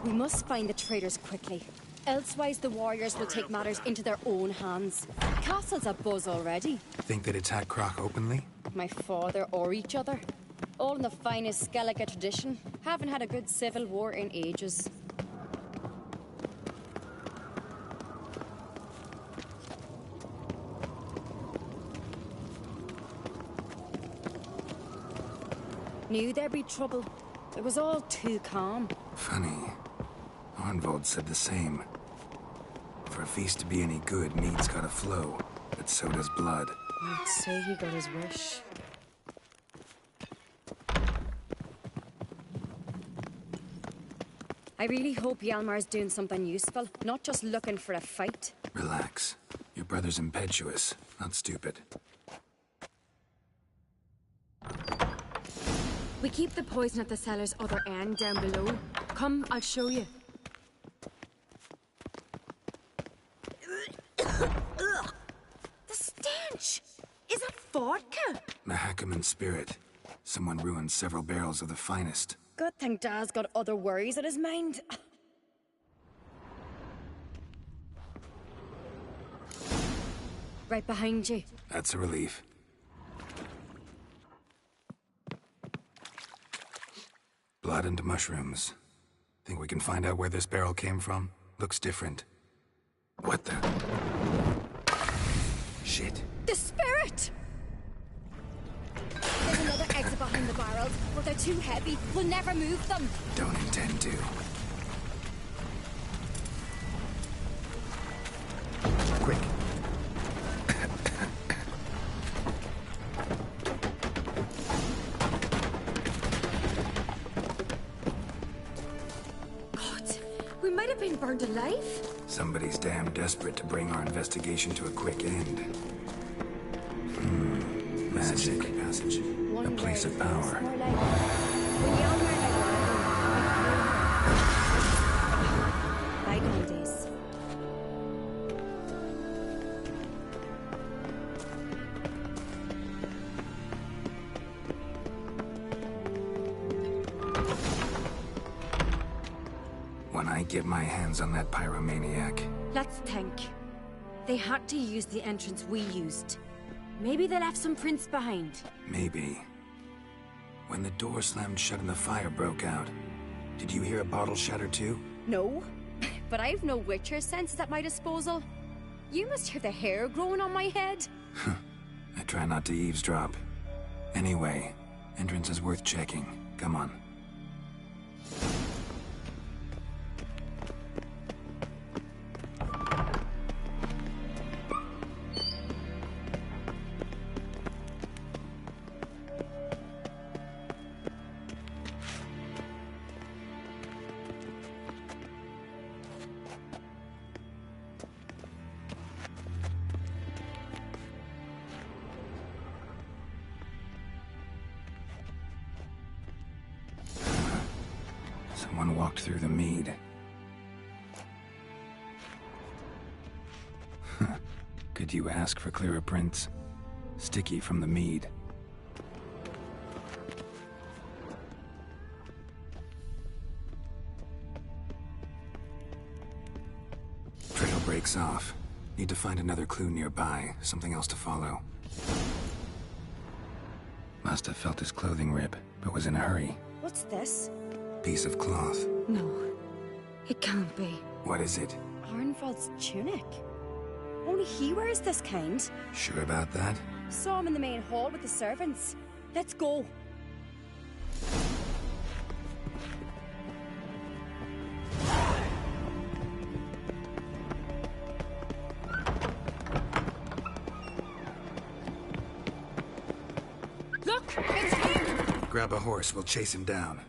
We must find the traitors quickly. Elsewise, the warriors will take matters into their own hands. The castle's abuzz already. Think they'd attack Croc openly? My father or each other. All in the finest Skellige tradition. Haven't had a good civil war in ages. Knew there'd be trouble. It was all too calm. Funny. Arnvold said the same. For a feast to be any good, mead's gotta flow, but so does blood. I'd say he got his wish. I really hope Hjalmar's doing something useful, not just looking for a fight. Relax. Your brother's impetuous, not stupid. We keep the poison at the cellar's other end down below. Come, I'll show you. The stench! Is that vodka? Mahakaman spirit. Someone ruined several barrels of the finest. Good thing Dad's got other worries in his mind. Right behind you. That's a relief. Blood and mushrooms. Think we can find out where this barrel came from? Looks different. What the? Shit. The spirit! There's another exit behind the barrels, but they're too heavy. We'll never move them. Don't intend to. Quick. God, we might have been burned alive. Somebody's damn desperate to bring our investigation to a quick end. Magic passage. A place of power. Bygone days. When I get my hands on that pyromaniac. Let's think. They had to use the entrance we used. Maybe they left some prints behind. Maybe. When the door slammed shut and the fire broke out, did you hear a bottle shatter too? No, but I've no Witcher senses at my disposal. You must hear the hair growing on my head. I try not to eavesdrop. Anyway, entrance is worth checking. Come on. Someone walked through the mead. Could you ask for clearer prints? Sticky from the mead. Trail breaks off. Need to find another clue nearby. Something else to follow. Must have felt his clothing rip, but was in a hurry. What's this? Piece of cloth. No, it can't be. What is it? Arnvald's tunic. Only he wears this kind. Sure about that? Saw him in the main hall with the servants. Let's go. Look! It's him! Grab a horse, we'll chase him down.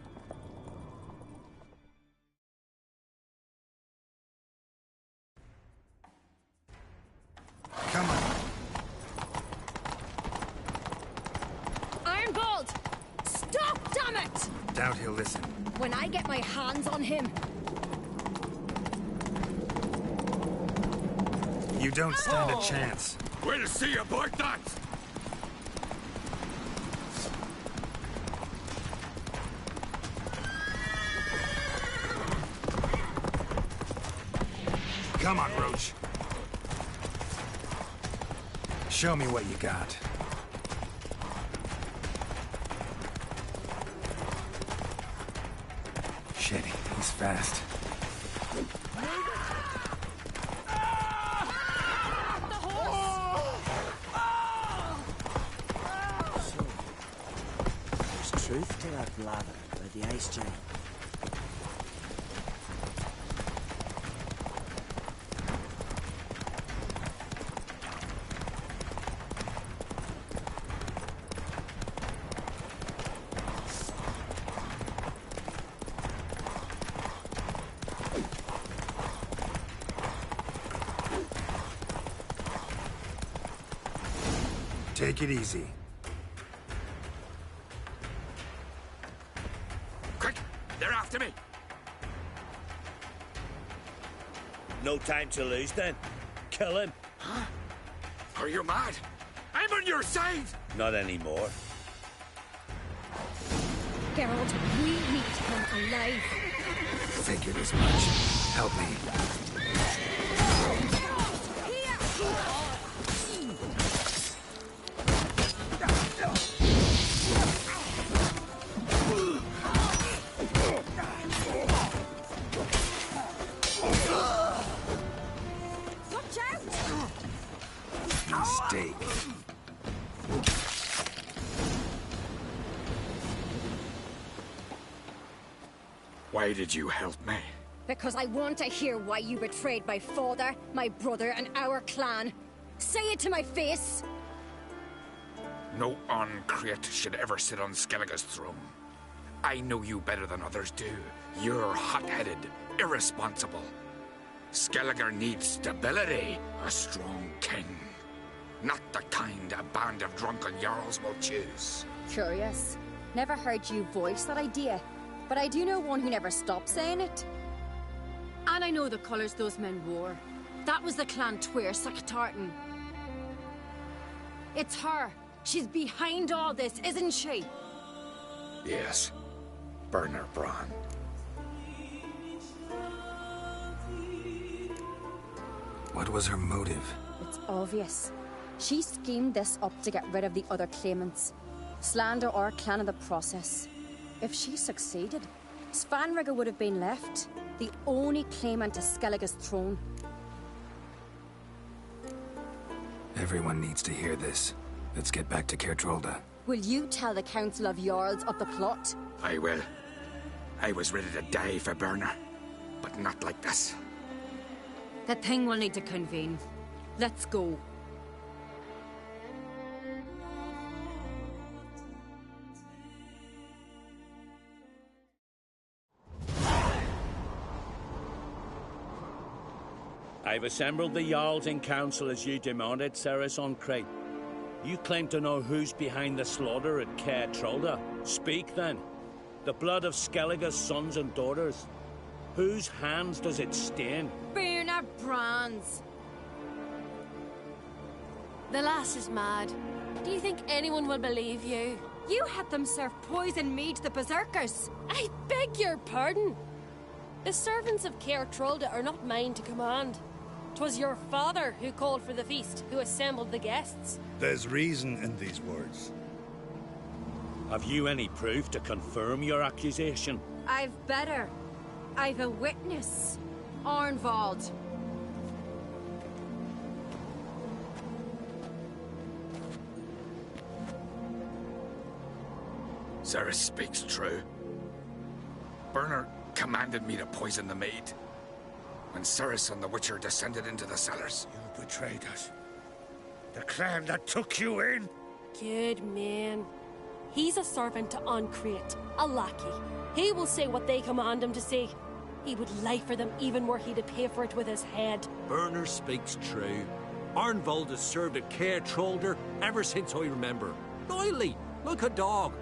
Come on. Ironbolt! Stop, damn it! Doubt he'll listen. When I get my hands on him. You don't stand a chance. We'll see about that! Come on, Roach. Show me what you got. Shit, he's fast. There's truth to that blather about the ice giant. Take it easy. Quick! They're after me! No time to lose then. Kill him. Huh? Are you mad? I'm on your side! Not anymore. Geralt, we need him alive. Figured as much. Help me. Mistake. Why did you help me? Because I want to hear why you betrayed my father, my brother, and our clan. Say it to my face! No Ancreit should ever sit on Skellige's throne. I know you better than others do. You're hot-headed, irresponsible. Skellige needs stability, a strong king. Not the kind a band of drunken jarls will choose. Curious. Never heard you voice that idea, but I do know one who never stopped saying it. And I know the colours those men wore. That was the Clan Tuair Sactartan. It's her. She's behind all this, isn't she? Yes. Burner Bran. What was her motive? It's obvious. She schemed this up to get rid of the other claimants. Slander our clan in the process. If she succeeded, Svanrige would have been left, the only claimant to Skellige's throne. Everyone needs to hear this. Let's get back to Caer Trolda. Will you tell the Council of Jarls of the plot? I will. I was ready to die for Burner, but not like this. The thing will need to convene. Let's go. I've assembled the Jarls in council as you demanded, Cerys Ancreit. You claim to know who's behind the slaughter at Caer Trolda. Speak then. The blood of Skellige's sons and daughters. Whose hands does it stain? Burner Bran's. The lass is mad. Do you think anyone will believe you? You had them serve poison mead to the berserkers. I beg your pardon. The servants of Caer Trolda are not mine to command. 'Twas your father who called for the feast, who assembled the guests. There's reason in these words. Have you any proof to confirm your accusation? I've better. I've a witness. Arnvald. Cerys speaks true. Burner commanded me to poison the maid. When Cerys and the Witcher descended into the cellars. You betrayed us. The clan that took you in. Good man. He's a servant to Ancrete, a lackey. He will say what they command him to say. He would lie for them even were he to pay for it with his head. Burner speaks true. Arnvold has served at Caer Trolder ever since I remember. Loyally, like a dog.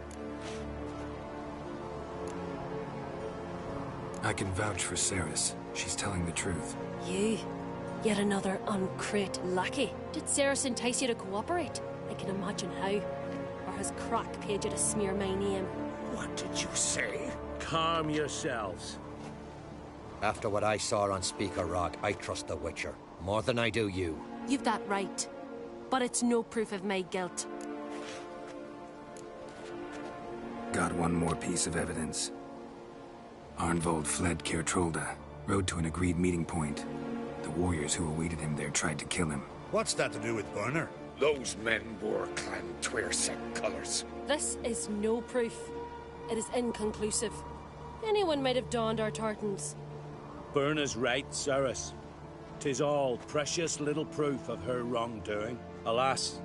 I can vouch for Cerys. She's telling the truth. You? Yet another Ancrete lackey. Did Cerys entice you to cooperate? I can imagine how. Or has Crack paid you to smear my name? What did you say? Calm yourselves. After what I saw on Speaker Rock, I trust the Witcher. More than I do you. You've that right. But it's no proof of my guilt. Got one more piece of evidence. Arnvold fled Caer Trolda, rode to an agreed meeting point. The warriors who awaited him there tried to kill him. What's that to do with Burner? Those men wore Clan Twyrsek colors. This is no proof. It is inconclusive. Anyone might have donned our tartans. Burner's right, Cerys. 'Tis all precious little proof of her wrongdoing. Alas,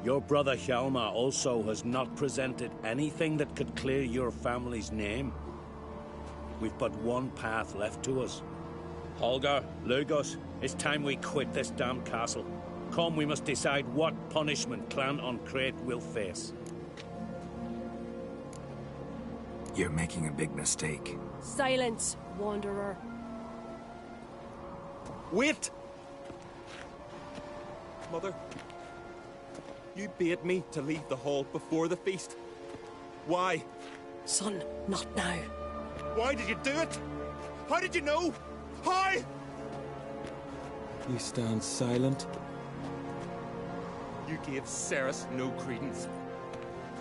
your brother Hjalmar also has not presented anything that could clear your family's name. We've but one path left to us. Holger, Lugos, it's time we quit this damned castle. Come, we must decide what punishment Clan Ancrete will face. You're making a big mistake. Silence, Wanderer. Wait! Mother, you bade me to leave the hall before the feast. Why? Son, not now. Why did you do it? How did you know? How? You stand silent. You gave Cerys no credence.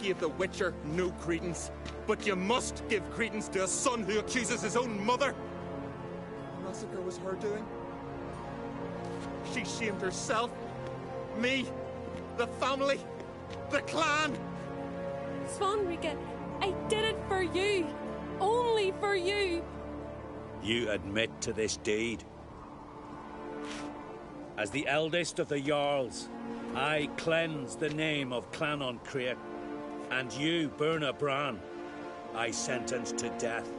Gave the Witcher no credence. But you must give credence to a son who accuses his own mother. The massacre was her doing. She shamed herself, me, the family, the clan. Svanrika, I did it for you. Only for you. You admit to this deed. As the eldest of the Jarls, I cleanse the name of Clan Ancrete, and you, Burna Bran, I sentence to death.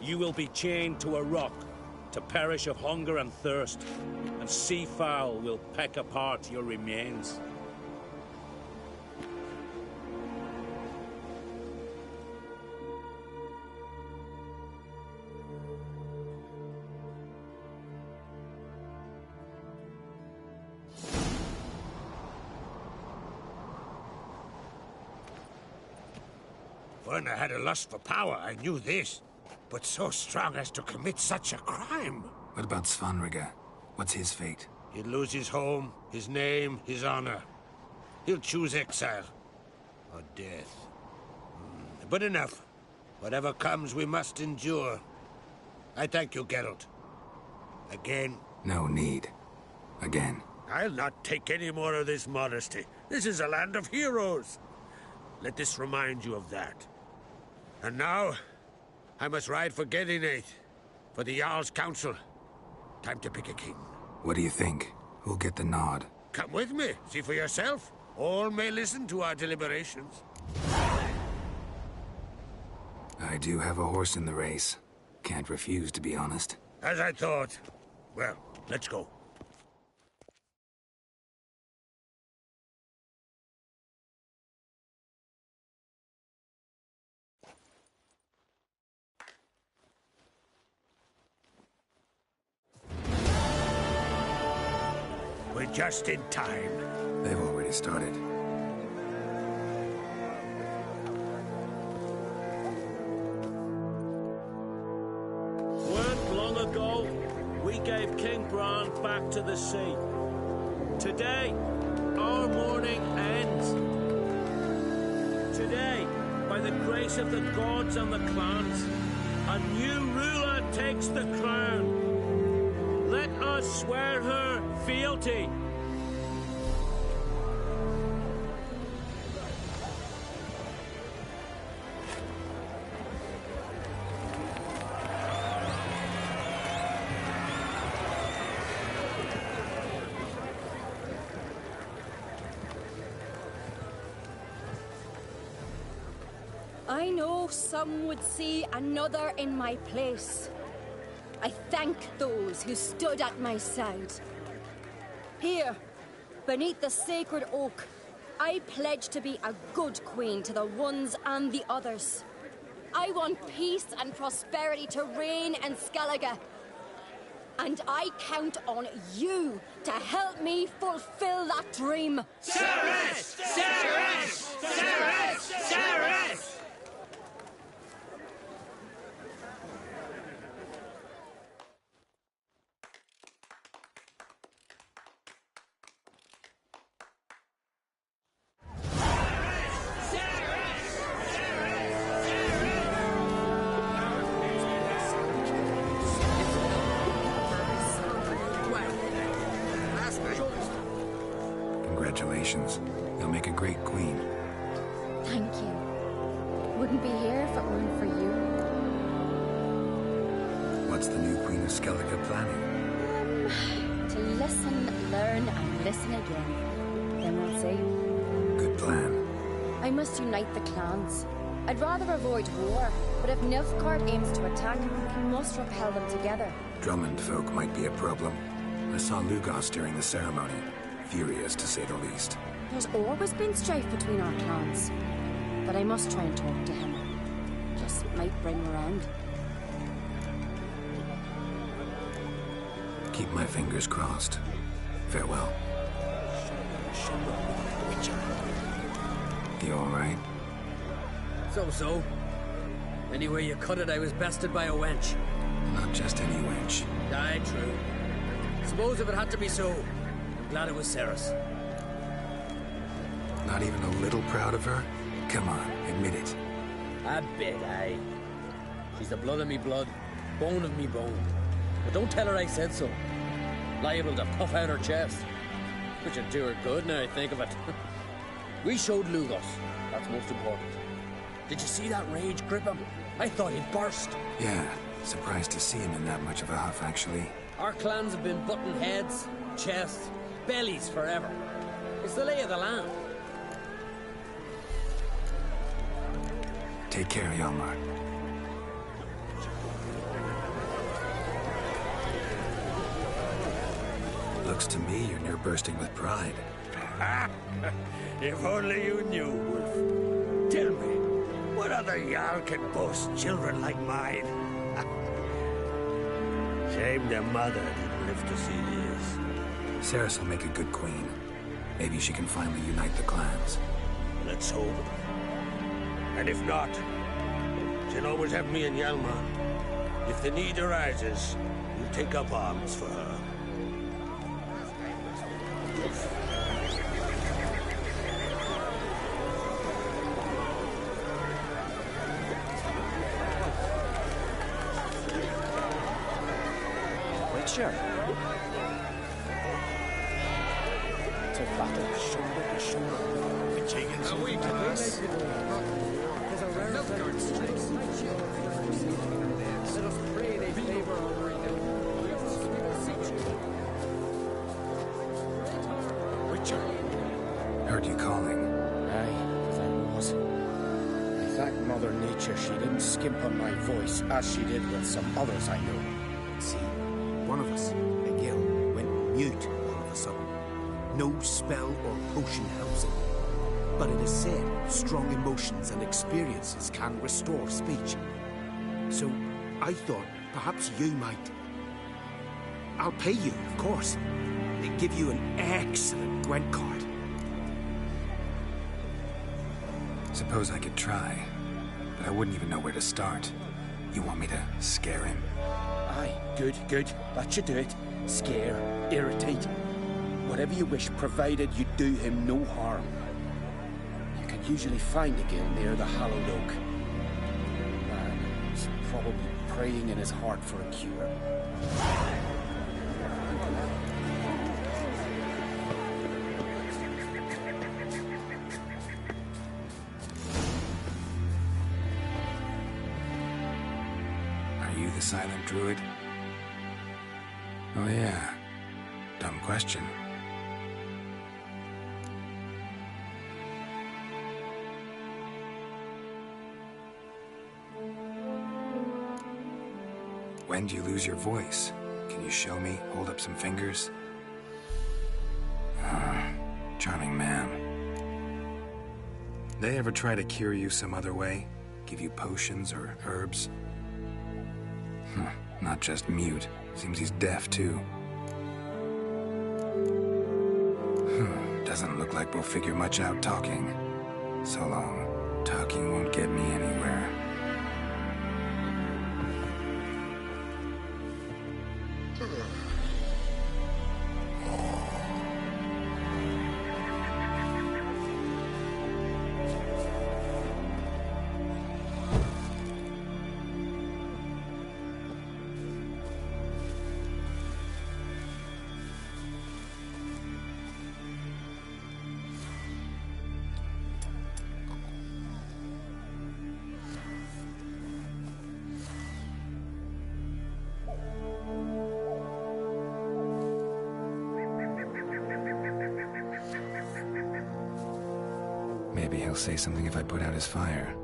You will be chained to a rock to perish of hunger and thirst, and sea fowl will peck apart your remains. Burner had a lust for power, I knew this. But so strong as to commit such a crime. What about Svanrika? What's his fate? He'll lose his home, his name, his honor. He'll choose exile. Or death. But enough. Whatever comes, we must endure. I thank you, Geralt. Again. No need. Again. I'll not take any more of this modesty. This is a land of heroes. Let this remind you of that. And now, I must ride for Gedinath, for the Jarl's Council. Time to pick a king. What do you think? Who'll get the nod? Come with me, see for yourself. All may listen to our deliberations. I do have a horse in the race. Can't refuse, to be honest. As I thought. Well, let's go. We're just in time. They've already started. Weren't long ago, we gave King Bran back to the sea. Today, our mourning ends. Today, by the grace of the gods and the clans, a new ruler takes the crown. Let us swear her fealty. I know some would see another in my place. I thank those who stood at my side. Here, beneath the sacred oak, I pledge to be a good queen to the ones and the others. I want peace and prosperity to reign in Skellige. And I count on you to help me fulfill that dream. Cerys! Cerys! Cerys! Cerys! Congratulations. You'll make a great queen. Thank you. Wouldn't be here if it weren't for you. What's the new Queen of Skellige planning? To listen, learn, and listen again. Then we'll see. Good plan. I must unite the clans. I'd rather avoid war, but if Nilfgaard aims to attack, we must repel them together. Drummond folk might be a problem. I saw Lugos during the ceremony. Furious, to say the least. There's always been strife between our clans. But I must try and talk to him. Just might bring him around. Keep my fingers crossed. Farewell. You alright? So. Anyway you cut it, I was bested by a wench. Not just any wench. Aye, true. Suppose if it had to be so, I'm glad it was Cerys. Not even a little proud of her? Come on, admit it. A bit, aye. She's the blood of me blood, bone of me bone. But don't tell her I said so. Liable to puff out her chest. Which would do her good now I think of it. We showed Lugos. That's most important. Did you see that rage grip him? I thought he'd burst. Yeah, surprised to see him in that much of a huff, actually. Our clans have been butting heads, chests, bellies forever. It's the lay of the land. Take care, Hjalmar. Looks to me you're near bursting with pride. If only you knew, Wolf. Tell me, what other Jarl can boast children like mine? Shame their mother didn't live to see this. Cerys will make a good queen. Maybe she can finally unite the clans. Let's hope. And if not, she'll always have me and Hjalmar. If the need arises, we'll take up arms for her. Witcher. To battle shoulder to shoulder. With Jagan's away to us. There's a rare Nilfgaard strikes. Let us pray they favor our reign. Witcher. Heard you calling. Aye, as I was. I thank Mother Nature she didn't skimp on my voice as she did with some others I know. See, one of us, Miguel, went mute all of a sudden. No spell or potion helps him. But it is said strong emotions and experiences can restore speech. So I thought perhaps you might. I'll pay you, of course. They give you an excellent Gwent card. Suppose I could try, but I wouldn't even know where to start. You want me to scare him? Aye, good. That should do it. Scare, irritate. Whatever you wish, provided you do him no harm. You can usually find a guild near the Hallowed Oak. Man, he's probably praying in his heart for a cure. Are you the silent druid? Oh yeah. Dumb question. When do you lose your voice? Can you show me? Hold up some fingers? Charming man. They ever try to cure you some other way? Give you potions or herbs? Not just mute. Seems he's deaf, too. Doesn't look like we'll figure much out talking. So long. Talking won't get me anywhere. Maybe he'll say something if I put out his fire.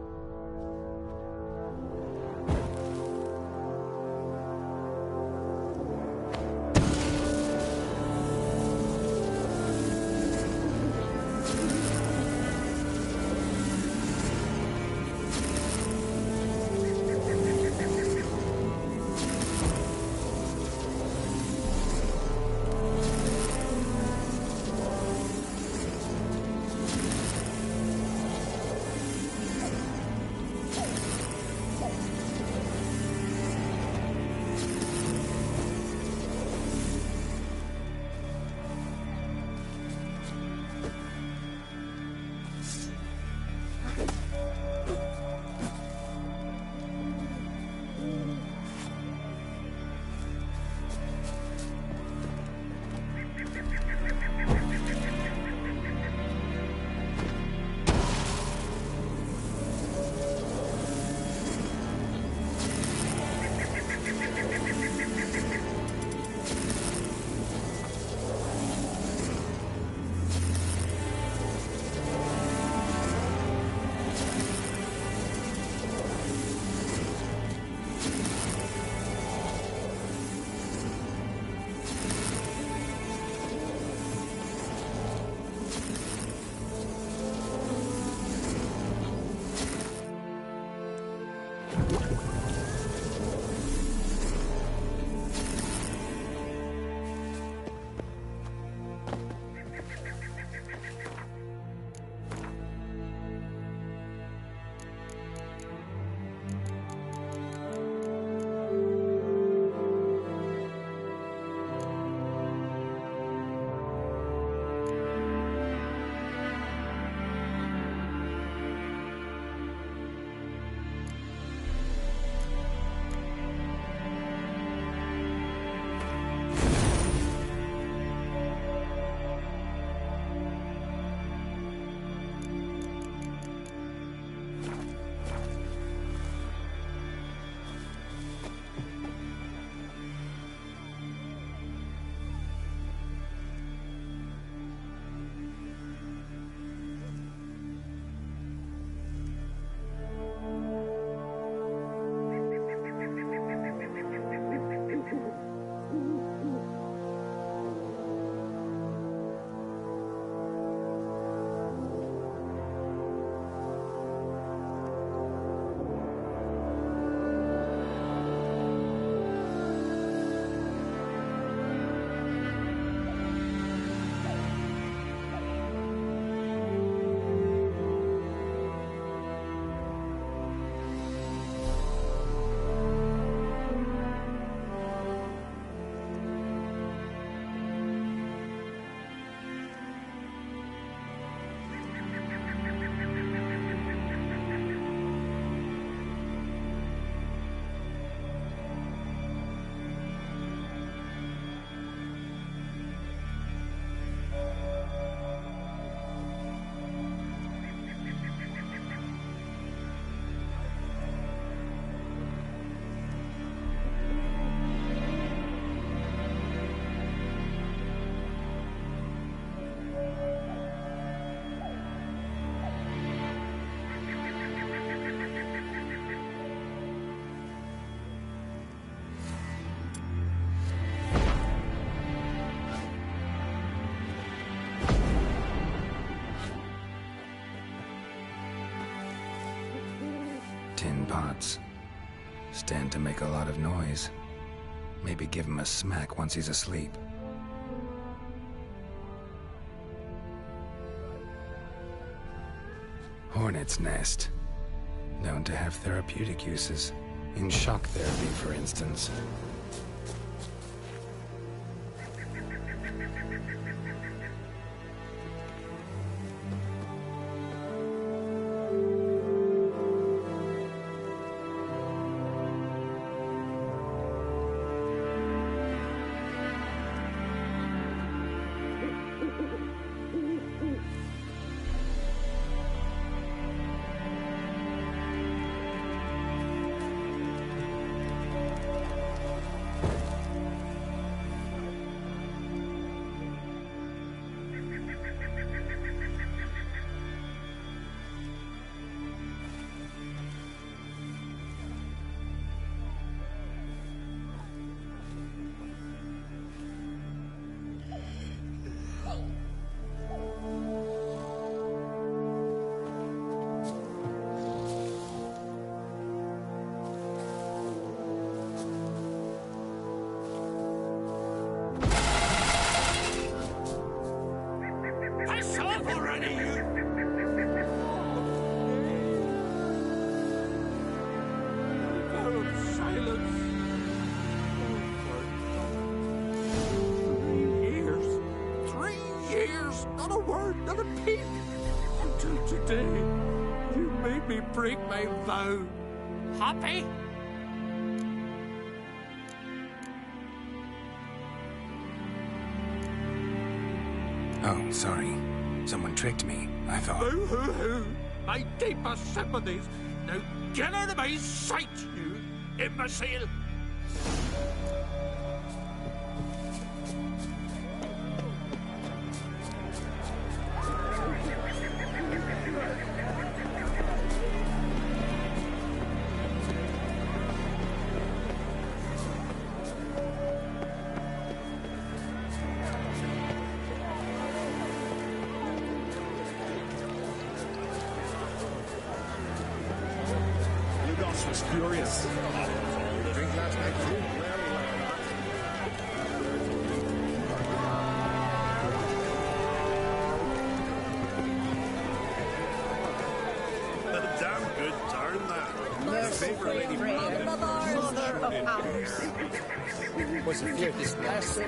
tin pots. Stand to make a lot of noise. Maybe give him a smack once he's asleep. Hornet's nest. Known to have therapeutic uses. In shock therapy, for instance. Break my vow. Happy? Oh, sorry. Someone tricked me, I thought. Boo-hoo-hoo! My deepest sympathies. Now get out of my sight, you imbecile! Was furious. Drink last night too? A damn good turn, that. My favorite lady. Mother of ours. Was it here this last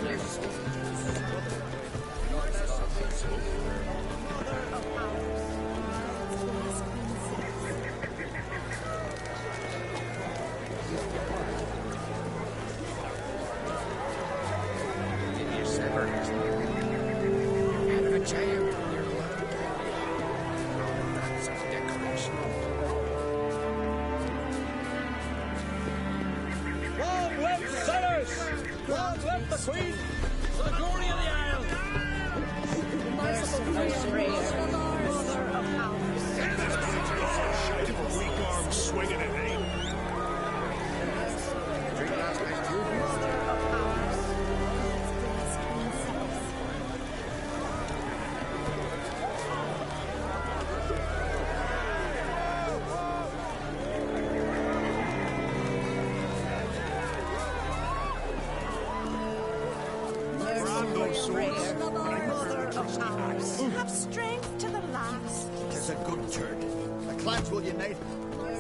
Have strength to the last. It's a good turn. The clans will unite. I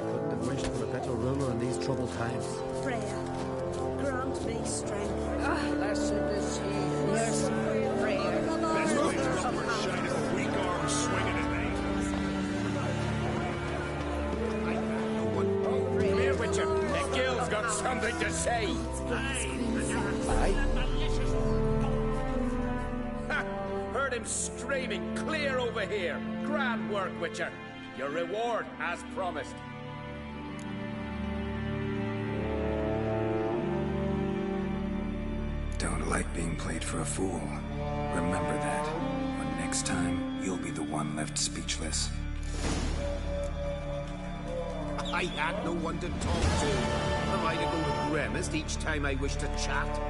couldn't have wished for a better ruler in these troubled times. Freya, grant me strength. Blessed is he, merciful Freya. Best way to rub your shine of a weak arm swinging at me. Come here, Witcher. The guild's got something to say. Heard him screaming clear over here. Grand work, Witcher. Your reward as promised. Don't like being played for a fool. Remember that. But next time, you'll be the one left speechless. I had no one to talk to. Am I to go with grimmest each time I wish to chat?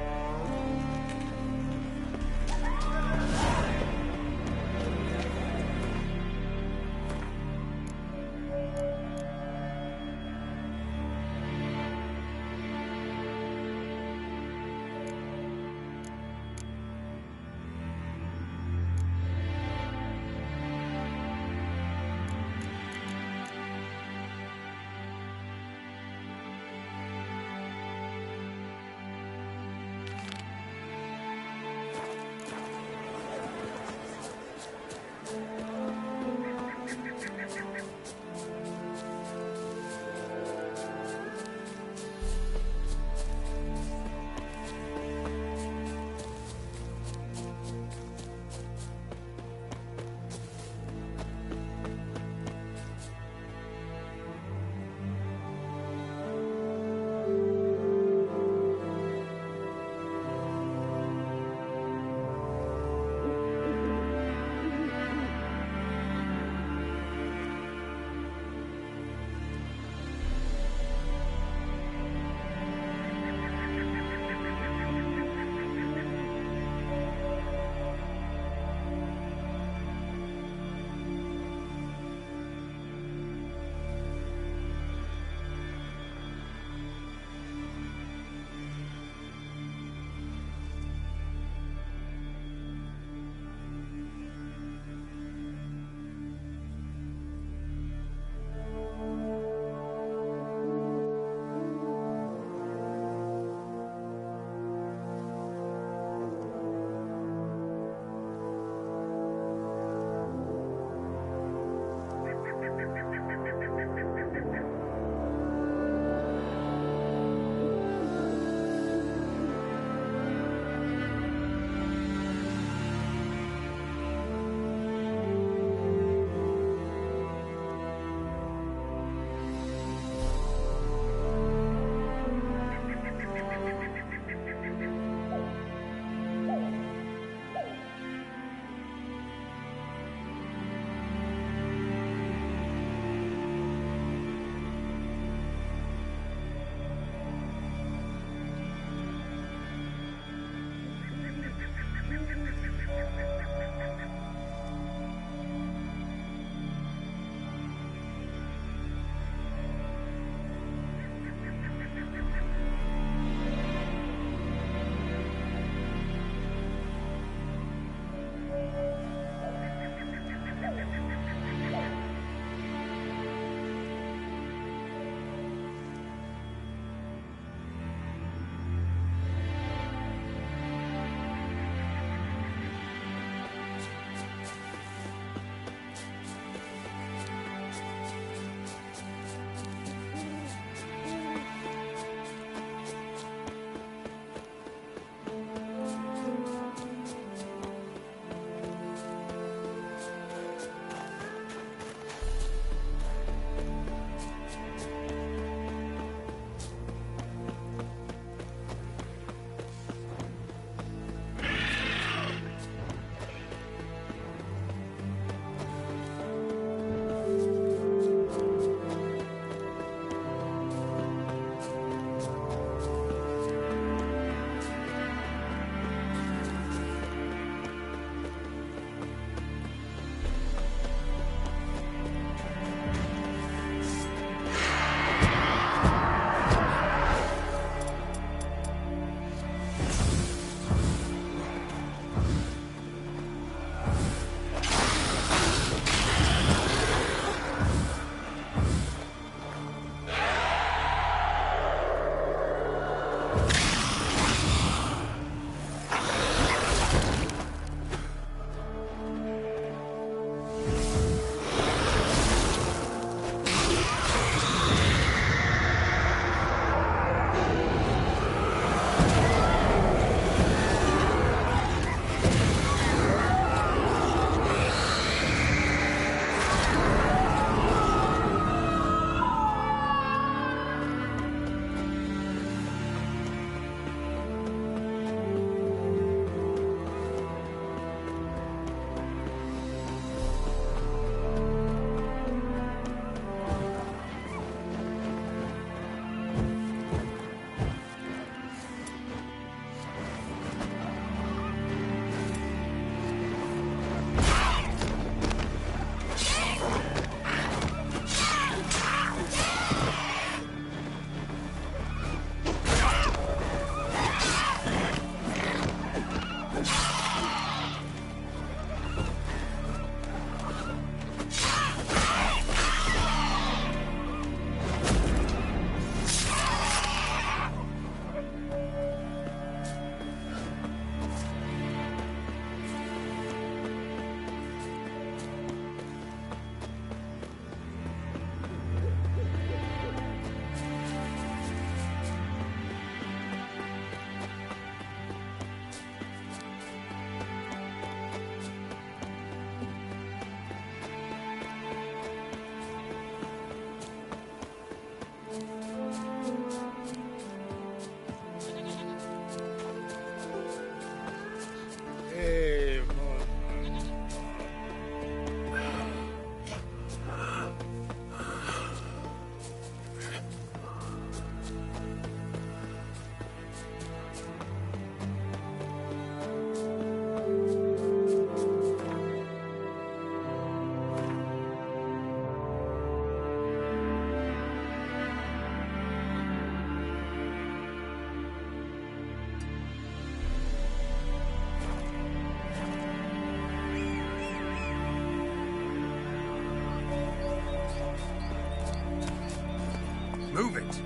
Move it!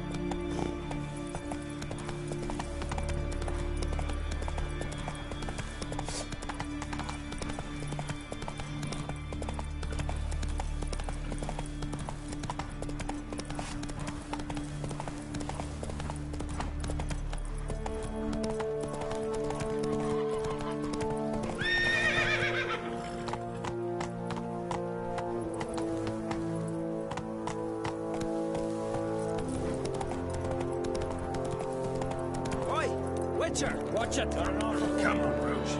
Witcher! Watch it! Turn off! Come on, Rouge!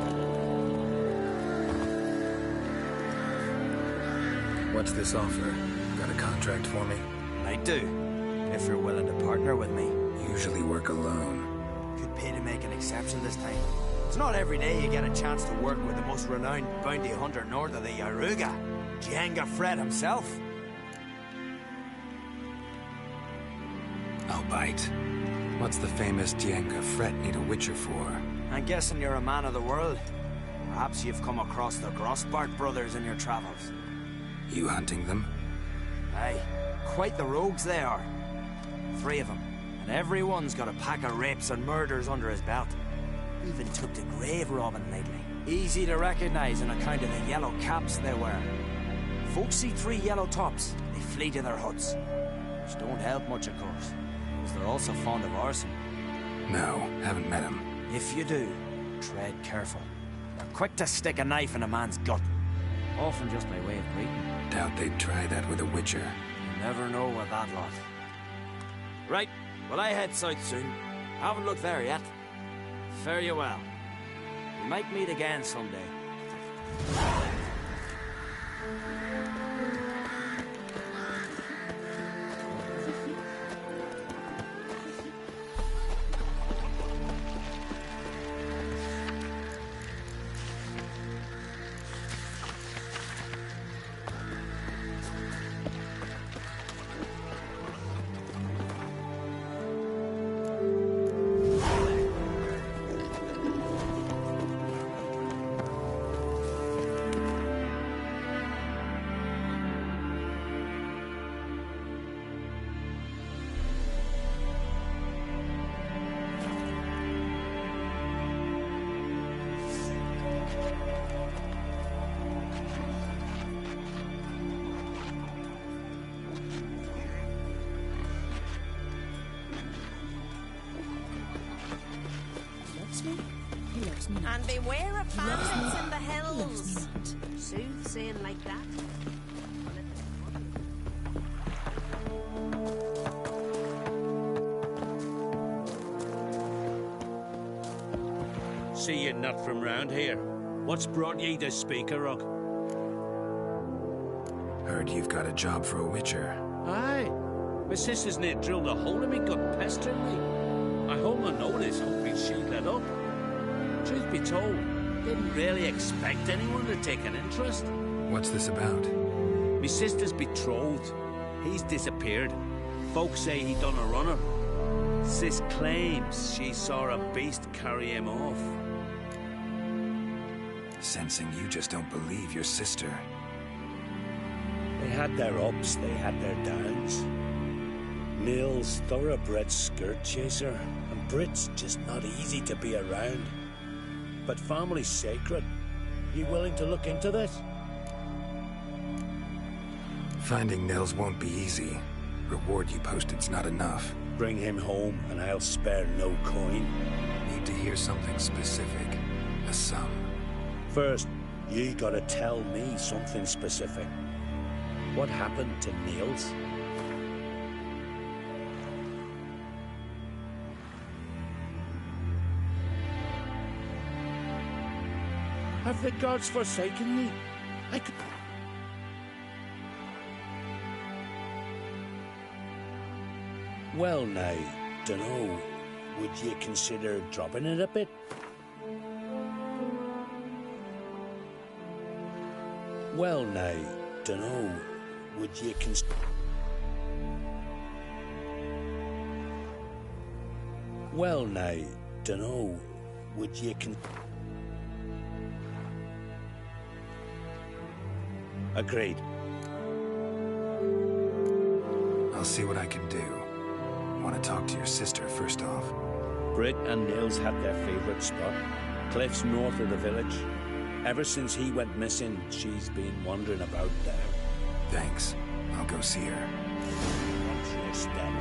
What's this offer? Got a contract for me? I do, if you're willing to partner with me. Usually work alone. Could pay to make an exception this time. It's not every day you get a chance to work with the most renowned bounty hunter north of the Yaruga, Django Fred himself. I'll bite. What's the famous Django Fred need a witcher for? I'm guessing you're a man of the world. Perhaps you've come across the Grossbart brothers in your travels. You hunting them? Aye, quite the rogues they are. 3 of them, and every one's got a pack of rapes and murders under his belt. Even took to grave robbing lately. Easy to recognize on account of the yellow caps they wear. Folks see 3 yellow tops, they flee to their huts. Which don't help much, of course, because they're also fond of arson. No, haven't met him. If you do, tread careful. They're quick to stick a knife in a man's gut. Often just by way of greeting. Doubt they'd try that with a witcher. You never know with that lot. Right, well I head south soon. Haven't looked there yet. Fare you well. We might meet again someday. And beware of bandits in the hills. Soothsaying like that. See you not from round here. What's brought ye to Speaker Rock? Heard you've got a job for a witcher. Aye. My sister's near drilled a hole in me gut pestering me. I hold my notice, hoping she'd let up. Truth be told, didn't really expect anyone to take an interest. What's this about? Me sister's betrothed. He's disappeared. Folks say he done a runner. Sis claims she saw a beast carry him off. Sensing you just don't believe your sister. They had their ups, they had their downs. Nils, thoroughbred skirt chaser, and Brit's just not easy to be around. But family's sacred. You willing to look into this? Finding Nils won't be easy. Reward you posted's not enough. Bring him home, and I'll spare no coin. Need to hear something specific. A sum. First, you gotta tell me something specific. What happened to Nils? Have the gods forsaken me? I could... Well now, dunno. Would you consider dropping it a bit? Well now, dunno. Would you consider... Well now, dunno. Would you Agreed. I'll see what I can do. Want to talk to your sister first off? Britt and Nils had their favorite spot. Cliffs north of the village. Ever since he went missing, she's been wandering about there. Thanks. I'll go see her. Watch your step.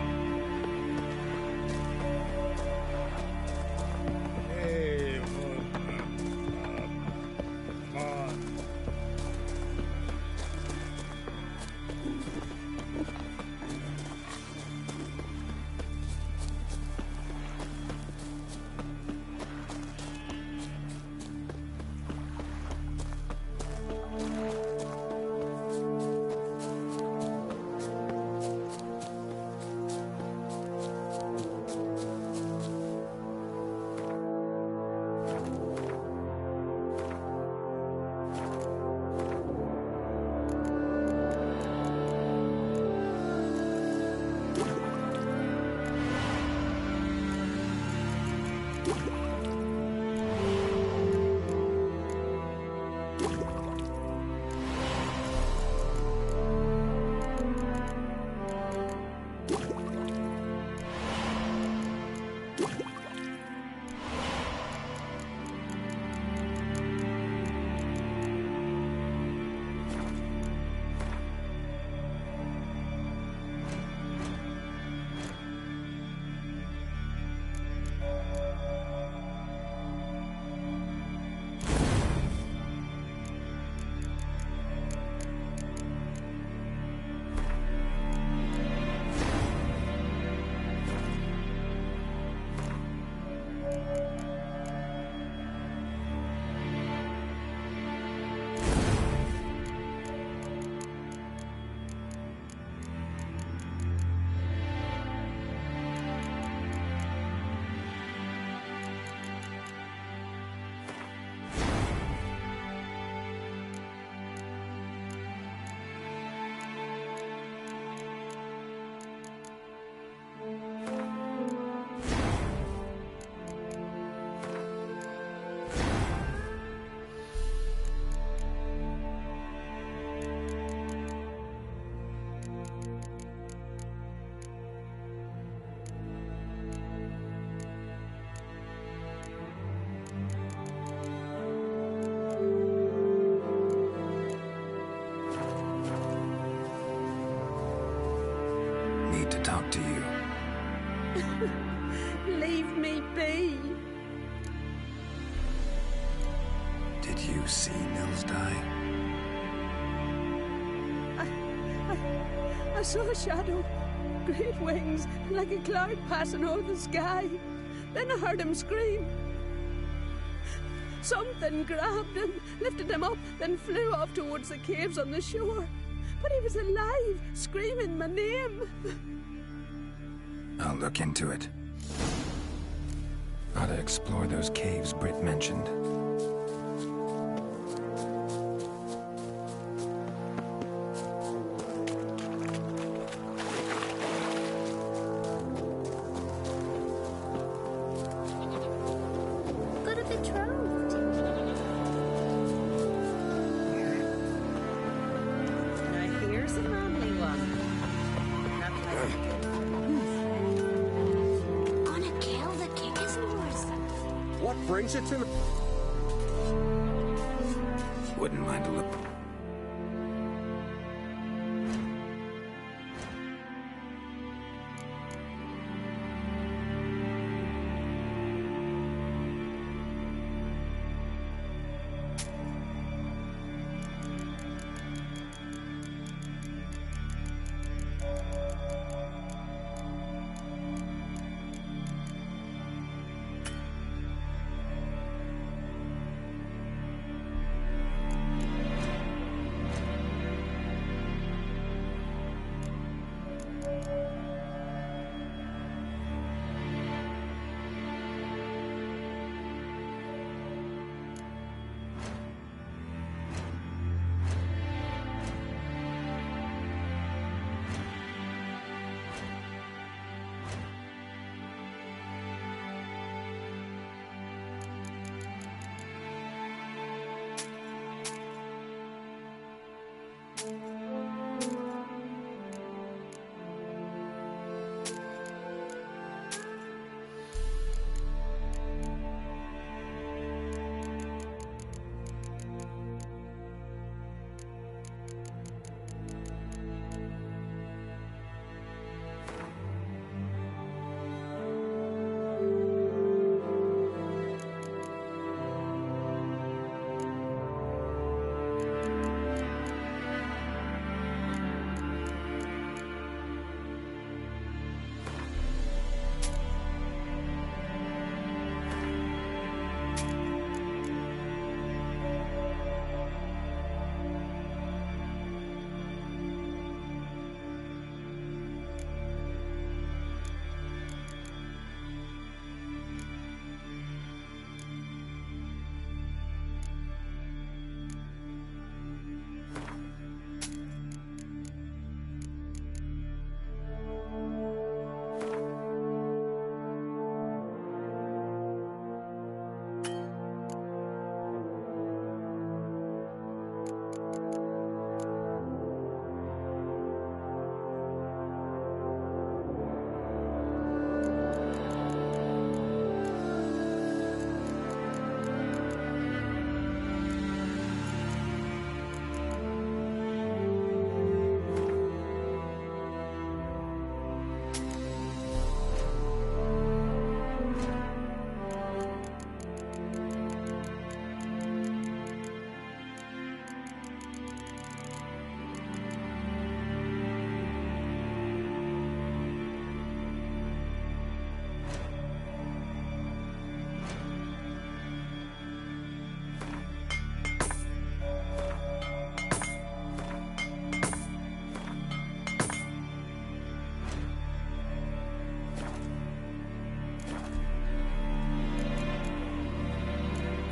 Need to talk to you. Leave me be. Did you see Nils die? I saw a shadow. Great wings, like a cloud passing over the sky. Then I heard him scream. Something grabbed him, lifted him up, then flew off towards the caves on the shore. But he was alive, screaming my name. I'll look into it. Ought to explore those caves Britt mentioned. Got a betrothed. Now here's a manly one. Gonna kill the king is yours. What brings you to the... Wouldn't mind a look.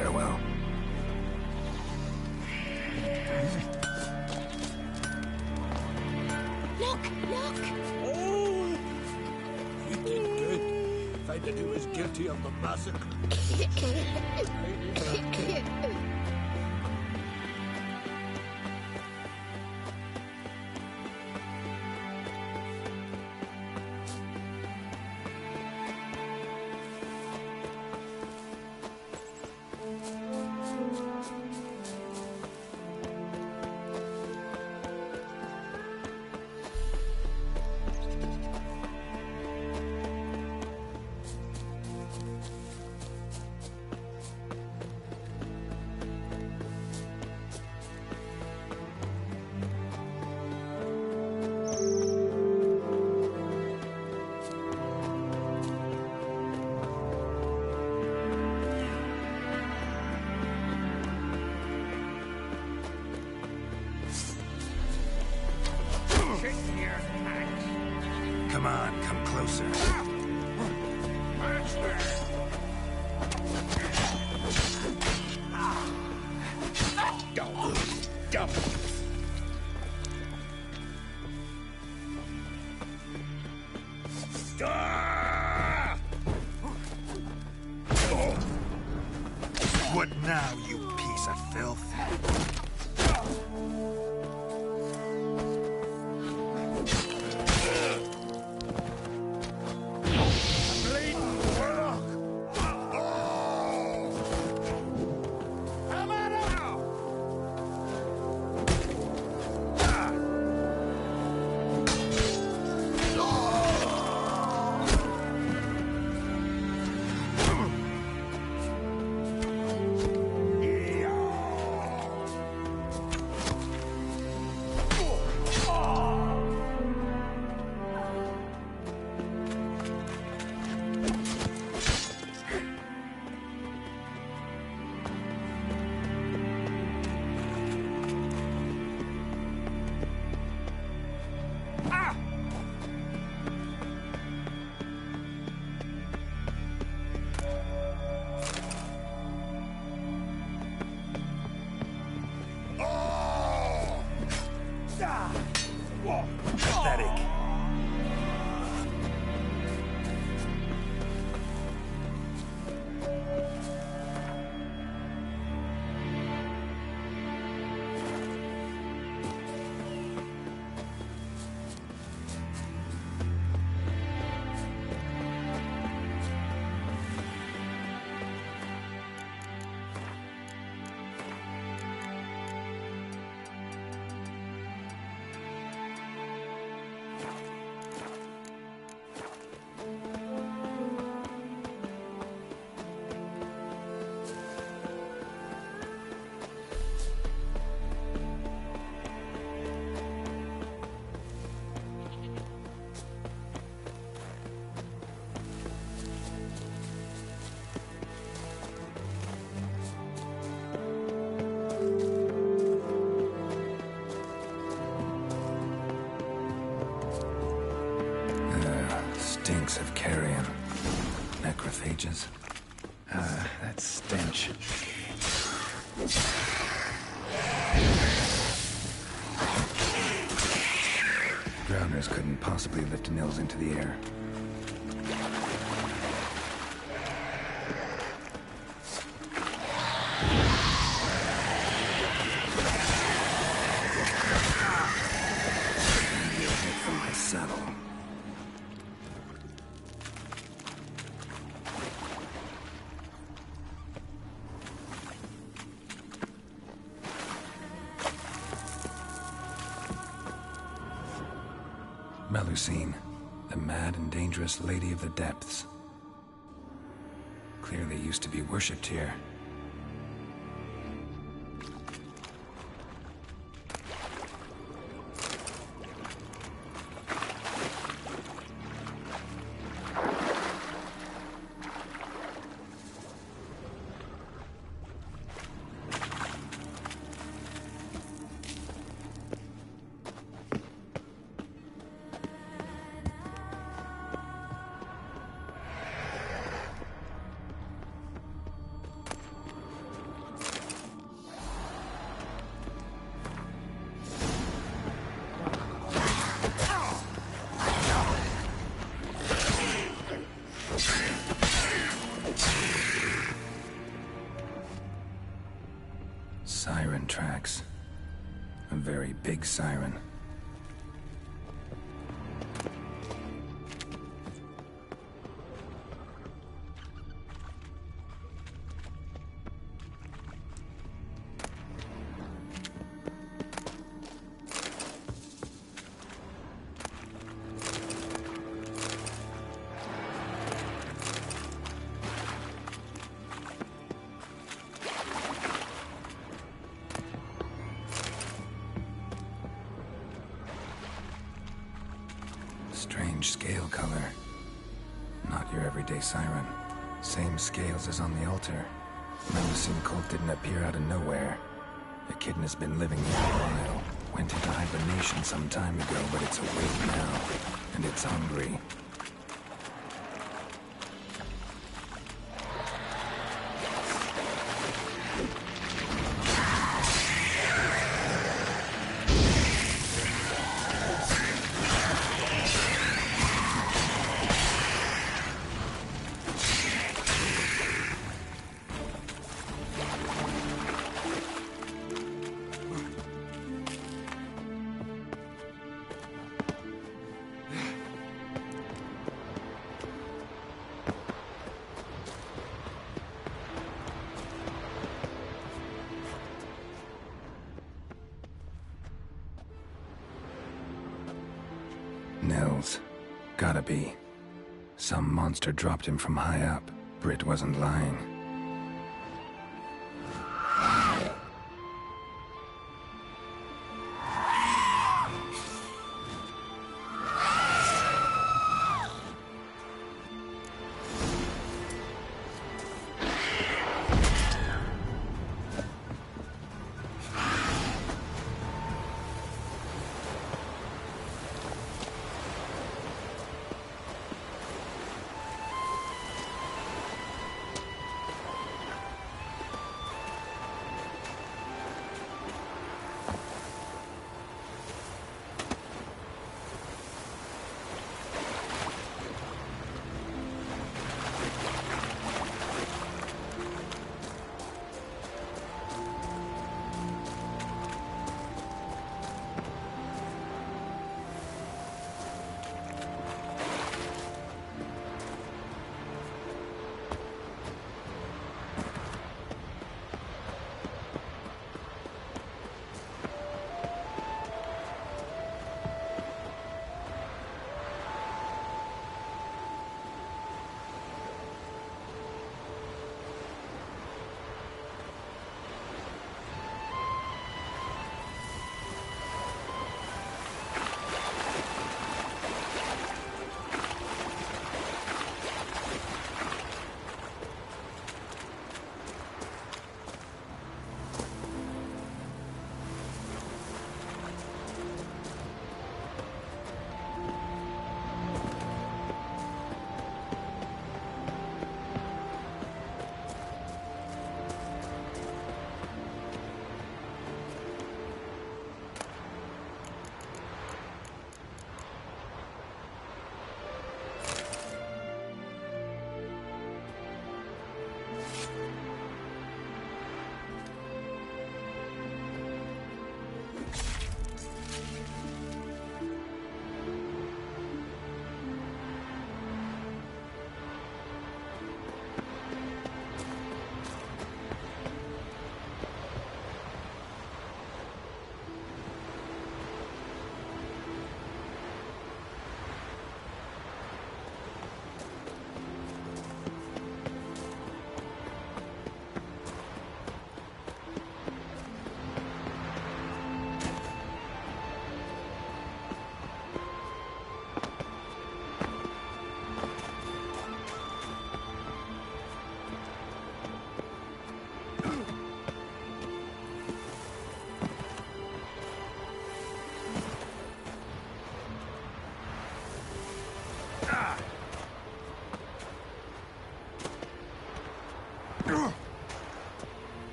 farewell. Look! Look! Oh! He did good. Finding he was guilty of the massacre. Come on, come closer. What now, you piece of filth? Pathetic. Stinks of carrion. Necrophages. That stench. Drowners couldn't possibly lift Nils into the air. From my saddle. Melusine, the mad and dangerous Lady of the Depths. Clearly used to be worshipped here. big siren. Strange scale color. Not your everyday siren. Same scales as on the altar. Memesine cult didn't appear out of nowhere. Echidna has been living here a while. Went into hibernation some time ago, but it's awake now. And it's hungry. Nils. Gotta be. Some monster dropped him from high up. Britt wasn't lying.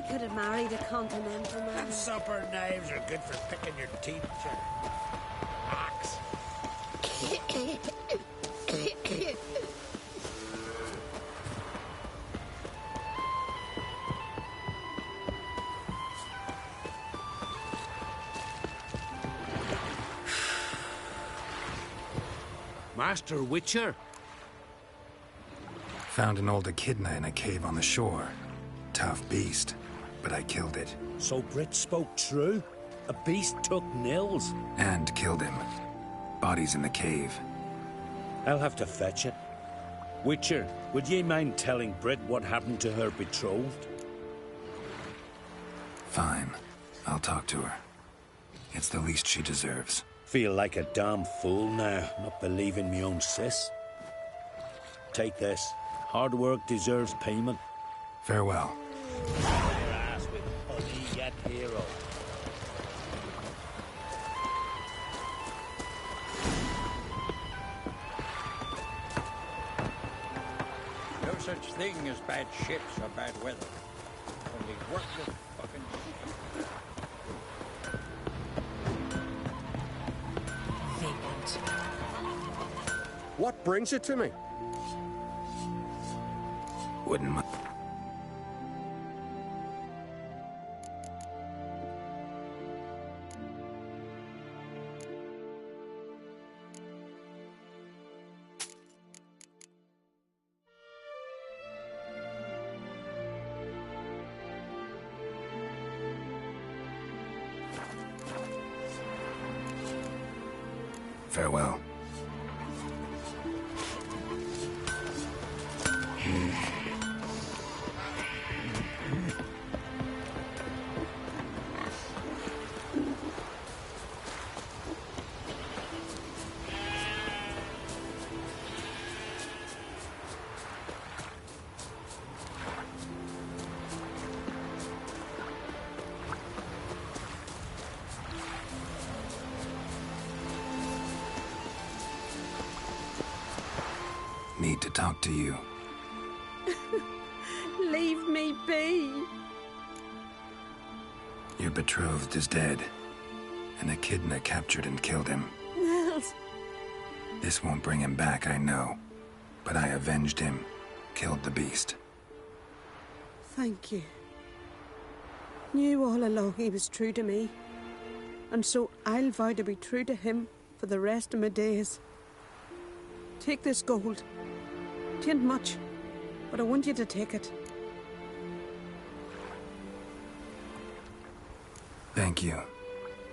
could have married a continental man. And supper knives are good for picking your teeth, sir. Axe. Master Witcher? Found an old echidna in a cave on the shore. Tough beast, but I killed it. So Brit spoke true? A beast took Nils? And killed him. Body's in the cave. I'll have to fetch it. Witcher, would ye mind telling Brit what happened to her betrothed? Fine. I'll talk to her. It's the least she deserves. Feel like a damn fool now, not believing me own sis. Take this. Hard work deserves payment. Farewell. Your ass with honey yet hero. No such thing as bad ships or bad weather. Only worthless fucking ships. What brings you to me? Wouldn't mind. Farewell. Need to talk to you. Leave me be. Your betrothed is dead. An echidna captured and killed him. Nils. This won't bring him back, I know. But I avenged him. Killed the beast. Thank you. Knew all along he was true to me. And so I'll vow to be true to him for the rest of my days. Take this gold. 'Tain't much, but I want you to take it. Thank you.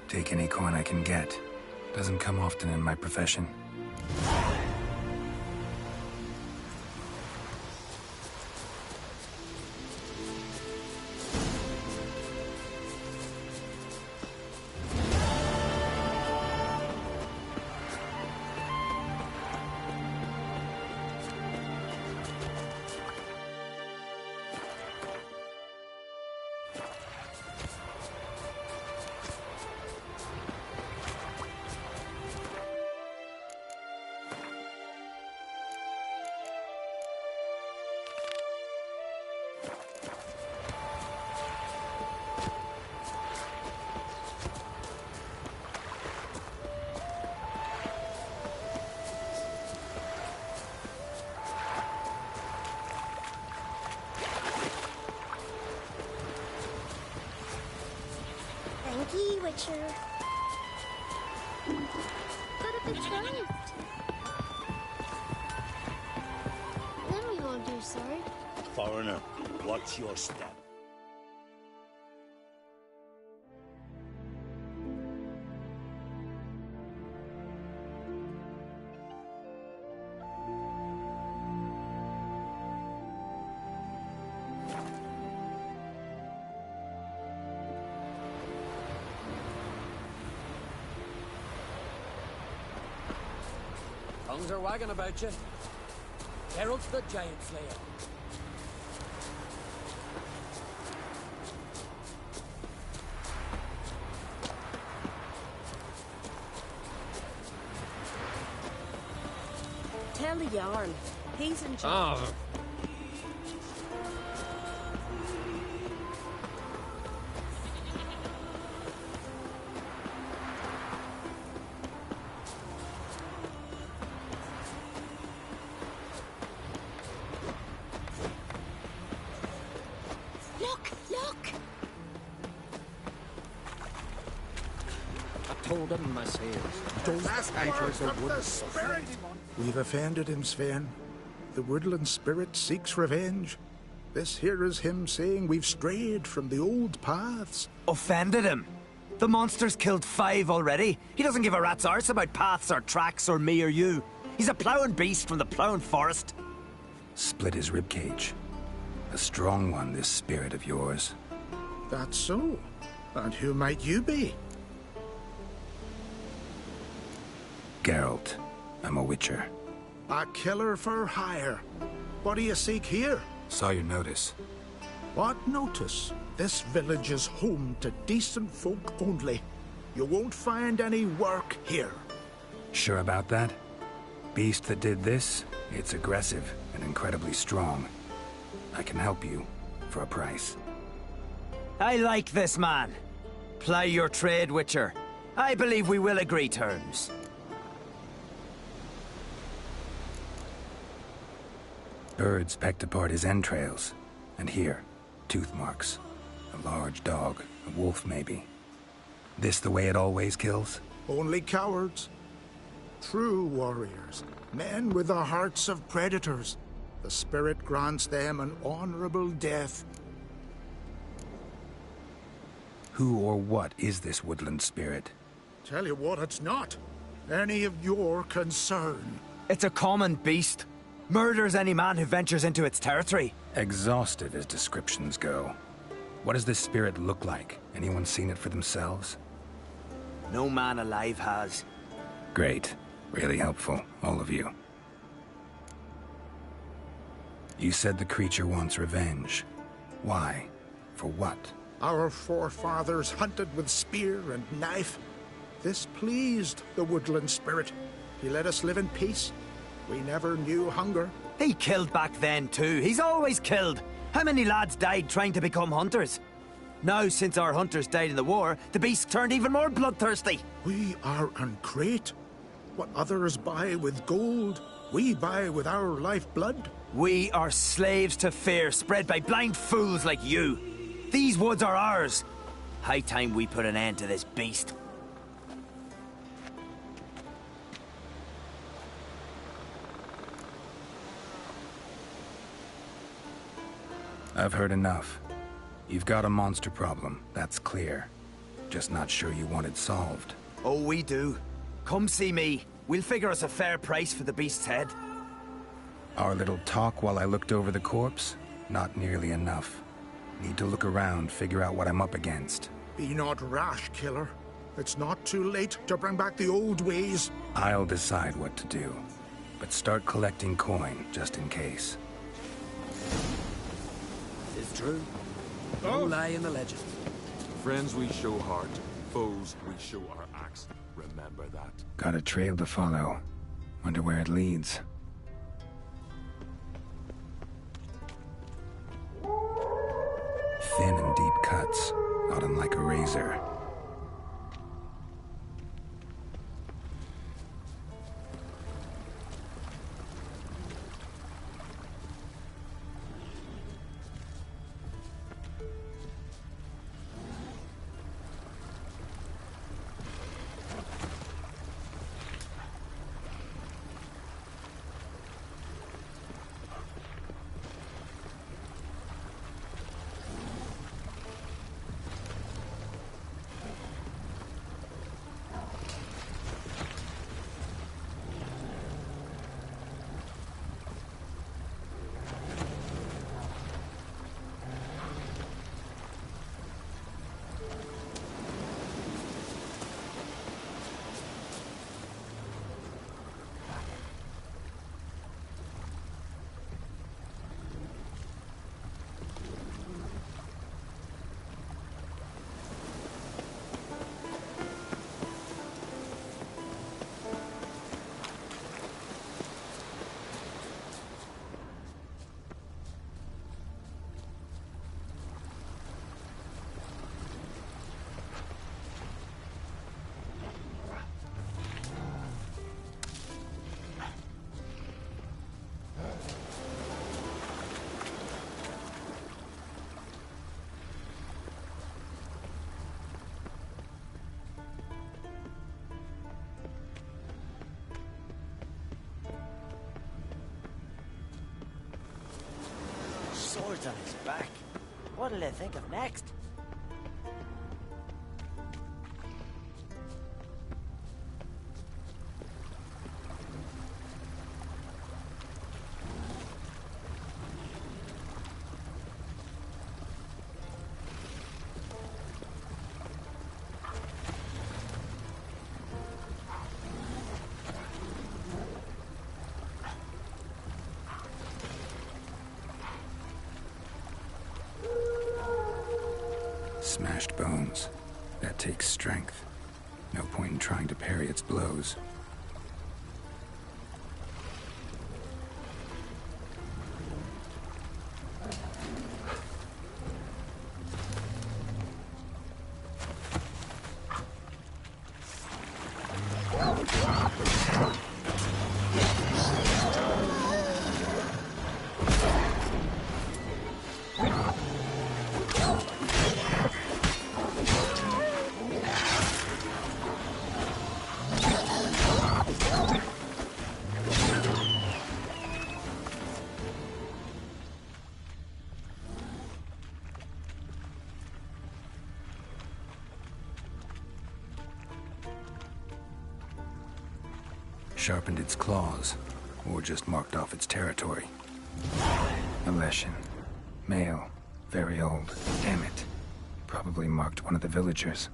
Take any coin I can get. Doesn't come often in my profession. Thank you, Witcher. But if it's right, then we won't do sorry. Foreigner, watch your step. Tongues are wagging about you. Geralt's the giant slayer. Tell the Jarl. He's in charge. furled in my sails. Don't enter the wood. We've offended him, Sven. The woodland spirit seeks revenge. This here is him saying we've strayed from the old paths. Offended him? The monster's killed 5 already. He doesn't give a rat's arse about paths or tracks or me or you. He's a ploughing beast from the ploughing forest. Split his ribcage. A strong one, this spirit of yours. That's so. And who might you be? Geralt. I'm a witcher. A killer for hire. What do you seek here? Saw your notice. What notice? This village is home to decent folk only. You won't find any work here. Sure about that? Beast that did this, it's aggressive and incredibly strong. I can help you for a price. I like this man. Ply your trade, Witcher. I believe we will agree terms. Birds pecked apart his entrails. And here, tooth marks. A large dog, a wolf maybe. This the way it always kills? Only cowards. True warriors. Men with the hearts of predators. The spirit grants them an honorable death. Who or what is this woodland spirit? Tell you what, it's not any of your concern. It's a common beast. Murders any man who ventures into its territory. Exhaustive as descriptions go. What does this spirit look like? Anyone seen it for themselves? No man alive has. Great. Really helpful, all of you. You said the creature wants revenge. Why? For what? Our forefathers hunted with spear and knife. This pleased the woodland spirit. He let us live in peace. We never knew hunger. He killed back then too. He's always killed. How many lads died trying to become hunters? Now, since our hunters died in the war, the beast turned even more bloodthirsty. We are uncrate. What others buy with gold, we buy with our lifeblood. We are slaves to fear, spread by blind fools like you. These woods are ours. High time we put an end to this beast. I've heard enough. You've got a monster problem, that's clear. Just not sure you want it solved. Oh, we do. Come see me. We'll figure us a fair price for the beast's head. Our little talk while I looked over the corpse? Not nearly enough. Need to look around, figure out what I'm up against. Be not rash, killer. It's not too late to bring back the old ways. I'll decide what to do. But start collecting coin, just in case. It's true. No lie in the legend. Friends we show heart, foes we show our axe. Remember that. Got a trail to follow. Wonder where it leads. Thin and deep cuts, not unlike a razor. birds on his back. What'll they think of next? Smashed bones. That takes strength. No point in trying to parry its blows. Sharpened its claws, or just marked off its territory. A Leshen. Male. Very old. Damn it. Probably marked one of the villagers.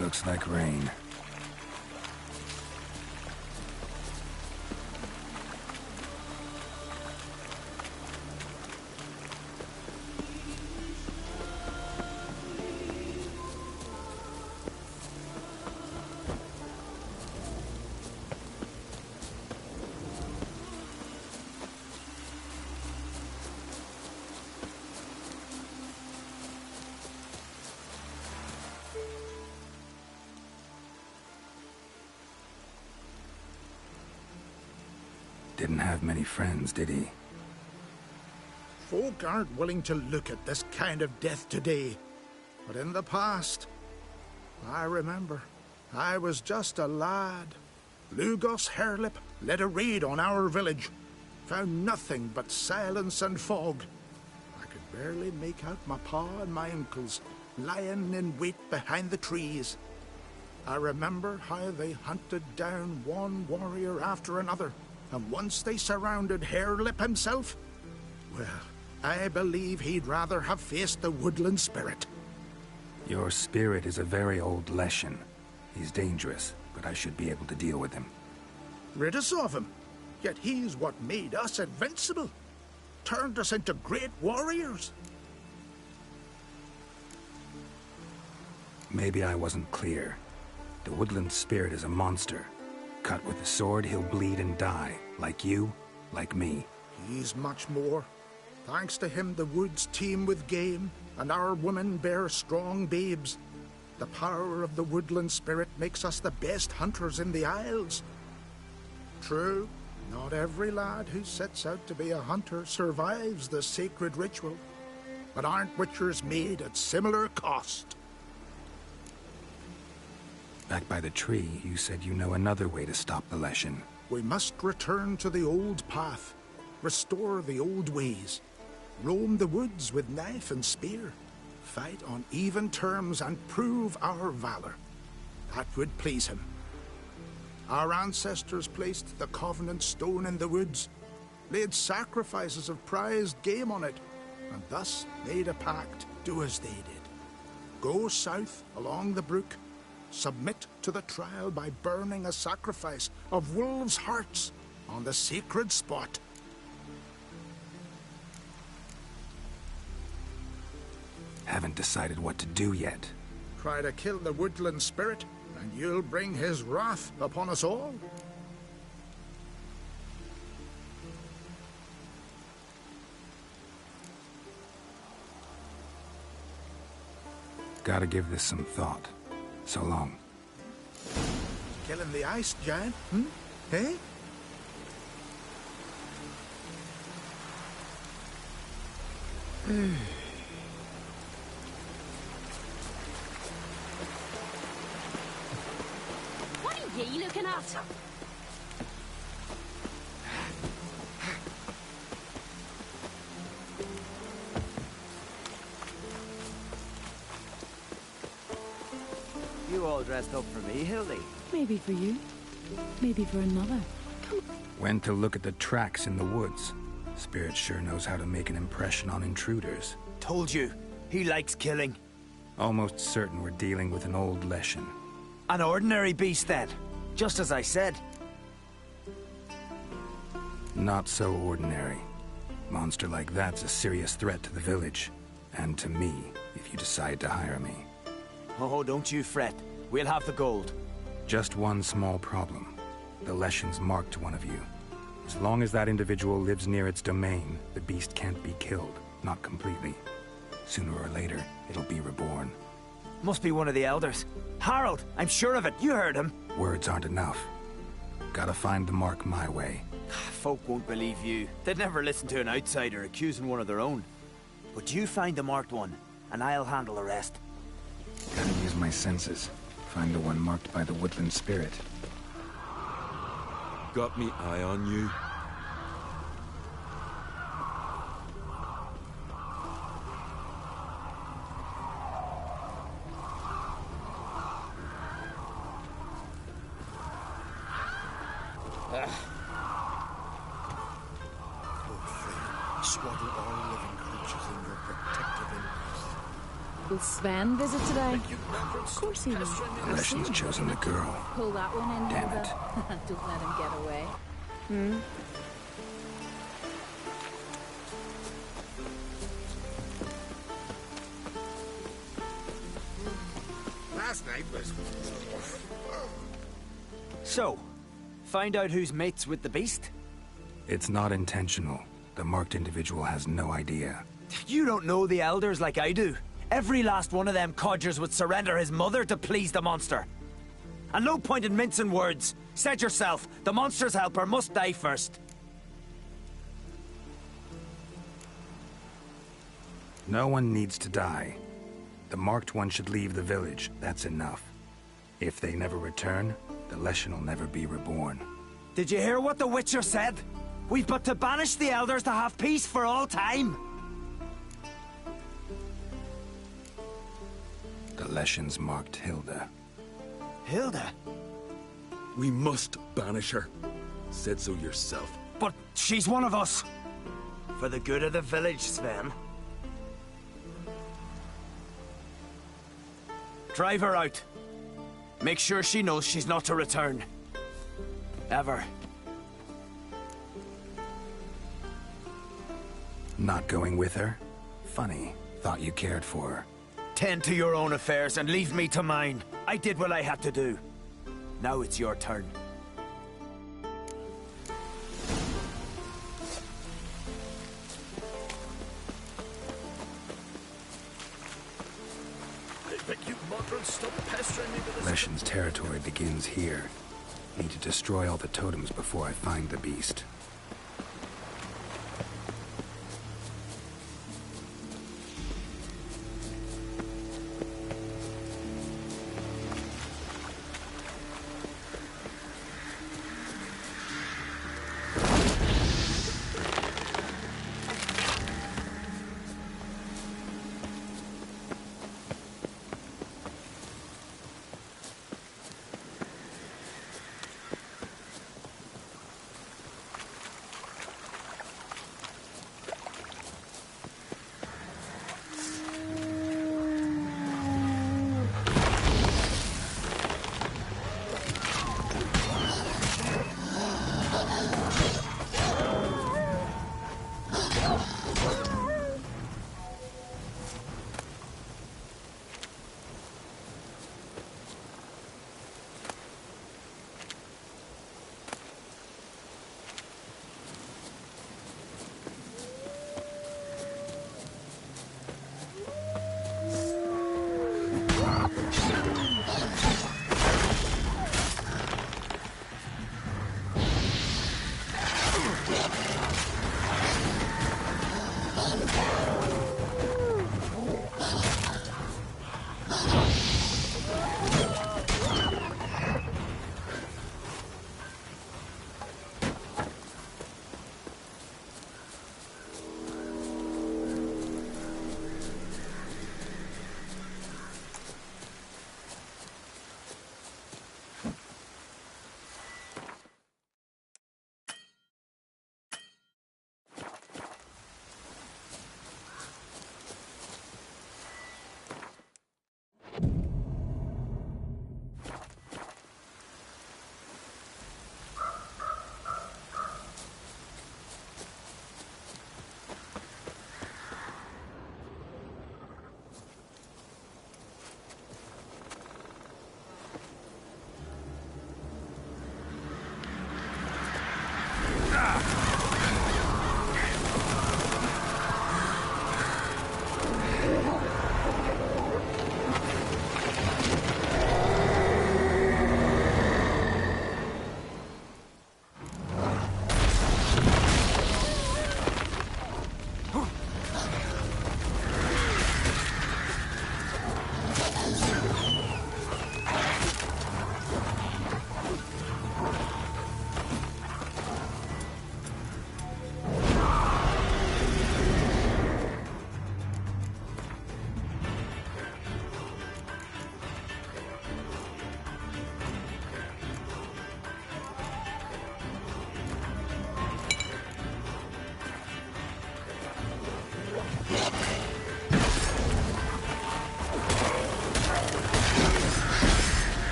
Looks like rain. Didn't have many friends, did he? Folk aren't willing to look at this kind of death today. But in the past, I remember, I was just a lad. Lugos Hairlip led a raid on our village. Found nothing but silence and fog. I could barely make out my pa and my uncles lying in wait behind the trees. I remember how they hunted down one warrior after another. And once they surrounded Hairlip himself, well, I believe he'd rather have faced the woodland spirit. Your spirit is a very old Leshen. He's dangerous, but I should be able to deal with him. Rid us of him. Yet he's what made us invincible. Turned us into great warriors. Maybe I wasn't clear. The woodland spirit is a monster. Cut with a sword, he'll bleed and die. Like you, like me. He's much more. Thanks to him, the woods teem with game, and our women bear strong babes. The power of the woodland spirit makes us the best hunters in the Isles. True, not every lad who sets out to be a hunter survives the sacred ritual. But aren't witchers made at similar cost? Back by the tree, you said you know another way to stop the Leshen. We must return to the old path, restore the old ways, roam the woods with knife and spear, fight on even terms and prove our valor. That would please him. Our ancestors placed the Covenant Stone in the woods, laid sacrifices of prized game on it, and thus made a pact, do as they did. Go south along the brook, submit to the trial by burning a sacrifice of wolves' hearts on the sacred spot. Haven't decided what to do yet. Try to kill the woodland spirit, and you'll bring his wrath upon us all. Gotta give this some thought. So long. Killing the ice giant, Hey? What are ye looking at? You all dressed up for me, Hildy? Maybe for you. Maybe for another. Went to look at the tracks in the woods. Spirit sure knows how to make an impression on intruders. Told you, he likes killing. Almost certain we're dealing with an old Leshen. An ordinary beast, then. Just as I said. Not so ordinary. Monster like that's a serious threat to the village. And to me, if you decide to hire me. Oh, don't you fret. We'll have the gold. Just one small problem. The Leshen's marked one of you. As long as that individual lives near its domain, the beast can't be killed. Not completely. Sooner or later, it'll be reborn. Must be one of the elders. Harold, I'm sure of it. You heard him. Words aren't enough. Gotta find the mark my way. Folk won't believe you. They'd never listen to an outsider accusing one of their own. But you find the marked one, and I'll handle the rest. Gotta use my senses. Find the one marked by the woodland spirit. Got me eye on you. Swaddle all living creatures in your protective embrace. Will Sven visit today? Of course he will. The Leshen's chosen the girl. Pull that one in, Damn Hilda. Don't let him get away. Last night was... So, find out who's mates with the beast? It's not intentional. The marked individual has no idea. You don't know the elders like I do. Every last one of them codgers would surrender his mother to please the monster. And no point in mincing words. Said yourself, the monster's helper must die first. No one needs to die. The marked one should leave the village. That's enough. If they never return, the Leshen will never be reborn. Did you hear what the Witcher said? We've but to banish the elders to have peace for all time. The Leshen's marked Hilda. Hilda? We must banish her. Said so yourself. But she's one of us. For the good of the village, Sven. Drive her out. Make sure she knows she's not to return. Ever. Not going with her? Funny. Thought you cared for her. Tend to your own affairs and leave me to mine. I did what I had to do. Now it's your turn. Stop pestering me with this. Leshen's territory begins here. Need to destroy all the totems before I find the beast.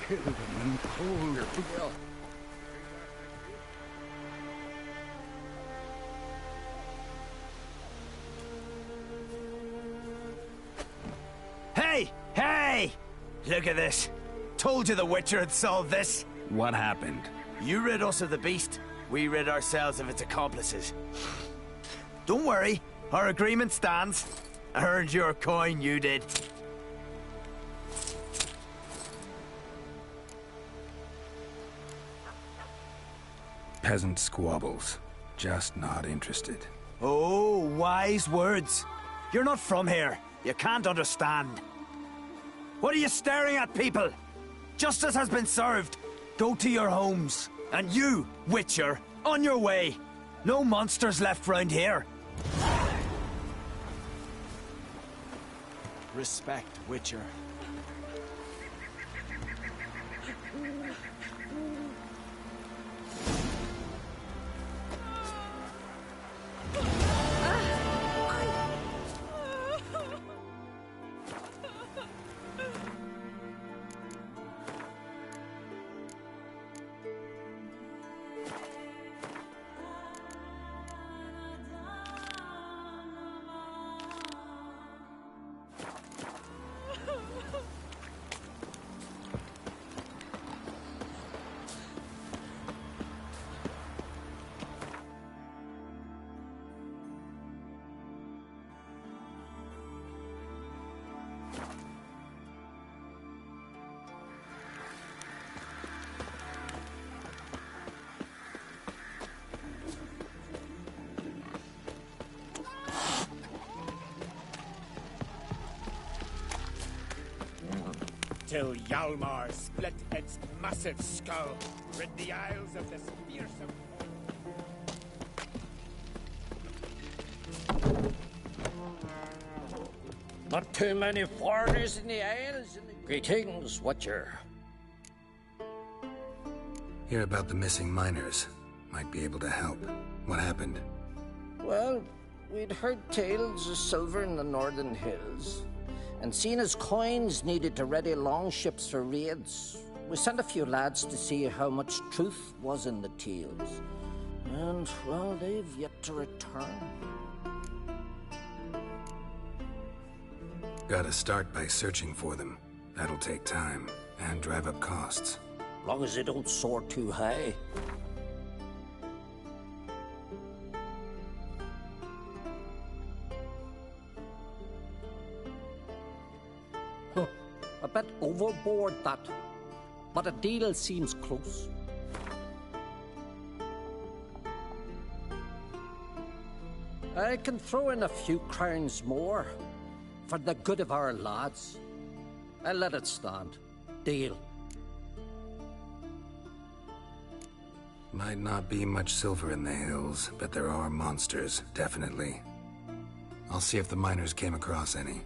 killed him in cold blood. Hey! Hey! Look at this. Told you the Witcher had solved this. What happened? You rid us of the beast. We rid ourselves of its accomplices. Don't worry. Our agreement stands. I earned your coin, you did. Peasant squabbles. Just not interested. Oh, wise words. You're not from here. You can't understand. What are you staring at, people? Justice has been served. Go to your homes. And you, Witcher, on your way. No monsters left round here. Respect, Witcher. Till Hjalmar split its massive skull, rid the Isles of this fearsome... Not too many foreigners in the Isles. Greetings, Witcher. Hear about the missing miners. Might be able to help. What happened? Well, we'd heard tales of silver in the northern hills, and seeing as coins needed to ready longships for raids, we sent a few lads to see how much truth was in the tales. And, well, they've yet to return. Gotta start by searching for them. That'll take time, and drive up costs. Long as they don't soar too high. A bit overboard, that. But a deal seems close. I can throw in a few crowns more for the good of our lads. I'll let it stand. Deal. Might not be much silver in the hills, but there are monsters, definitely. I'll see if the miners came across any.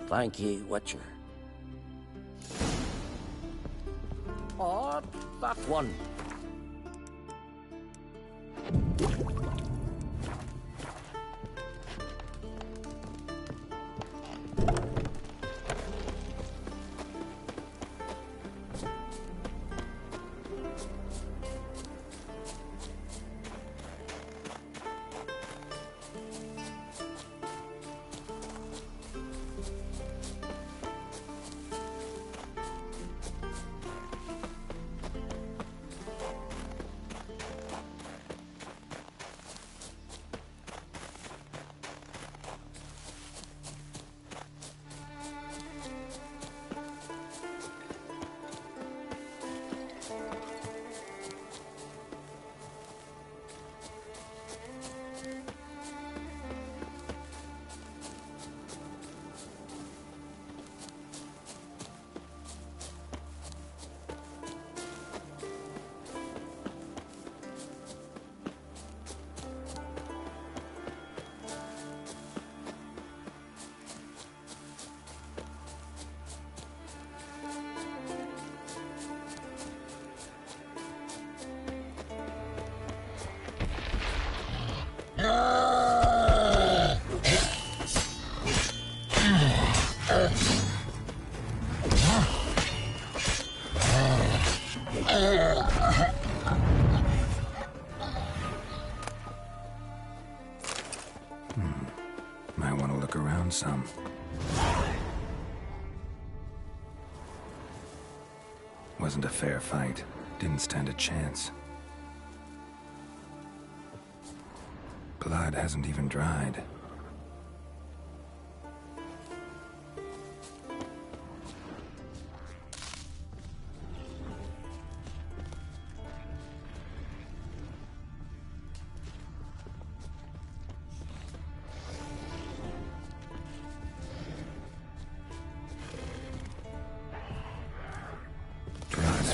Thank ye, Witcher. Oh, that one. Wasn't a fair fight. Didn't stand a chance. Blood hasn't even dried.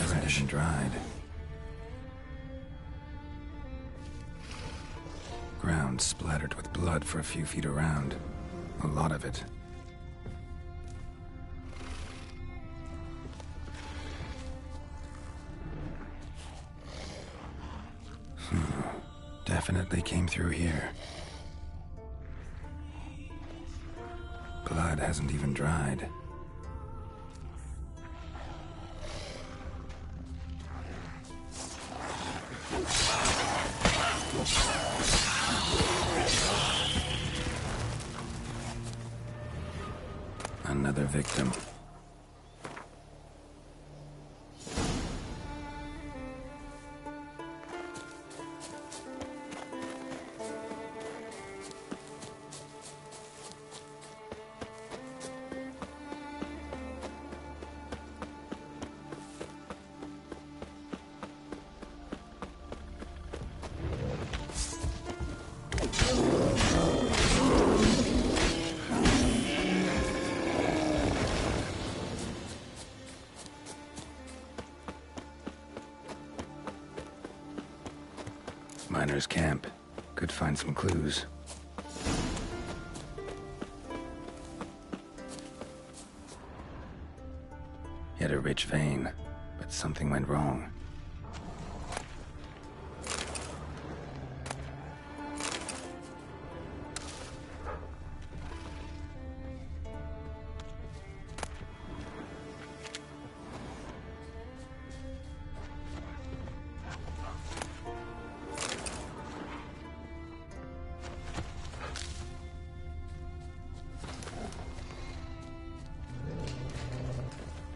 Fresh and dried. Ground splattered with blood for a few feet around. A lot of it. Definitely came through here. Blood hasn't even dried. Another victim. Miner's camp. Could find some clues. He had a rich vein, but something went wrong.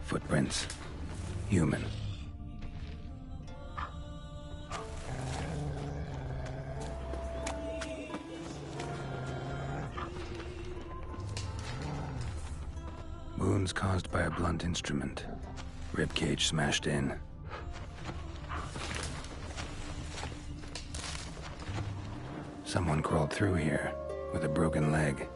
Footprints. Human. Wounds caused by a blunt instrument. Ribcage smashed in. Someone crawled through here with a broken leg.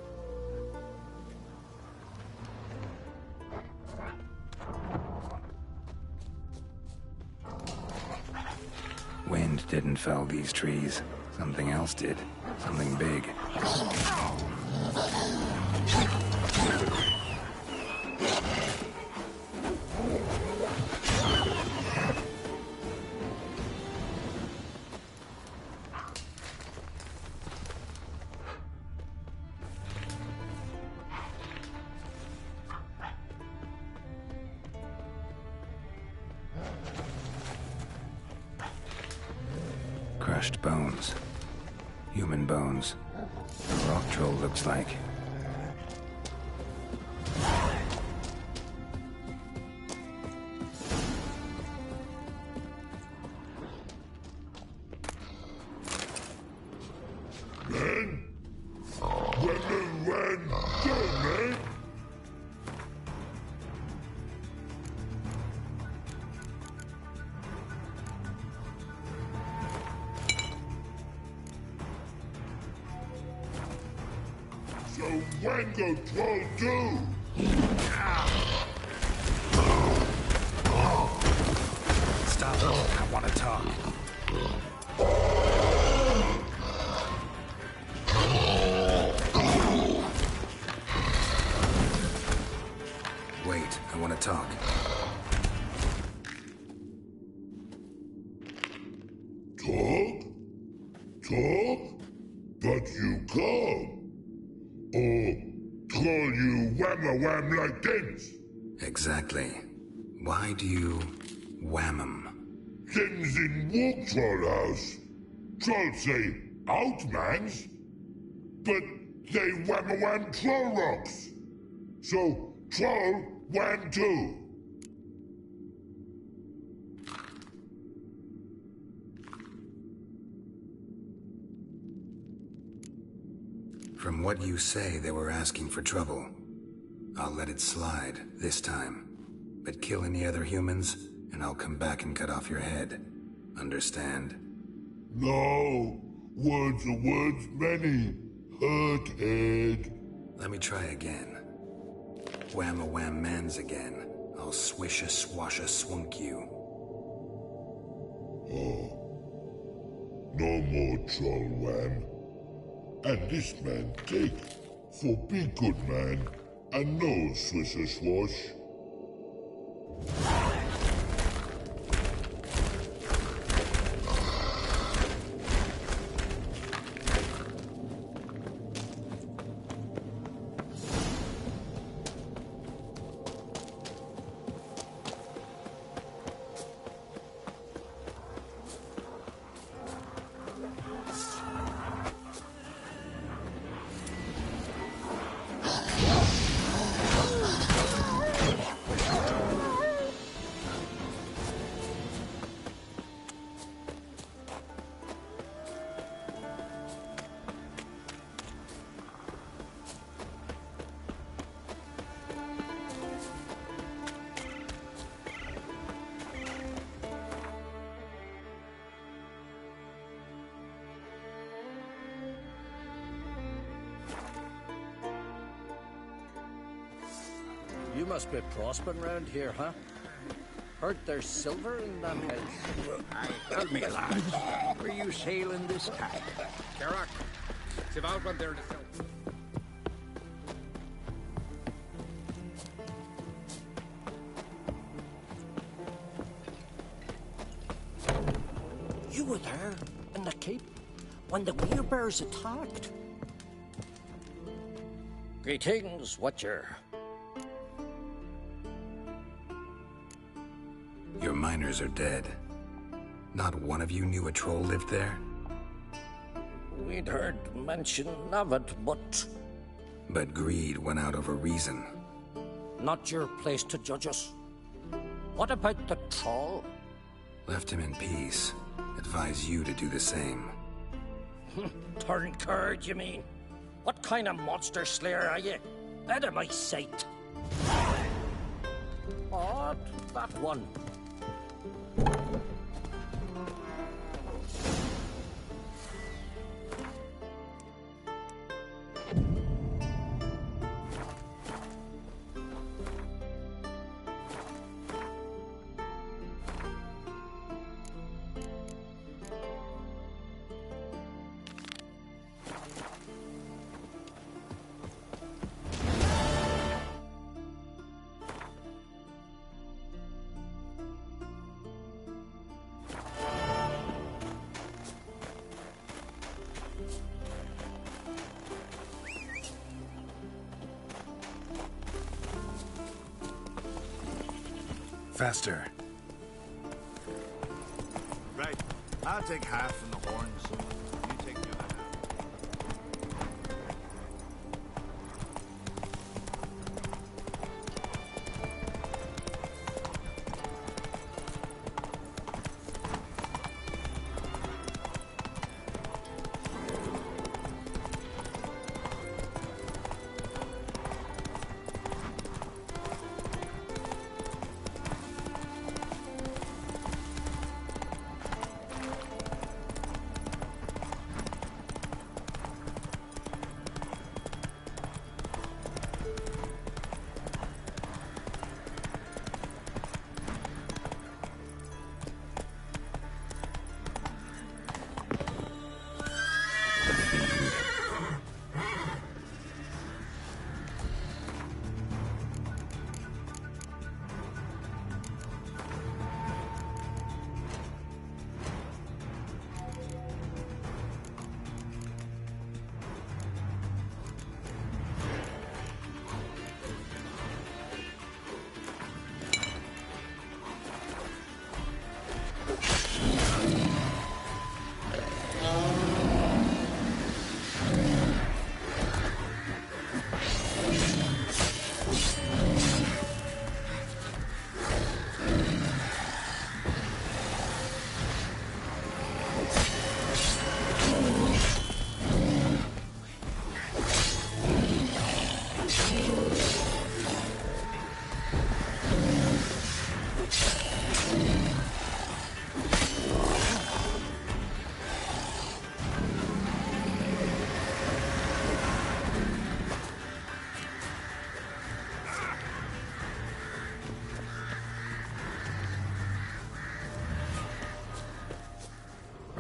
Wind didn't fell these trees. Something else did. Something big. Crushed bones. Human bones. A rock troll looks like. Men? Women, when? Go, men! So when go troll do? Stop. I want to talk. Wait, I want to talk. Talk? Talk? But you can't. Or call you wham-a-wham like this. Exactly. Why do you wham 'em? Things in Walk Troll House. Trolls say outmans, but they wham-a-wham troll rocks. So troll wham too. From what you say, they were asking for trouble. I'll let it slide, this time. But kill any other humans, and I'll come back and cut off your head. Understand? No. Words are words many. Hurt head. Let me try again. Wham-a-wham mans again. I'll swish-a-swash-a-swunk you. Oh. No more troll wham. And this man take. For be good man. And no swish-a-swash. You must be prospering round here, huh? Heard there's silver in them heads. Aye, tell me, lads, where you sailing this time? Kerak, they've out one there to sell. You were there, in the keep, when the Weirbears attacked. Greetings, Witcher. Your miners are dead. Not one of you knew a troll lived there? We'd heard mention of it, but... But greed went out over reason. Not your place to judge us. What about the troll? Left him in peace. Advise you to do the same. Turn curd, you mean? What kind of monster slayer are you? Out of my sight. Odd, that one. Faster. Right, I'll take half from the horns. You take the other half.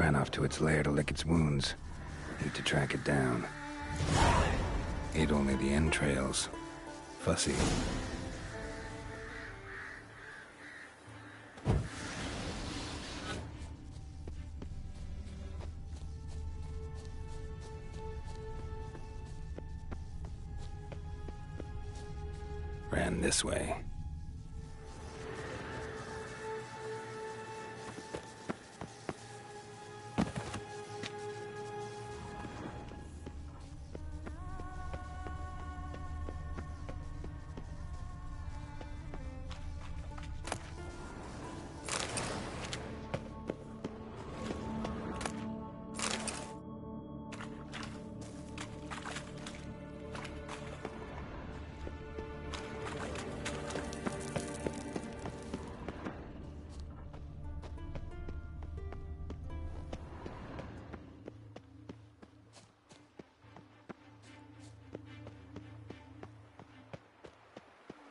ran off to its lair to lick its wounds. Need to track it down. Ate only the entrails. Fussy. Ran this way.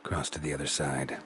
Cross to the other side.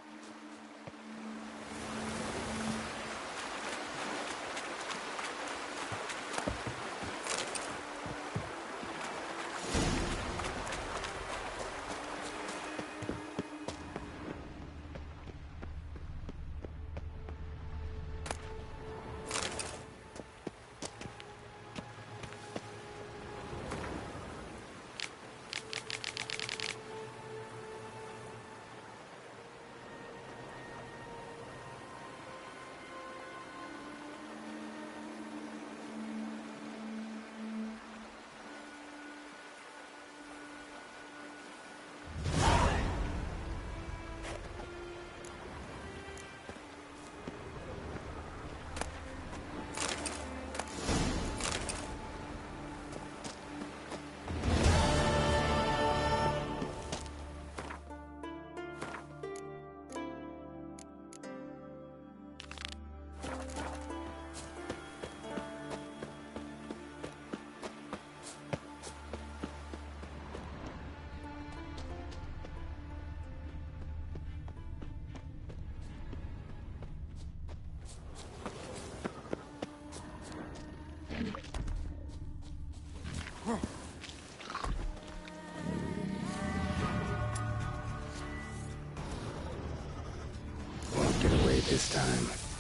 Won't get away this time.